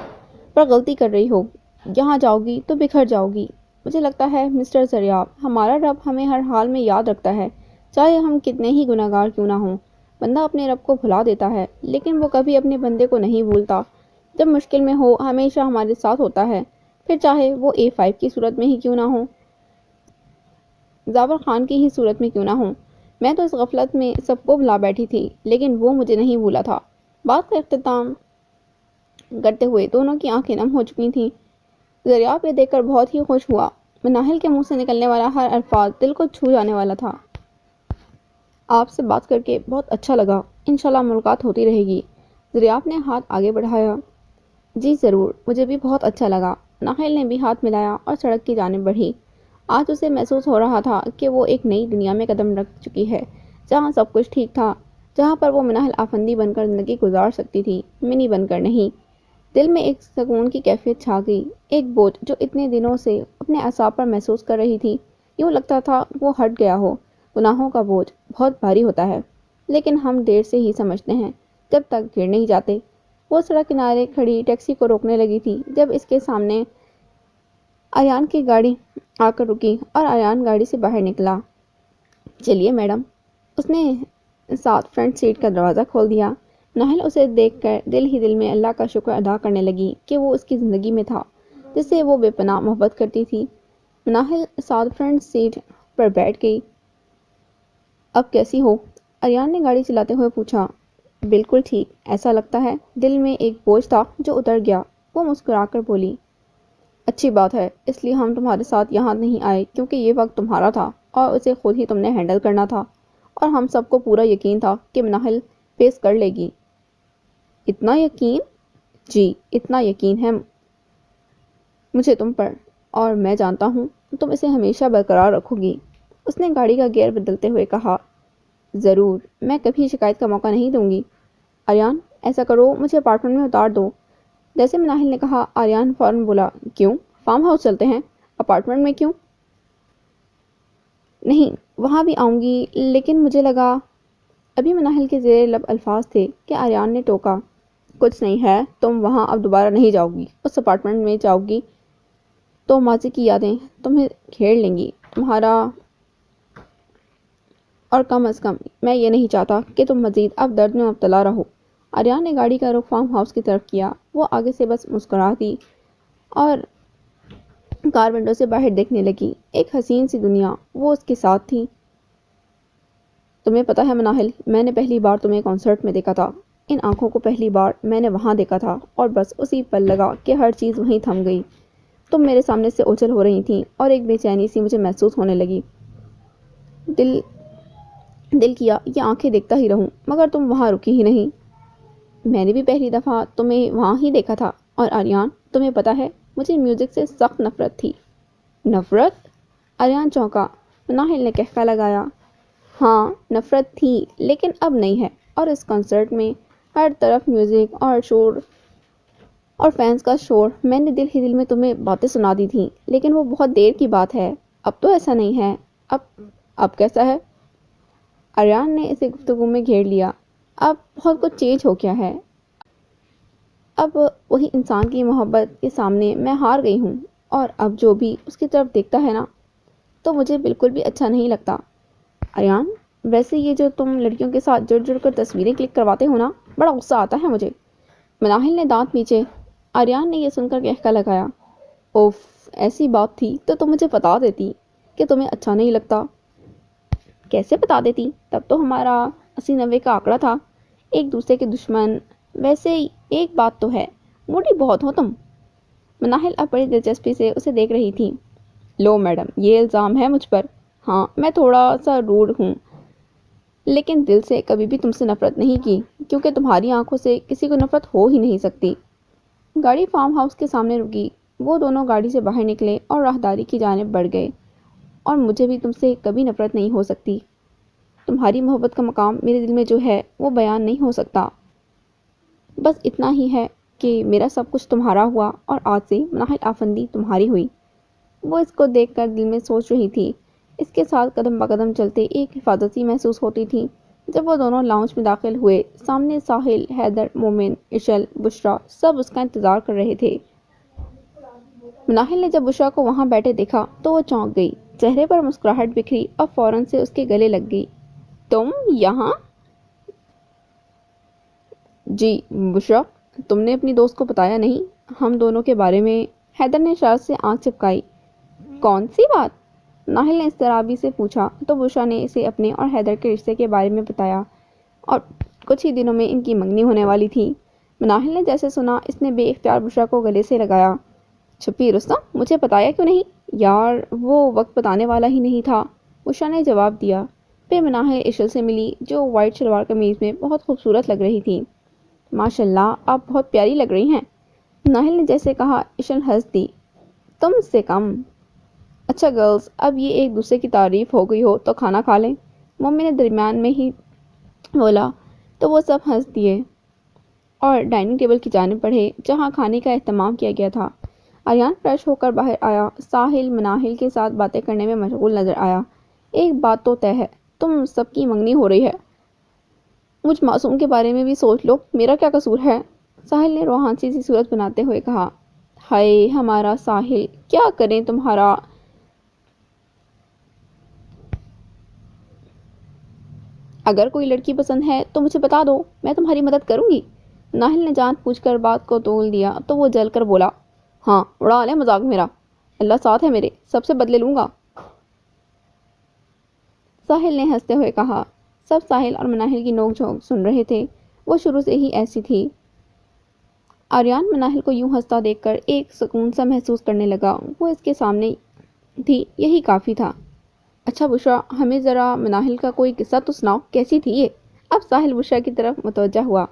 A: پر غلطی کر رہی ہو، یہاں جاؤ گی تو بکھر جاؤ گی۔ مجھے لگتا ہے مسٹر زریاب، ہمارا رب ہمیں ہر حال میں یاد رکھتا ہے، چاہے ہم کتنے ہی گناہگار کیوں نہ ہوں۔ بندہ اپنے رب کو بھلا دیتا ہے، لیکن وہ کبھی اپنے بندے کو نہیں بھولتا۔ جب مشکل میں ہو ہمیشہ ہمارے ساتھ ہوتا ہے، پھر چاہے وہ A5 کی صورت میں ہی کیوں نہ ہو، زابر خان کی ہی صورت میں کیوں نہ ہو۔ میں تو اس غفلت میں سب کو بھلا بیٹھی تھی، لیکن وہ مجھے نہیں بھولا تھا۔ بات کا اختتام کرتے ہوئے دونوں کی آنکھیں نم ہو چکی تھیں۔ زریاب یہ دیکھ کر بہت ہی خوش ہوا۔ مناہل کے منہ سے نکلنے والا ہر الفاظ دل کو چھو جانے والا تھا۔ آپ سے بات کر کے بہت اچھا لگا، انشاءاللہ ملاقات ہوتی رہے گی۔ زریاب نے ہاتھ آگے بڑھایا۔ جی ضرور، مجھے بھی بہت اچھا لگا۔ مناہل نے بھی ہاتھ ملایا اور سڑک کی جانب بڑھی۔ آج اسے محسوس ہو رہا تھا کہ وہ ایک نئی دنیا میں قدم رکھ چکی ہے، جہاں سب کچھ ٹھیک تھا، جہاں پر وہ مناہل آفندی بن کر زندگی گزار سکتی تھی، منی بن کر نہیں۔ دل میں ایک سکون کی کیفیت چھا گئی، ایک بوجھ جو اتنے دنوں سے اپنے اعصاب پر محسوس کر رہی تھی، یوں لگتا تھا وہ ہٹ گیا ہو۔ گناہوں کا بوجھ بہت بھاری ہوتا ہے، لیکن ہم دیر سے ہی سمجھتے ہیں جب تک گر نہیں جاتے۔ وہ سڑک کنارے کھڑی ٹیکسی کو روکنے لگی تھی جب اس کے سامنے آریان کی گاڑی آ کر رکی اور آریان گاڑی سے باہر نکلا۔ چلیے میڈم، اس نے ساتھ فرنٹ سیٹ کا دروازہ کھول دیا۔ مناہل اسے دیکھ کر دل ہی دل میں اللہ کا شکر ادا کرنے لگی کہ وہ اس کی زندگی میں تھا جس سے وہ بے پناہ محبت کرتی تھی۔ مناہل ساتھ فرنٹ سیٹ پر بیٹھ گئی۔ اب کیسی ہو؟ آریان نے گاڑی چلاتے ہوئے پوچھا۔ بالکل ٹھیک، ایسا لگتا ہے دل میں ایک بوجھ تھا جو اتر گیا، وہ مسکرا کر بولی۔ اچھی بات ہے، اس لیے ہم تمہارے ساتھ یہاں نہیں آئے کیونکہ یہ وقت تمہارا تھا اور اسے خود ہی تم نے ہینڈل کرنا تھا، اور ہم سب کو پورا یقین تھا کہ مناہل فیس کر لے گی۔ اتنا یقین؟ جی، اتنا یقین ہے مجھے تم پر، اور میں جانتا ہوں تم اسے ہمیشہ برقرار رکھو گی۔ اس نے گاڑی کا گیئر بدلتے ہوئے کہا۔ ضرور، میں کبھی شکایت کا موقع نہیں دوں گی۔ آریان، ایسا کرو، مجھے اپارٹمنٹ میں اتار دو۔ جیسے مناہل نے کہا، آریان فوراً بولا، کیوں؟ فارم ہاؤس چلتے ہیں، اپارٹمنٹ میں کیوں؟ نہیں، وہاں بھی آؤں گی، لیکن مجھے لگا۔ ابھی مناہل کے زیر لب الفاظ تھے کہ آریان نے ٹوکا۔ کچھ نہیں ہے، تم وہاں اب دوبارہ نہیں جاؤ گی، اس اپارٹمنٹ میں جاؤ گی تو ماضی کی یادیں تمہیں گھیر لیں گی، تمہارا، اور کم از کم میں یہ نہیں چاہتا کہ تم مزید اب درد میں مبتلا رہو۔ آریان نے گاڑی کا رخ فارم ہاؤس کی طرف کیا۔ وہ آگے سے بس مسکرا دی اور کار ونڈو سے باہر دیکھنے لگی۔ ایک حسین سی دنیا وہ اس کے ساتھ تھی۔ تمہیں پتہ ہے مناہل، میں نے پہلی بار تمہیں کنسرٹ میں دیکھا تھا، ان آنکھوں کو پہلی بار میں نے وہاں دیکھا تھا، اور بس اسی پل لگا کہ ہر چیز وہیں تھم گئی۔ تم میرے سامنے سے اوجھل ہو رہی تھیں اور ایک بے چینی سی مجھے محسوس ہونے لگی۔ دل کیا یہ آنکھیں دیکھتا ہی رہوں، مگر تم وہاں رکی ہی نہیں۔ میں نے بھی پہلی دفعہ تمہیں وہاں ہی دیکھا تھا۔ اور آریان، تمہیں پتہ ہے مجھے میوزک سے سخت نفرت تھی۔ نفرت؟ آریان چونکا۔ مناہل نے کہکا لگایا۔ ہاں نفرت تھی، لیکن اب نہیں ہے، اور اس کنسرٹ میں ہر طرف میوزک اور شور اور فینس کا شور، میں نے دل ہی دل میں تمہیں باتیں سنا دی تھیں، لیکن وہ بہت دیر کی بات ہے، اب تو ایسا نہیں ہے۔ اب کیسا ہے؟ آریان نے اسے گفتگو میں گھیر لیا۔ اب بہت کچھ چینج ہو گیا ہے، اب وہی انسان کی محبت کے سامنے میں ہار گئی ہوں، اور اب جو بھی اس کی طرف دیکھتا ہے نا، تو مجھے بالکل بھی اچھا نہیں لگتا۔ آریان، ویسے یہ جو تم لڑکیوں کے ساتھ جڑ جڑ کر تصویریں کلک کرواتے ہو نا، بڑا غصہ آتا ہے مجھے۔ مناہل نے دانت پیچھے۔ آریان نے یہ سن کر کہکا لگایا۔ اوف، ایسی بات تھی تو تم مجھے بتا دیتی کہ تمہیں اچھا نہیں لگتا۔ کیسے بتا دیتی؟ تب تو ہمارا 80-90 کا آنکڑا تھا، ایک دوسرے کے دشمن۔ ویسے ایک بات تو ہے، موٹی بہت ہو تم۔ مناہل اب بڑی دلچسپی سے اسے دیکھ رہی تھی۔ لو میڈم، یہ الزام ہے مجھ پر۔ ہاں، میں تھوڑا سا روڈ ہوں، لیکن دل سے کبھی بھی تم سے نفرت نہیں کی، کیونکہ تمہاری آنکھوں سے کسی کو نفرت ہو ہی نہیں سکتی۔ گاڑی فارم ہاؤس کے سامنے رکی، وہ دونوں گاڑی سے باہر نکلے اور راہداری کی جانب بڑھ گئے۔ اور مجھے بھی تم سے کبھی نفرت نہیں ہو سکتی۔ تمہاری محبت کا مقام میرے دل میں جو ہے وہ بیان نہیں ہو سکتا۔ بس اتنا ہی ہے کہ میرا سب کچھ تمہارا ہوا اور آج سے مناہل آفندی تمہاری ہوئی۔ وہ اس کو دیکھ کر دل میں سوچ رہی تھی۔ اس کے ساتھ قدم بقدم چلتے ایک حفاظتی محسوس ہوتی تھی۔ جب وہ دونوں لاؤنج میں داخل ہوئے، سامنے ساحل، حیدر، مومن، اشل، بشریٰ سب اس کا انتظار کر رہے تھے۔ مناہل نے جب بشریٰ کو وہاں بیٹھے دیکھا تو وہ چونک گئی، چہرے پر مسکراہٹ بکھری اور فوراً سے اس کے گلے لگ گئی۔ تم یہاں؟ جی بشریٰ، تم نے اپنی دوست کو بتایا نہیں ہم دونوں کے بارے میں؟ حیدر نے اشارت سے آنکھ چپکائی۔ کون سی بات؟ مناہل نے اضطرابی سے پوچھا تو بشریٰ نے اسے اپنے اور حیدر کے رشتے کے بارے میں بتایا، اور کچھ ہی دنوں میں ان کی منگنی ہونے والی تھی۔ مناہل نے جیسے سنا، اس نے بے اختیار بشریٰ کو گلے سے لگایا۔ چھپی رستم، مجھے بتایا کیوں نہیں؟ یار، وہ وقت بتانے والا ہی نہیں تھا، بشریٰ نے جواب دیا۔ پھر مناہل اشل سے ملی، جو وائٹ شلوار قمیض میں بہت خوبصورت لگ رہی تھی۔ ماشاء اللہ، آپ بہت پیاری لگ رہی ہیں، مناہل نے جیسے کہا۔ اشل ہنس دی۔ تم سے کم۔ اچھا گرلز، اب یہ ایک دوسرے کی تعریف ہو گئی ہو تو کھانا کھا لیں، ممی نے درمیان میں ہی بولا تو وہ سب ہنس دیے اور ڈائننگ ٹیبل کی جانب بڑھے جہاں کھانے کا اہتمام کیا گیا تھا۔ آریان فریش ہو کر باہر آیا۔ ساحل مناہل کے ساتھ باتیں کرنے میں مشغول نظر آیا۔ ایک بات تو طے ہے، تم سب کی منگنی ہو رہی ہے۔ مجھ معصوم کے بارے میں بھی سوچ لو، میرا کیا قصور ہے؟ ساحل نے روحانسی سی صورت بناتے ہوئے کہا۔ ہائے ہمارا ساحل، کیا کریں تمہارا؟ اگر کوئی لڑکی پسند ہے تو مجھے بتا دو، میں تمہاری مدد کروں گی۔ ناہل نے جان پوچھ کر بات کو تول دیا تو وہ جل کر بولا۔ ہاں، اڑا لے مذاق میرا، اللہ ساتھ ہے میرے، سب سے بدلے لوں گا، ساحل نے ہنستے ہوئے کہا۔ سب ساحل اور مناہل کی نوک جھونک سن رہے تھے، وہ شروع سے ہی ایسی تھی۔ آریان مناہل کو یوں ہنستا دیکھ کر ایک سکون سا محسوس کرنے لگا۔ وہ اس کے سامنے تھی، یہی کافی تھا۔ اچھا بشریٰ، ہمیں ذرا مناہل کا کوئی قصہ تو سناؤ، کیسی تھی یہ؟ اب ساحل بشریٰ کی طرف متوجہ ہوا۔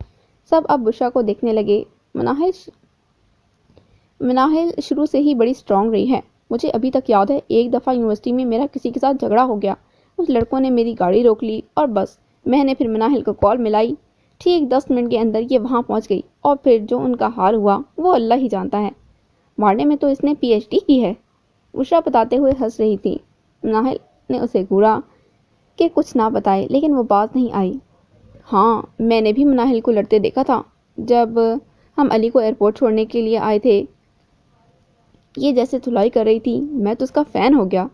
A: سب اب بشریٰ کو دیکھنے لگے۔ مناہل شروع سے ہی بڑی اسٹرانگ رہی ہے، مجھے ابھی تک یاد ہے ایک دفعہ یونیورسٹی میں میرا کسی کے ساتھ جھگڑا ہو گیا، اس لڑکوں نے میری گاڑی روک لی اور بس میں نے پھر مناہل کو کال ملائی، ٹھیک 10 منٹ کے اندر یہ وہاں پہنچ گئی، اور پھر جو ان کا حال ہوا وہ اللہ ہی جانتا ہے۔ مارنے میں تو اس نے PhD کی ہے، بشریٰ بتاتے ہوئے ہنس رہی تھی۔ مناہل نے اسے گھورا کہ کچھ نہ بتائے، لیکن وہ بات نہیں آئی۔ ہاں، میں نے بھی مناہل کو لڑتے دیکھا تھا جب ہم علی کو ایئرپورٹ چھوڑنے کے لیے آئے تھے، یہ جیسے دھلائی کر رہی تھی، میں تو اس کا فین ہو گیا،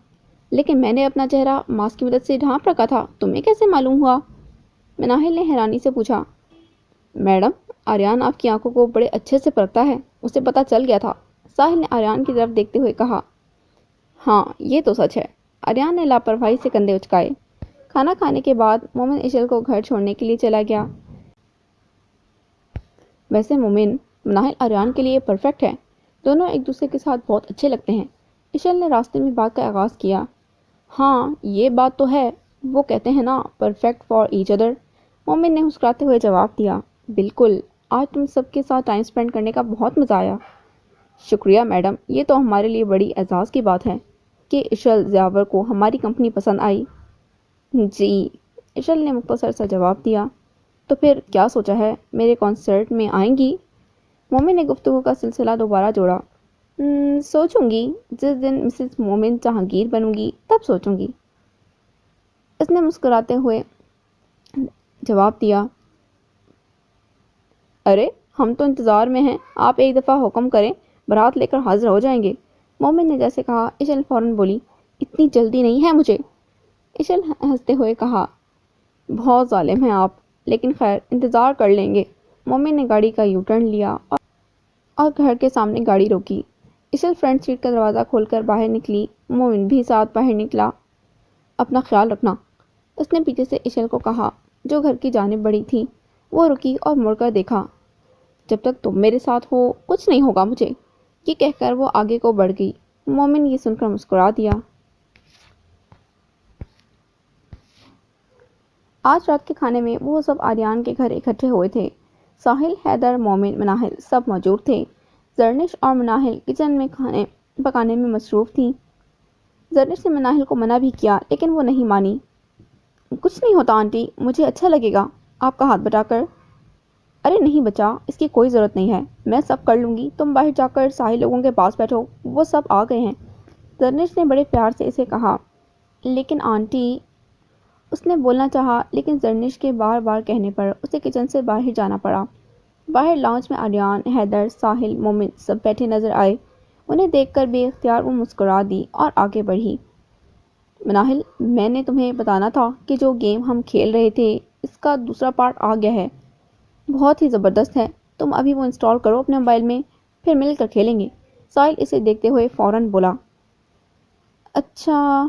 A: لیکن میں نے اپنا چہرہ ماسک کی مدد سے ڈھانپ رکھا تھا، تمہیں کیسے معلوم ہوا؟ مناہل نے حیرانی سے پوچھا۔ میڈم، آریان آپ کی آنکھوں کو بڑے اچھے سے پرکھتا ہے، اسے پتہ چل گیا تھا، ساحل نے آریان کی طرف دیکھتے ہوئے کہا۔ ہاں، یہ تو سچ ہے، آریان نے لاپرواہی سے کندھے اچکائے۔ کھانا کھانے کے بعد مومن اشل کو گھر چھوڑنے کے لیے چلا گیا۔ ویسے مومن، مناہل آریان کے لیے پرفیکٹ ہے، دونوں ایک دوسرے کے ساتھ بہت اچھے لگتے ہیں، اشل نے راستے میں بات کا آغاز کیا۔ ہاں، یہ بات تو ہے، وہ کہتے ہیں نا پرفیکٹ فار ایچ ادر، مومن نے مسکراتے ہوئے جواب دیا۔ بالکل، آج تم سب کے ساتھ ٹائم سپینڈ کرنے کا بہت مزہ آیا۔ شکریہ میڈم، یہ تو ہمارے لیے بڑی اعزاز کی بات ہے کہ اشل زیاور کو ہماری کمپنی پسند آئی۔ جی، اشل نے مختصر سا جواب دیا۔ تو پھر کیا سوچا ہے، میرے کنسرٹ میں آئیں گی؟ مومن نے گفتگو کا سلسلہ دوبارہ جوڑا۔ سوچوں گی، جس دن مسز مومن جہانگیر بنوں گی تب سوچوں گی، اس نے مسکراتے ہوئے جواب دیا۔ ارے ہم تو انتظار میں ہیں، آپ ایک دفعہ حکم کریں، بارات لے کر حاضر ہو جائیں گے، مومن نے جیسے کہا۔ اشل فوراً بولی۔ اتنی جلدی نہیں ہے مجھے، اشل ہنستے ہوئے کہا۔ بہت ظالم ہیں آپ، لیکن خیر انتظار کر لیں گے۔ مومن نے گاڑی کا یو ٹرن لیا اور گھر کے سامنے گاڑی روکی۔ اشل فرنٹ سیٹ کا دروازہ کھول کر باہر نکلی، مومن بھی ساتھ باہر نکلا۔ اپنا خیال رکھنا، اس نے پیچھے سے اشل کو کہا جو گھر کی جانب بڑھی تھی۔ وہ رکی اور مڑ کر دیکھا۔ جب تک تم میرے ساتھ ہو کچھ نہیں ہوگا مجھے، یہ کہہ کر وہ آگے کو بڑھ گئی۔ مومن یہ سن کر مسکرا دیا۔ آج رات کے کھانے میں وہ سب آریان کے گھر اکٹھے ہوئے تھے۔ ساحل، حیدر، مومن، مناہل سب موجود تھے۔ زرنش اور مناہل کچن میں کھانے پکانے میں مصروف تھیں۔ زرنش نے مناہل کو منع بھی کیا لیکن وہ نہیں مانی۔ کچھ نہیں ہوتا آنٹی، مجھے اچھا لگے گا آپ کا ہاتھ بٹا کر۔ ارے نہیں بچا، اس کی کوئی ضرورت نہیں ہے، میں سب کر لوں گی، تم باہر جا کر ساحل لوگوں کے پاس بیٹھو، وہ سب آ گئے ہیں۔ زرنش نے بڑے پیار سے اسے کہا۔ لیکن آنٹی، اس نے بولنا چاہا لیکن زرنش کے بار بار کہنے پر اسے کچن سے باہر جانا پڑا۔ باہر لاؤنج میں آریان، حیدر، ساحل، مومن سب بیٹھے نظر آئے۔ انہیں دیکھ کر بے اختیار وہ مسکرا دی اور آگے بڑھی۔ مناہل، میں نے تمہیں بتانا تھا کہ جو گیم ہم کھیل رہے تھے اس کا دوسرا پارٹ آ گیا ہے، بہت ہی زبردست ہے، تم ابھی وہ انسٹال کرو اپنے موبائل میں، پھر مل کر کھیلیں گے۔ ساحل اسے دیکھتے ہوئے فوراً بولا۔ اچھا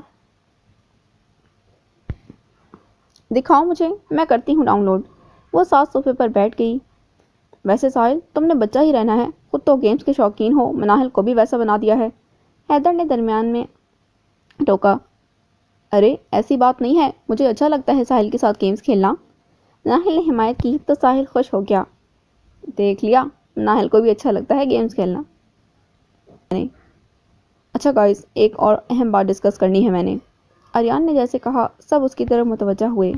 A: دکھاؤ مجھے، میں کرتی ہوں ڈاؤن لوڈ۔ وہ ساتھ صوفے پر بیٹھ گئی۔ ویسے ساحل، تم نے بچہ ہی رہنا ہے، خود تو گیمز کے شوقین ہو، مناہل کو بھی ویسا بنا دیا ہے، حیدر نے درمیان میں ٹوکا۔ ارے ایسی بات نہیں ہے، مجھے اچھا لگتا ہے ساحل کے ساتھ گیمز کھیلنا۔ مناہل نے حمایت کی تو ساحل خوش ہو گیا۔ دیکھ لیا، مناہل کو بھی اچھا لگتا ہے گیمز کھیلنا۔ اچھا گائز، ایک اور اہم بات ڈسکس کرنی ہے میں نے۔ آریان نے جیسے کہا سب اس کی طرف متوجہ ہوئے۔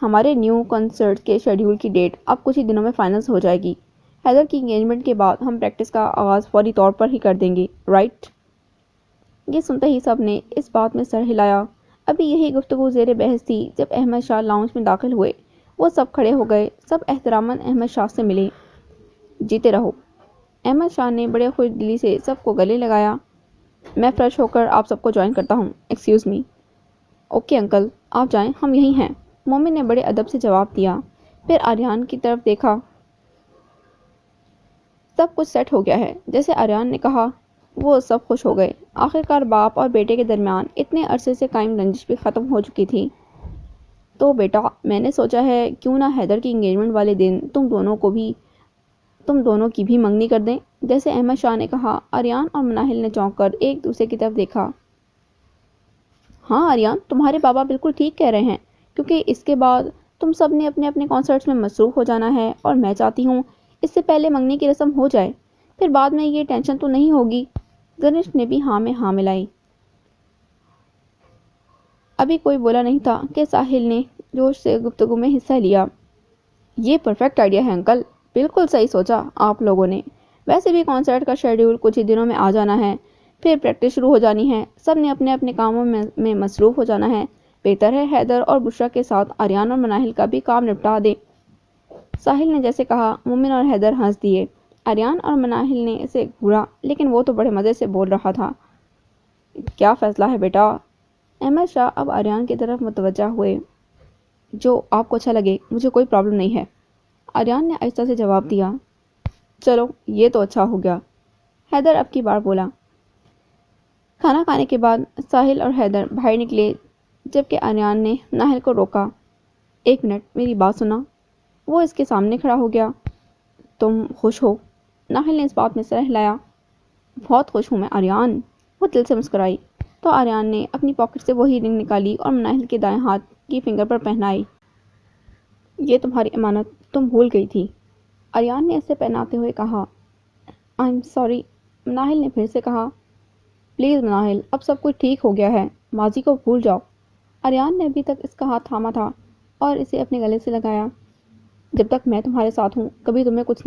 A: ہمارے نیو کنسرٹ کے شیڈیول کی ڈیٹ اب کچھ ہی دنوں میں فائنل ہو جائے گی۔ حیدر کی انگیجمنٹ کے بعد ہم پریکٹس کا آغاز فوری طور پر ہی کر دیں گے، رائٹ؟ یہ سنتے ہی سب نے اس بات میں سر ہلایا۔ ابھی یہی گفتگو زیر بحث تھی جب احمد شاہ لاؤنج میں داخل ہوئے۔ وہ سب کھڑے ہو گئے، سب احتراماً احمد شاہ سے ملے۔ جیتے رہو۔ احمد شاہ نے بڑے خوش دلی سے سب کو گلے لگایا۔ میں فریش ہو کر آپ سب کو جوائن کرتا ہوں، ایکسکیوز می۔ اوکے انکل، آپ جائیں، ہم یہیں ہیں، مومن نے بڑے ادب سے جواب دیا۔ پھر آریان کی طرف دیکھا۔ سب کچھ سیٹ ہو گیا ہے جیسے آریان نے کہا۔ وہ سب خوش ہو گئے۔ آخرکار باپ اور بیٹے کے درمیان اتنے عرصے سے قائم رنجش بھی ختم ہو چکی تھی۔ تو بیٹا، میں نے سوچا ہے کیوں نہ حیدر کی انگیجمنٹ والے دن تم دونوں کی بھی منگنی کر دیں، جیسے احمد شاہ نے کہا۔ آریان اور مناہل نے چونک کر ایک دوسرے کی طرف دیکھا۔ ہاں آریان، تمہارے بابا بالکل ٹھیک کہہ رہے ہیں، کیونکہ اس کے بعد تم سب نے اپنے اپنے کنسرٹس میں مصروف ہو جانا ہے، اور میں چاہتی ہوں اس سے پہلے منگنی کی رسم ہو جائے، پھر بعد میں یہ ٹینشن تو نہیں ہوگی۔ زرنش نے بھی ہاں میں ہاں ملائی۔ ابھی کوئی بولا نہیں تھا کہ ساحل نے جوش سے گفتگو میں حصہ لیا۔ یہ پرفیکٹ آئیڈیا ہے انکل، بالکل صحیح سوچا آپ لوگوں نے۔ ویسے بھی کنسرٹ کا شیڈیول کچھ ہی دنوں میں آ جانا ہے، پھر پریکٹس شروع ہو جانی ہے، سب نے اپنے اپنے کاموں میں مصروف ہو جانا ہے۔ بہتر ہے حیدر اور بشرا کے ساتھ آریان اور مناہل کا بھی کام نپٹا دے۔ ساحل نے جیسے کہا، مومن اور حیدر ہنس دیے۔ آریان اور مناہل نے اسے گھورا، لیکن وہ تو بڑے مزے سے بول رہا تھا۔ کیا فیصلہ ہے بیٹا؟ احمد شاہ اب آریان کی طرف متوجہ ہوئے۔ جو آپ کو اچھا لگے، مجھے کوئی پرابلم نہیں ہے، آریان نے آہستہ سے جواب دیا۔ چلو یہ تو اچھا ہو گیا، حیدر اب کی بار بولا۔ کھانا کھانے کے بعد ساحل اور حیدر باہر نکلے، جبکہ آریان نے مناہل کو روکا۔ ایک منٹ، میری بات سنا۔ وہ اس کے سامنے کھڑا ہو گیا۔ تم خوش ہو؟ ناہل نے اس بات میں سر ہلایا۔ بہت خوش ہوں میں آریان، وہ دل سے مسکرائی۔ تو آریان نے اپنی پاکٹ سے وہی رنگ نکالی اور مناہل کے دائیں ہاتھ کی فنگر پر پہنائی۔ یہ تمہاری امانت تم بھول گئی تھی، آریان نے اسے پہناتے ہوئے کہا۔ آئی ایم سوری، مناہل نے پھر سے کہا۔ پلیز مناہل، اب سب کچھ ٹھیک ہو گیا ہے، ماضی کو بھول جاؤ۔ آریان نے ابھی تک اس کا ہاتھ تھاما تھا اور اسے اپنے گلے سے لگایا۔ جب تک میں تمہارے ساتھ ہوں کوئی تمہیں کچھ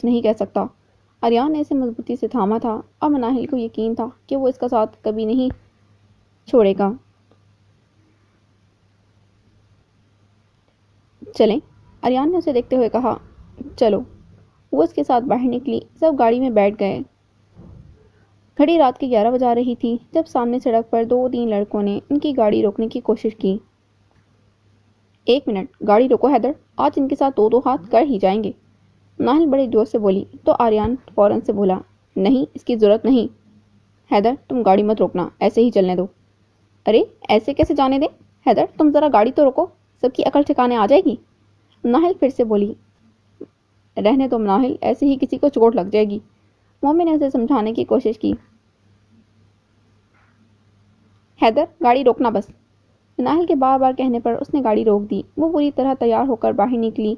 A: نہیں کہہ سکتا۔ آریان نے اسے مضبوطی سے تھاما تھا اور مناہل کو یقین تھا کہ وہ اس کا ساتھ کبھی نہیں چھوڑے گا۔ چلیں، آریان نے اسے دیکھتے ہوئے کہا۔ چلو۔ وہ اس کے ساتھ باہر نکلی، سب گاڑی میں بیٹھ گئے۔ گھڑی رات کی 11 بجا رہی تھی جب سامنے سڑک پر 2-3 لڑکوں نے ان کی گاڑی روکنے کی کوشش کی۔ ایک منٹ، گاڑی روکو حیدر، آج ان کے ساتھ دو ہاتھ کر ہی جائیں گے۔ ناہل بڑے جوش سے بولی تو آریان فوراً سے بولا نہیں، اس کی ضرورت نہیں۔ حیدر تم گاڑی مت روکنا، ایسے ہی چلنے دو۔ ارے ایسے کیسے جانے دیں؟ حیدر تم ذرا گاڑی تو روکو، سب کی عقل ٹھکانے آ جائے گی۔ ناہل پھر سے بولی رہنے دو ناہل، ایسے ہی کسی کو چوٹ لگ جائے گی۔ مومن نے اسے سمجھانے کی کوشش کی۔ حیدر گاڑی روکنا بس۔ مناہل کے بار بار کہنے پر اس نے گاڑی روک دی۔ وہ پوری طرح تیار ہو کر باہر نکلی۔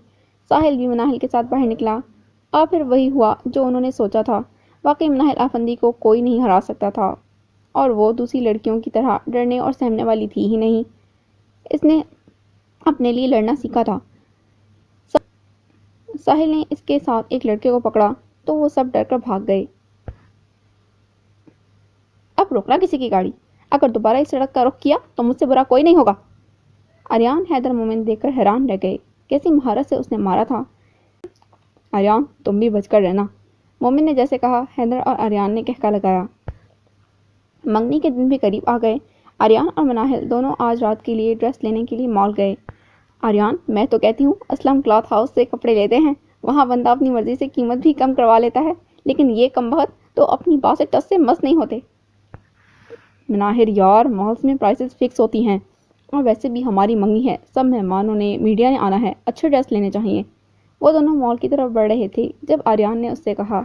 A: ساحل بھی مناہل کے ساتھ باہر نکلا اور پھر وہی ہوا جو انہوں نے سوچا تھا۔ واقعی مناہل آفندی کو کوئی نہیں ہرا سکتا تھا، اور وہ دوسری لڑکیوں کی طرح ڈرنے اور سہمنے والی تھی ہی نہیں۔ اس نے اپنے لیے لڑنا سیکھا تھا۔ ساحل نے اس کے ساتھ ایک لڑکے کو پکڑا تو وہ سب ڈر کر بھاگ گئے۔ اب روکنا کسی کی گاڑی، اگر دوبارہ اس سڑک کا رخ کیا تو مجھ سے برا کوئی نہیں ہوگا۔ آریان حیدر مومن دیکھ کر حیران رہ گئے، کیسی مہارت سے اس نے مارا تھا۔ آریان تم بھی بچ کر رہنا، مومن نے جیسے کہا حیدر اور آریان نے کہکا لگایا۔ منگنی کے دن بھی قریب آ گئے۔ آریان اور مناہل دونوں آج رات کے لیے ڈریس لینے کے لیے مال گئے۔ آریان میں تو کہتی ہوں اسلم کلاتھ ہاؤس سے کپڑے لیتے ہیں، وہاں بندہ اپنی مرضی سے قیمت بھی کم کروا لیتا ہے، لیکن یہ کمبخت تو اپنی بات سے ٹس سے مس نہیں ہوتے۔ مناہر یار مالز میں پرائسز فکس ہوتی ہیں، اور ویسے بھی ہماری منگنی ہے، سب مہمانوں نے میڈیا نے آنا ہے، اچھے ڈریس لینے چاہیے۔ وہ دونوں مال کی طرف بڑھ رہے تھے جب آریان نے اس سے کہا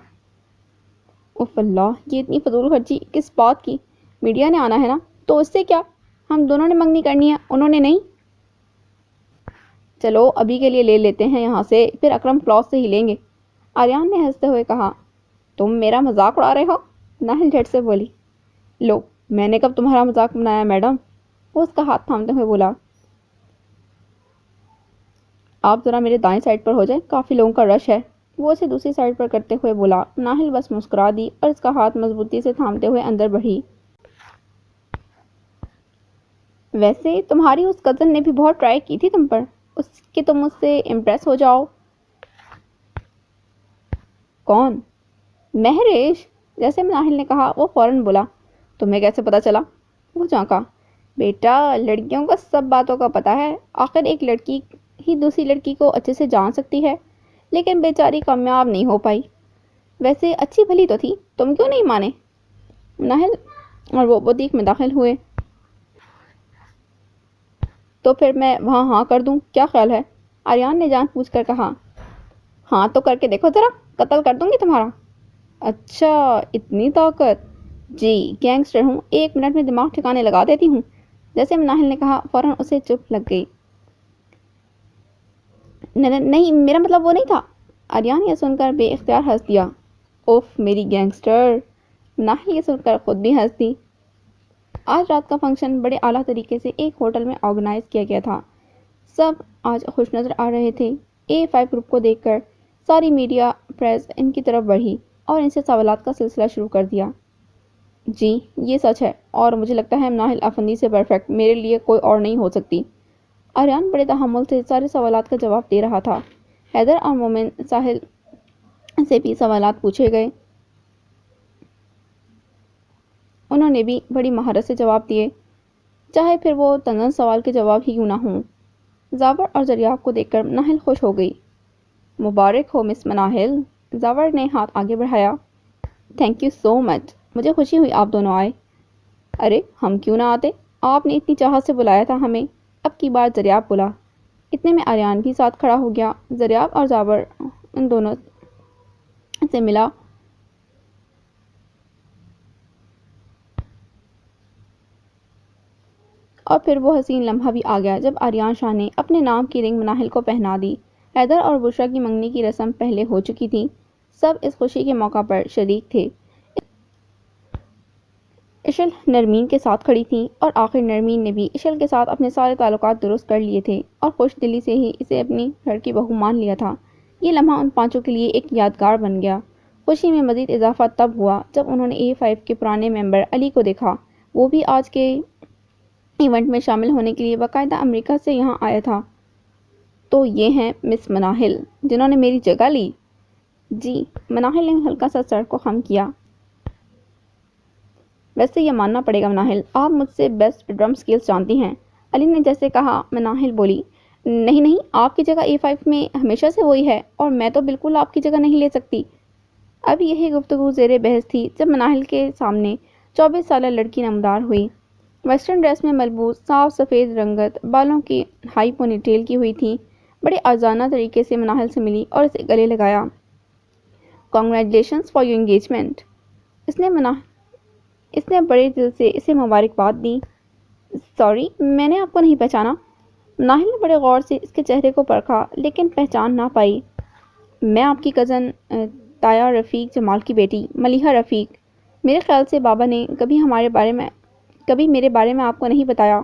A: اف اللہ، یہ اتنی فضول خرچی کس بات کی؟ میڈیا نے آنا ہے نا، تو اس سے کیا، ہم دونوں نے منگنی کرنی ہے، انہوں نے نہیں۔ چلو ابھی کے لیے لے لیتے ہیں یہاں سے، پھر اکرم کلاتھ سے ہی لیں گے، آریان نے ہنستے ہوئے کہا۔ تم میرا مذاق اڑا رہے ہو؟ ناہل جھٹ سے بولی۔ لو میں نے کب تمہارا مذاق بنایا میڈم؟ وہ اس کا ہاتھ تھامتے ہوئے بولا۔ آپ ذرا میرے دائیں سائڈ پر ہو جائیں، کافی لوگوں کا رش ہے، وہ اسے دوسری سائڈ پر کرتے ہوئے بولا۔ ناہل بس مسکرا دی اور اس کا ہاتھ مضبوطی سے تھامتے ہوئے اندر بڑھی۔ ویسے تمہاری اس کزن نے بھی بہت ٹرائی کی تھی تم پر، اس کہ تم مجھ سے امپریس ہو جاؤ۔ کون؟ مہریش، جیسے ناہل نے کہا وہ فوراً بولا۔ تمہیں کیسے پتا چلا؟ وہ چونکا۔ بیٹا لڑکیوں کو سب باتوں کا پتا ہے، آخر ایک لڑکی ہی دوسری لڑکی کو اچھے سے جان سکتی ہے، لیکن بیچاری کامیاب نہیں ہو پائی۔ ویسے اچھی بھلی تو تھی، تم کیوں نہیں مانے؟ ناہل اور وہ بوتیک میں داخل ہوئے۔ تو پھر میں وہاں ہاں کر دوں، کیا خیال ہے؟ آریان نے جان پوچھ کر کہا۔ ہاں تو کر کے دیکھو ذرا، قتل کر دوں گی تمہارا۔ اچھا اتنی طاقت؟ جی گینگسٹر ہوں، 1 منٹ میں دماغ ٹھکانے لگا دیتی ہوں، جیسے ناہل نے کہا فوراً اسے چپ لگ گئی۔ نہیں میرا مطلب وہ نہیں تھا۔ آریان یہ سن کر بے اختیار ہنس دیا۔ اوف میری گینگسٹر، ناہل یہ سن کر خود بھی ہنس دی۔ آج رات کا فنکشن بڑے اعلیٰ طریقے سے ایک ہوٹل میں آرگنائز کیا گیا تھا۔ سب آج خوش نظر آ رہے تھے۔ A5 گروپ کو دیکھ کر ساری میڈیا پریس ان کی طرف بڑھی اور ان سے سوالات کا سلسلہ شروع کر دیا۔ جی یہ سچ ہے، اور مجھے لگتا ہے ناہل آفندی سے پرفیکٹ میرے لیے کوئی اور نہیں ہو سکتی۔ آریان بڑے تحمل سے سارے سوالات کا جواب دے رہا تھا۔ حیدر اور مومن ساحل سے بھی سوالات پوچھے گئے، انہوں نے بھی بڑی مہارت سے جواب دیے، چاہے پھر وہ تنزن سوال کے جواب ہی کیوں نہ ہوں۔ زاور اور زریاب کو دیکھ کر ناہل خوش ہو گئی۔ مبارک ہو مس مناہل، زاور نے ہاتھ آگے بڑھایا۔ تھینک یو سو مچ، مجھے خوشی ہوئی آپ دونوں آئے۔ ارے ہم کیوں نہ آتے، آپ نے اتنی چاہت سے بلایا تھا ہمیں۔ اب کی بار زریاب بولا۔ اتنے میں آریان بھی ساتھ کھڑا ہو گیا۔ زریاب اور زاور ان دونوں سے ملا۔ اور پھر وہ حسین لمحہ بھی آ گیا جب آریان شاہ نے اپنے نام کی رنگ مناہل کو پہنا دی۔ حیدر اور بشریٰ کی منگنی کی رسم پہلے ہو چکی تھی، سب اس خوشی کے موقع پر شریک تھے۔ اشل نرمین کے ساتھ کھڑی تھی، اور آخر نرمین نے بھی اشل کے ساتھ اپنے سارے تعلقات درست کر لیے تھے اور خوش دلی سے ہی اسے اپنی گھر کی بہو مان لیا تھا۔ یہ لمحہ ان پانچوں کے لیے ایک یادگار بن گیا۔ خوشی میں مزید اضافہ تب ہوا جب انہوں نے A5 کے پرانے ممبر علی کو دیکھا۔ وہ بھی آج کے ایونٹ میں شامل ہونے کے لیے باقاعدہ امریکہ سے یہاں آیا تھا۔ تو یہ ہیں مس مناہل جنہوں نے میری جگہ لی؟ جی، مناہل نے ہلکا سا سر کو خم کیا۔ ویسے یہ ماننا پڑے گا مناہل، آپ مجھ سے بیسٹ ڈرم سکلز جانتی ہیں، علی نے جیسے کہا۔ مناہل بولی، نہیں نہیں، آپ کی جگہ A5 میں ہمیشہ سے وہی ہے، اور میں تو بالکل آپ کی جگہ نہیں لے سکتی۔ اب یہی گفتگو زیر بحث تھی جب مناہل کے سامنے 24 سالہ لڑکی نمودار ہوئی۔ ویسٹرن ڈریس میں ملبوس صاف سفید رنگت بالوں کی ہائی پونی ٹیل کی ہوئی تھی، بڑے آزادانہ طریقے سے مناہل سے ملی اور اسے گلے لگایا۔ "کنگریچولیشنز فار یور انگیجمنٹ"، اس نے بڑے دل سے اسے مبارکباد دی۔ "سوری، میں نے آپ کو نہیں پہچانا"۔ مناہل نے بڑے غور سے اس کے چہرے کو پرکھا لیکن پہچان نہ پائی۔ "میں آپ کی کزن تایا رفیق جمال کی بیٹی ملیحہ رفیق۔ میرے خیال سے بابا نے کبھی میرے بارے میں آپ کو نہیں بتایا"۔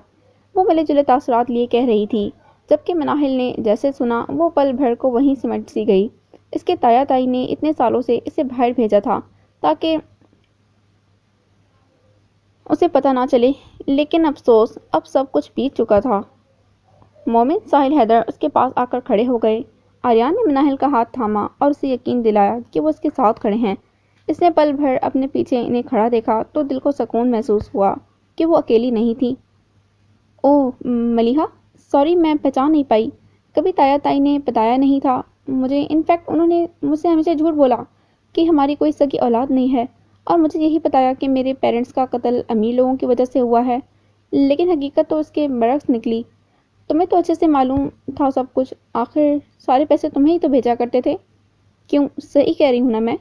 A: وہ ملے جلے تاثرات لیے کہہ رہی تھی، جبکہ مناہل نے جیسے سنا وہ پل بھر کو وہیں سمٹ سی گئی۔ اس کے تایا تائی نے اتنے سالوں سے اسے باہر بھیجا تھا تاکہ اسے پتہ نہ چلے، لیکن افسوس اب سب کچھ بیت چکا تھا۔ مومن، ساحل، حیدر اس کے پاس آ کر کھڑے ہو گئے۔ آریان نے مناہل کا ہاتھ تھاما اور اسے یقین دلایا کہ وہ اس کے ساتھ کھڑے ہیں۔ اس نے پل بھر اپنے پیچھے انہیں کھڑا دیکھا تو دل کو سکون محسوس ہوا کہ وہ اکیلی نہیں تھی۔ "اوہ ملیحہ، سوری میں پہچان نہیں پائی۔ کبھی تایا تائی نے بتایا نہیں تھا مجھے، ان فیکٹ انہوں نے مجھ سے ہمیشہ جھوٹ بولا کہ ہماری کوئی سگی اولاد نہیں ہے، اور مجھے یہی بتایا کہ میرے پیرنٹس کا قتل امیر لوگوں کی وجہ سے ہوا ہے، لیکن حقیقت تو اس کے برعکس نکلی۔ تمہیں تو اچھے سے معلوم تھا سب کچھ، آخر سارے پیسے تمہیں ہی تو بھیجا کرتے تھے، کیوں صحیح کہہ رہی ہوں نا میں"۔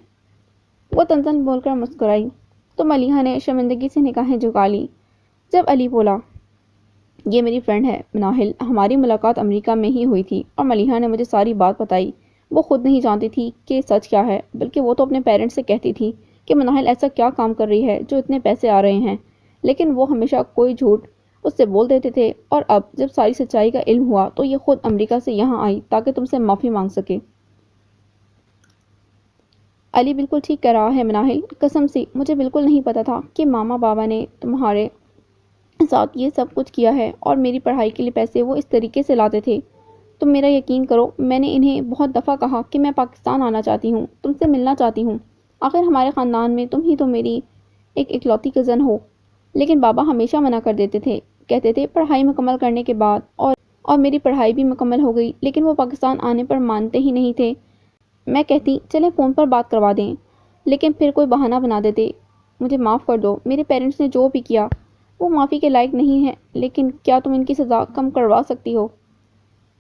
A: وہ تنزن بول کر مسکرائی تو ملیحہ نے شرمندگی سے نگاہیں جھکا لی۔ جب علی بولا، "یہ میری فرینڈ ہے مناہل، ہماری ملاقات امریکہ میں ہی ہوئی تھی اور ملیحہ نے مجھے ساری بات بتائی"۔ وہ خود نہیں جانتی تھی کہ سچ کیا ہے، بلکہ وہ تو اپنے پیرنٹس سے کہتی تھی کہ مناہل ایسا کیا کام کر رہی ہے جو اتنے پیسے آ رہے ہیں، لیکن وہ ہمیشہ کوئی جھوٹ اس سے بول دیتے تھے، اور اب جب ساری سچائی کا علم ہوا تو یہ خود امریکہ سے یہاں آئی تاکہ تم سے معافی مانگ سکے۔ علی بالکل ٹھیک کہہ رہا ہے مناہل، قسم سے مجھے بالکل نہیں پتا تھا کہ ماما بابا نے تمہارے ساتھ یہ سب کچھ کیا ہے، اور میری پڑھائی کے لیے پیسے وہ اس طریقے سے لاتے تھے۔ تم میرا یقین کرو، میں نے انہیں بہت دفعہ کہا کہ میں پاکستان آنا چاہتی ہوں، تم سے ملنا چاہتی ہوں، آخر ہمارے خاندان میں تم ہی تو میری ایک اکلوتی کزن ہو، لیکن بابا ہمیشہ منع کر دیتے تھے، کہتے تھے پڑھائی مکمل کرنے کے بعد، اور میری پڑھائی بھی مکمل ہو گئی، لیکن وہ پاکستان آنے پر مانتے ہی نہیں تھے۔ میں کہتی چلیں فون پر بات کروا دیں، لیکن پھر کوئی بہانہ بنا دیتے۔ مجھے معاف کر دو، میرے پیرنٹس نے جو بھی کیا وہ معافی کے لائق نہیں ہے، لیکن کیا تم ان کی سزا کم کروا سکتی ہو؟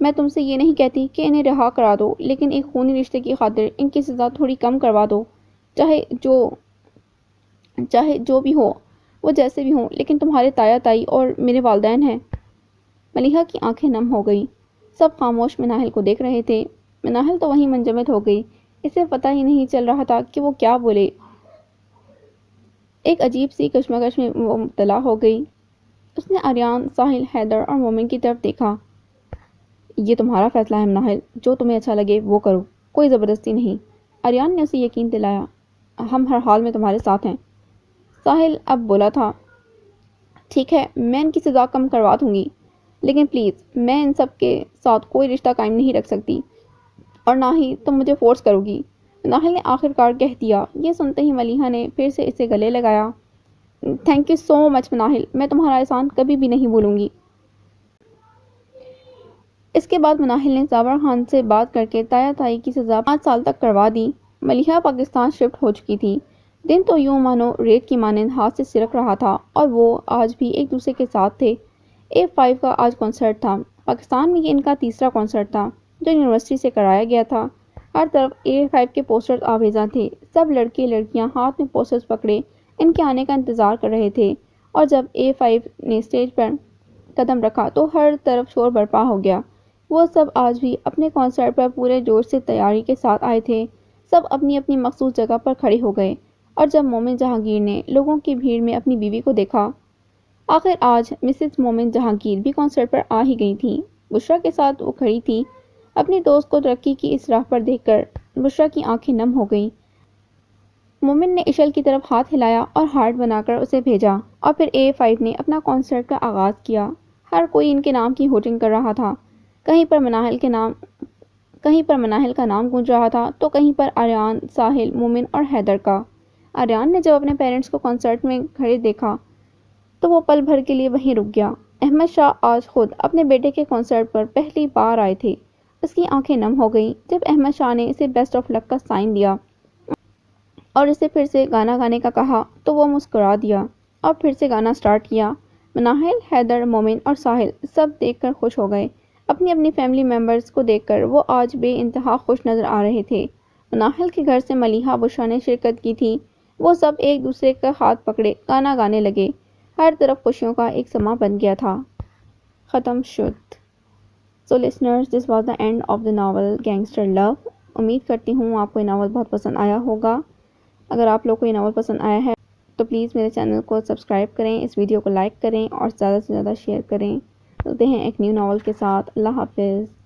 A: میں تم سے یہ نہیں کہتی کہ انہیں رہا کرا دو، لیکن ایک خونی رشتے کی خاطر ان کی سزا تھوڑی کم کروا دو، چاہے جو بھی ہو، وہ جیسے بھی ہوں، لیکن تمہارے تایا تائی اور میرے والدین ہیں۔ ملیحہ کی آنکھیں نم ہو گئیں۔ سب خاموش مناہل کو دیکھ رہے تھے۔ مناہل تو وہیں منجمد ہو گئی، اسے پتہ ہی نہیں چل رہا تھا کہ وہ کیا بولے۔ ایک عجیب سی کشمکش میں وہ مبتلا ہو گئی۔ اس نے آریان، ساحل، حیدر اور مومن کی طرف دیکھا۔ "یہ تمہارا فیصلہ ہے مناہل، جو تمہیں اچھا لگے وہ کرو، کوئی زبردستی نہیں"۔ آریان نے اسے یقین دلایا۔ "ہم ہر حال میں تمہارے ساتھ ہیں"۔ ساحل اب بولا تھا، "ٹھیک ہے، میں ان کی سزا کم کروا دوں گی، لیکن پلیز میں ان سب کے ساتھ کوئی رشتہ قائم نہیں رکھ سکتی، اور نہ ہی تم مجھے فورس کرو گی"۔ مناہل نے آخر کار کہہ دیا۔ یہ سنتے ہی ملیحہ نے پھر سے اسے گلے لگایا۔ "تھینک یو سو مچ مناہل، میں تمہارا احسان کبھی بھی نہیں بھولوں گی"۔ اس کے بعد مناہل نے زابر خان سے بات کرکے تایا تائی کی سزا 5 سال تک کروا دی۔ ملیحہ پاکستان شفٹ ہو چکی تھی۔ دن تو یوں مانو ریت کی مانند ہاتھ سے سرک رہا تھا، اور وہ آج بھی ایک دوسرے کے ساتھ تھے۔ A5 کا آج کنسرٹ تھا۔ پاکستان میں یہ ان کا تیسرا کنسرٹ تھا جو یونیورسٹی سے کرایا گیا تھا۔ ہر طرف A5 کے پوسٹرز آویزاں تھے، سب لڑکے لڑکیاں ہاتھ میں پوسٹرز پکڑے ان کے آنے کا انتظار کر رہے تھے، اور جب A5 نے اسٹیج پر قدم رکھا تو ہر طرف شور برپا ہو گیا۔ وہ سب آج بھی اپنے کنسرٹ پر پورے جوش سے تیاری کے ساتھ آئے تھے، سب اپنی اپنی مخصوص جگہ پر کھڑے ہو گئے، اور جب مومن جہانگیر نے لوگوں کی بھیڑ میں اپنی بیوی کو دیکھا، آخر آج مسز مومن جہانگیر بھی کنسرٹ پر آ ہی گئی تھیں۔ بشریٰ کے ساتھ وہ کھڑی تھی۔ اپنی دوست کو ترقی کی اس راہ پر دیکھ کر بشریٰ کی آنکھیں نم ہو گئیں۔ مومن نے اشل کی طرف ہاتھ ہلایا اور ہارٹ بنا کر اسے بھیجا، اور پھر A5 نے اپنا کنسرٹ کا آغاز کیا۔ ہر کوئی ان کے نام کی ہوٹنگ کر رہا تھا، کہیں پر مناہل کا نام گونج رہا تھا تو کہیں پر آریان، ساحل، مومن اور حیدر کا۔ آریان نے جب اپنے پیرنٹس کو کنسرٹ میں کھڑے دیکھا تو وہ پل بھر کے لیے وہیں رک گیا۔ احمد شاہ آج خود اپنے بیٹے کے کنسرٹ پر پہلی بار آئے تھے۔ اس کی آنکھیں نم ہو گئیں جب احمد شاہ نے اسے بیسٹ آف لک کا سائن دیا اور اسے پھر سے گانا گانے کا کہا تو وہ مسکرا دیا اور پھر سے گانا سٹارٹ کیا۔ مناہل، حیدر، مومن اور ساحل سب دیکھ کر خوش ہو گئے۔ اپنی اپنی فیملی ممبرز کو دیکھ کر وہ آج بے انتہا خوش نظر آ رہے تھے۔ مناہل کے گھر سے ملیحہ، بشریٰ نے شرکت کی تھی۔ وہ سب ایک دوسرے کا ہاتھ پکڑے گانا گانے لگے۔ ہر طرف خوشیوں کا ایک سما بن گیا تھا۔ ختم شد۔ So listeners, this was the end of the novel Gangster Love. امید کرتی ہوں آپ کو یہ ناول بہت پسند آیا ہوگا۔ اگر آپ لوگ کو یہ ناول پسند آیا ہے تو پلیز میرے چینل کو سبسکرائب کریں، اس ویڈیو کو لائک کریں اور زیادہ سے زیادہ شیئر کریں۔ ملتے ہیں ایک نیو ناول کے ساتھ۔ اللہ حافظ۔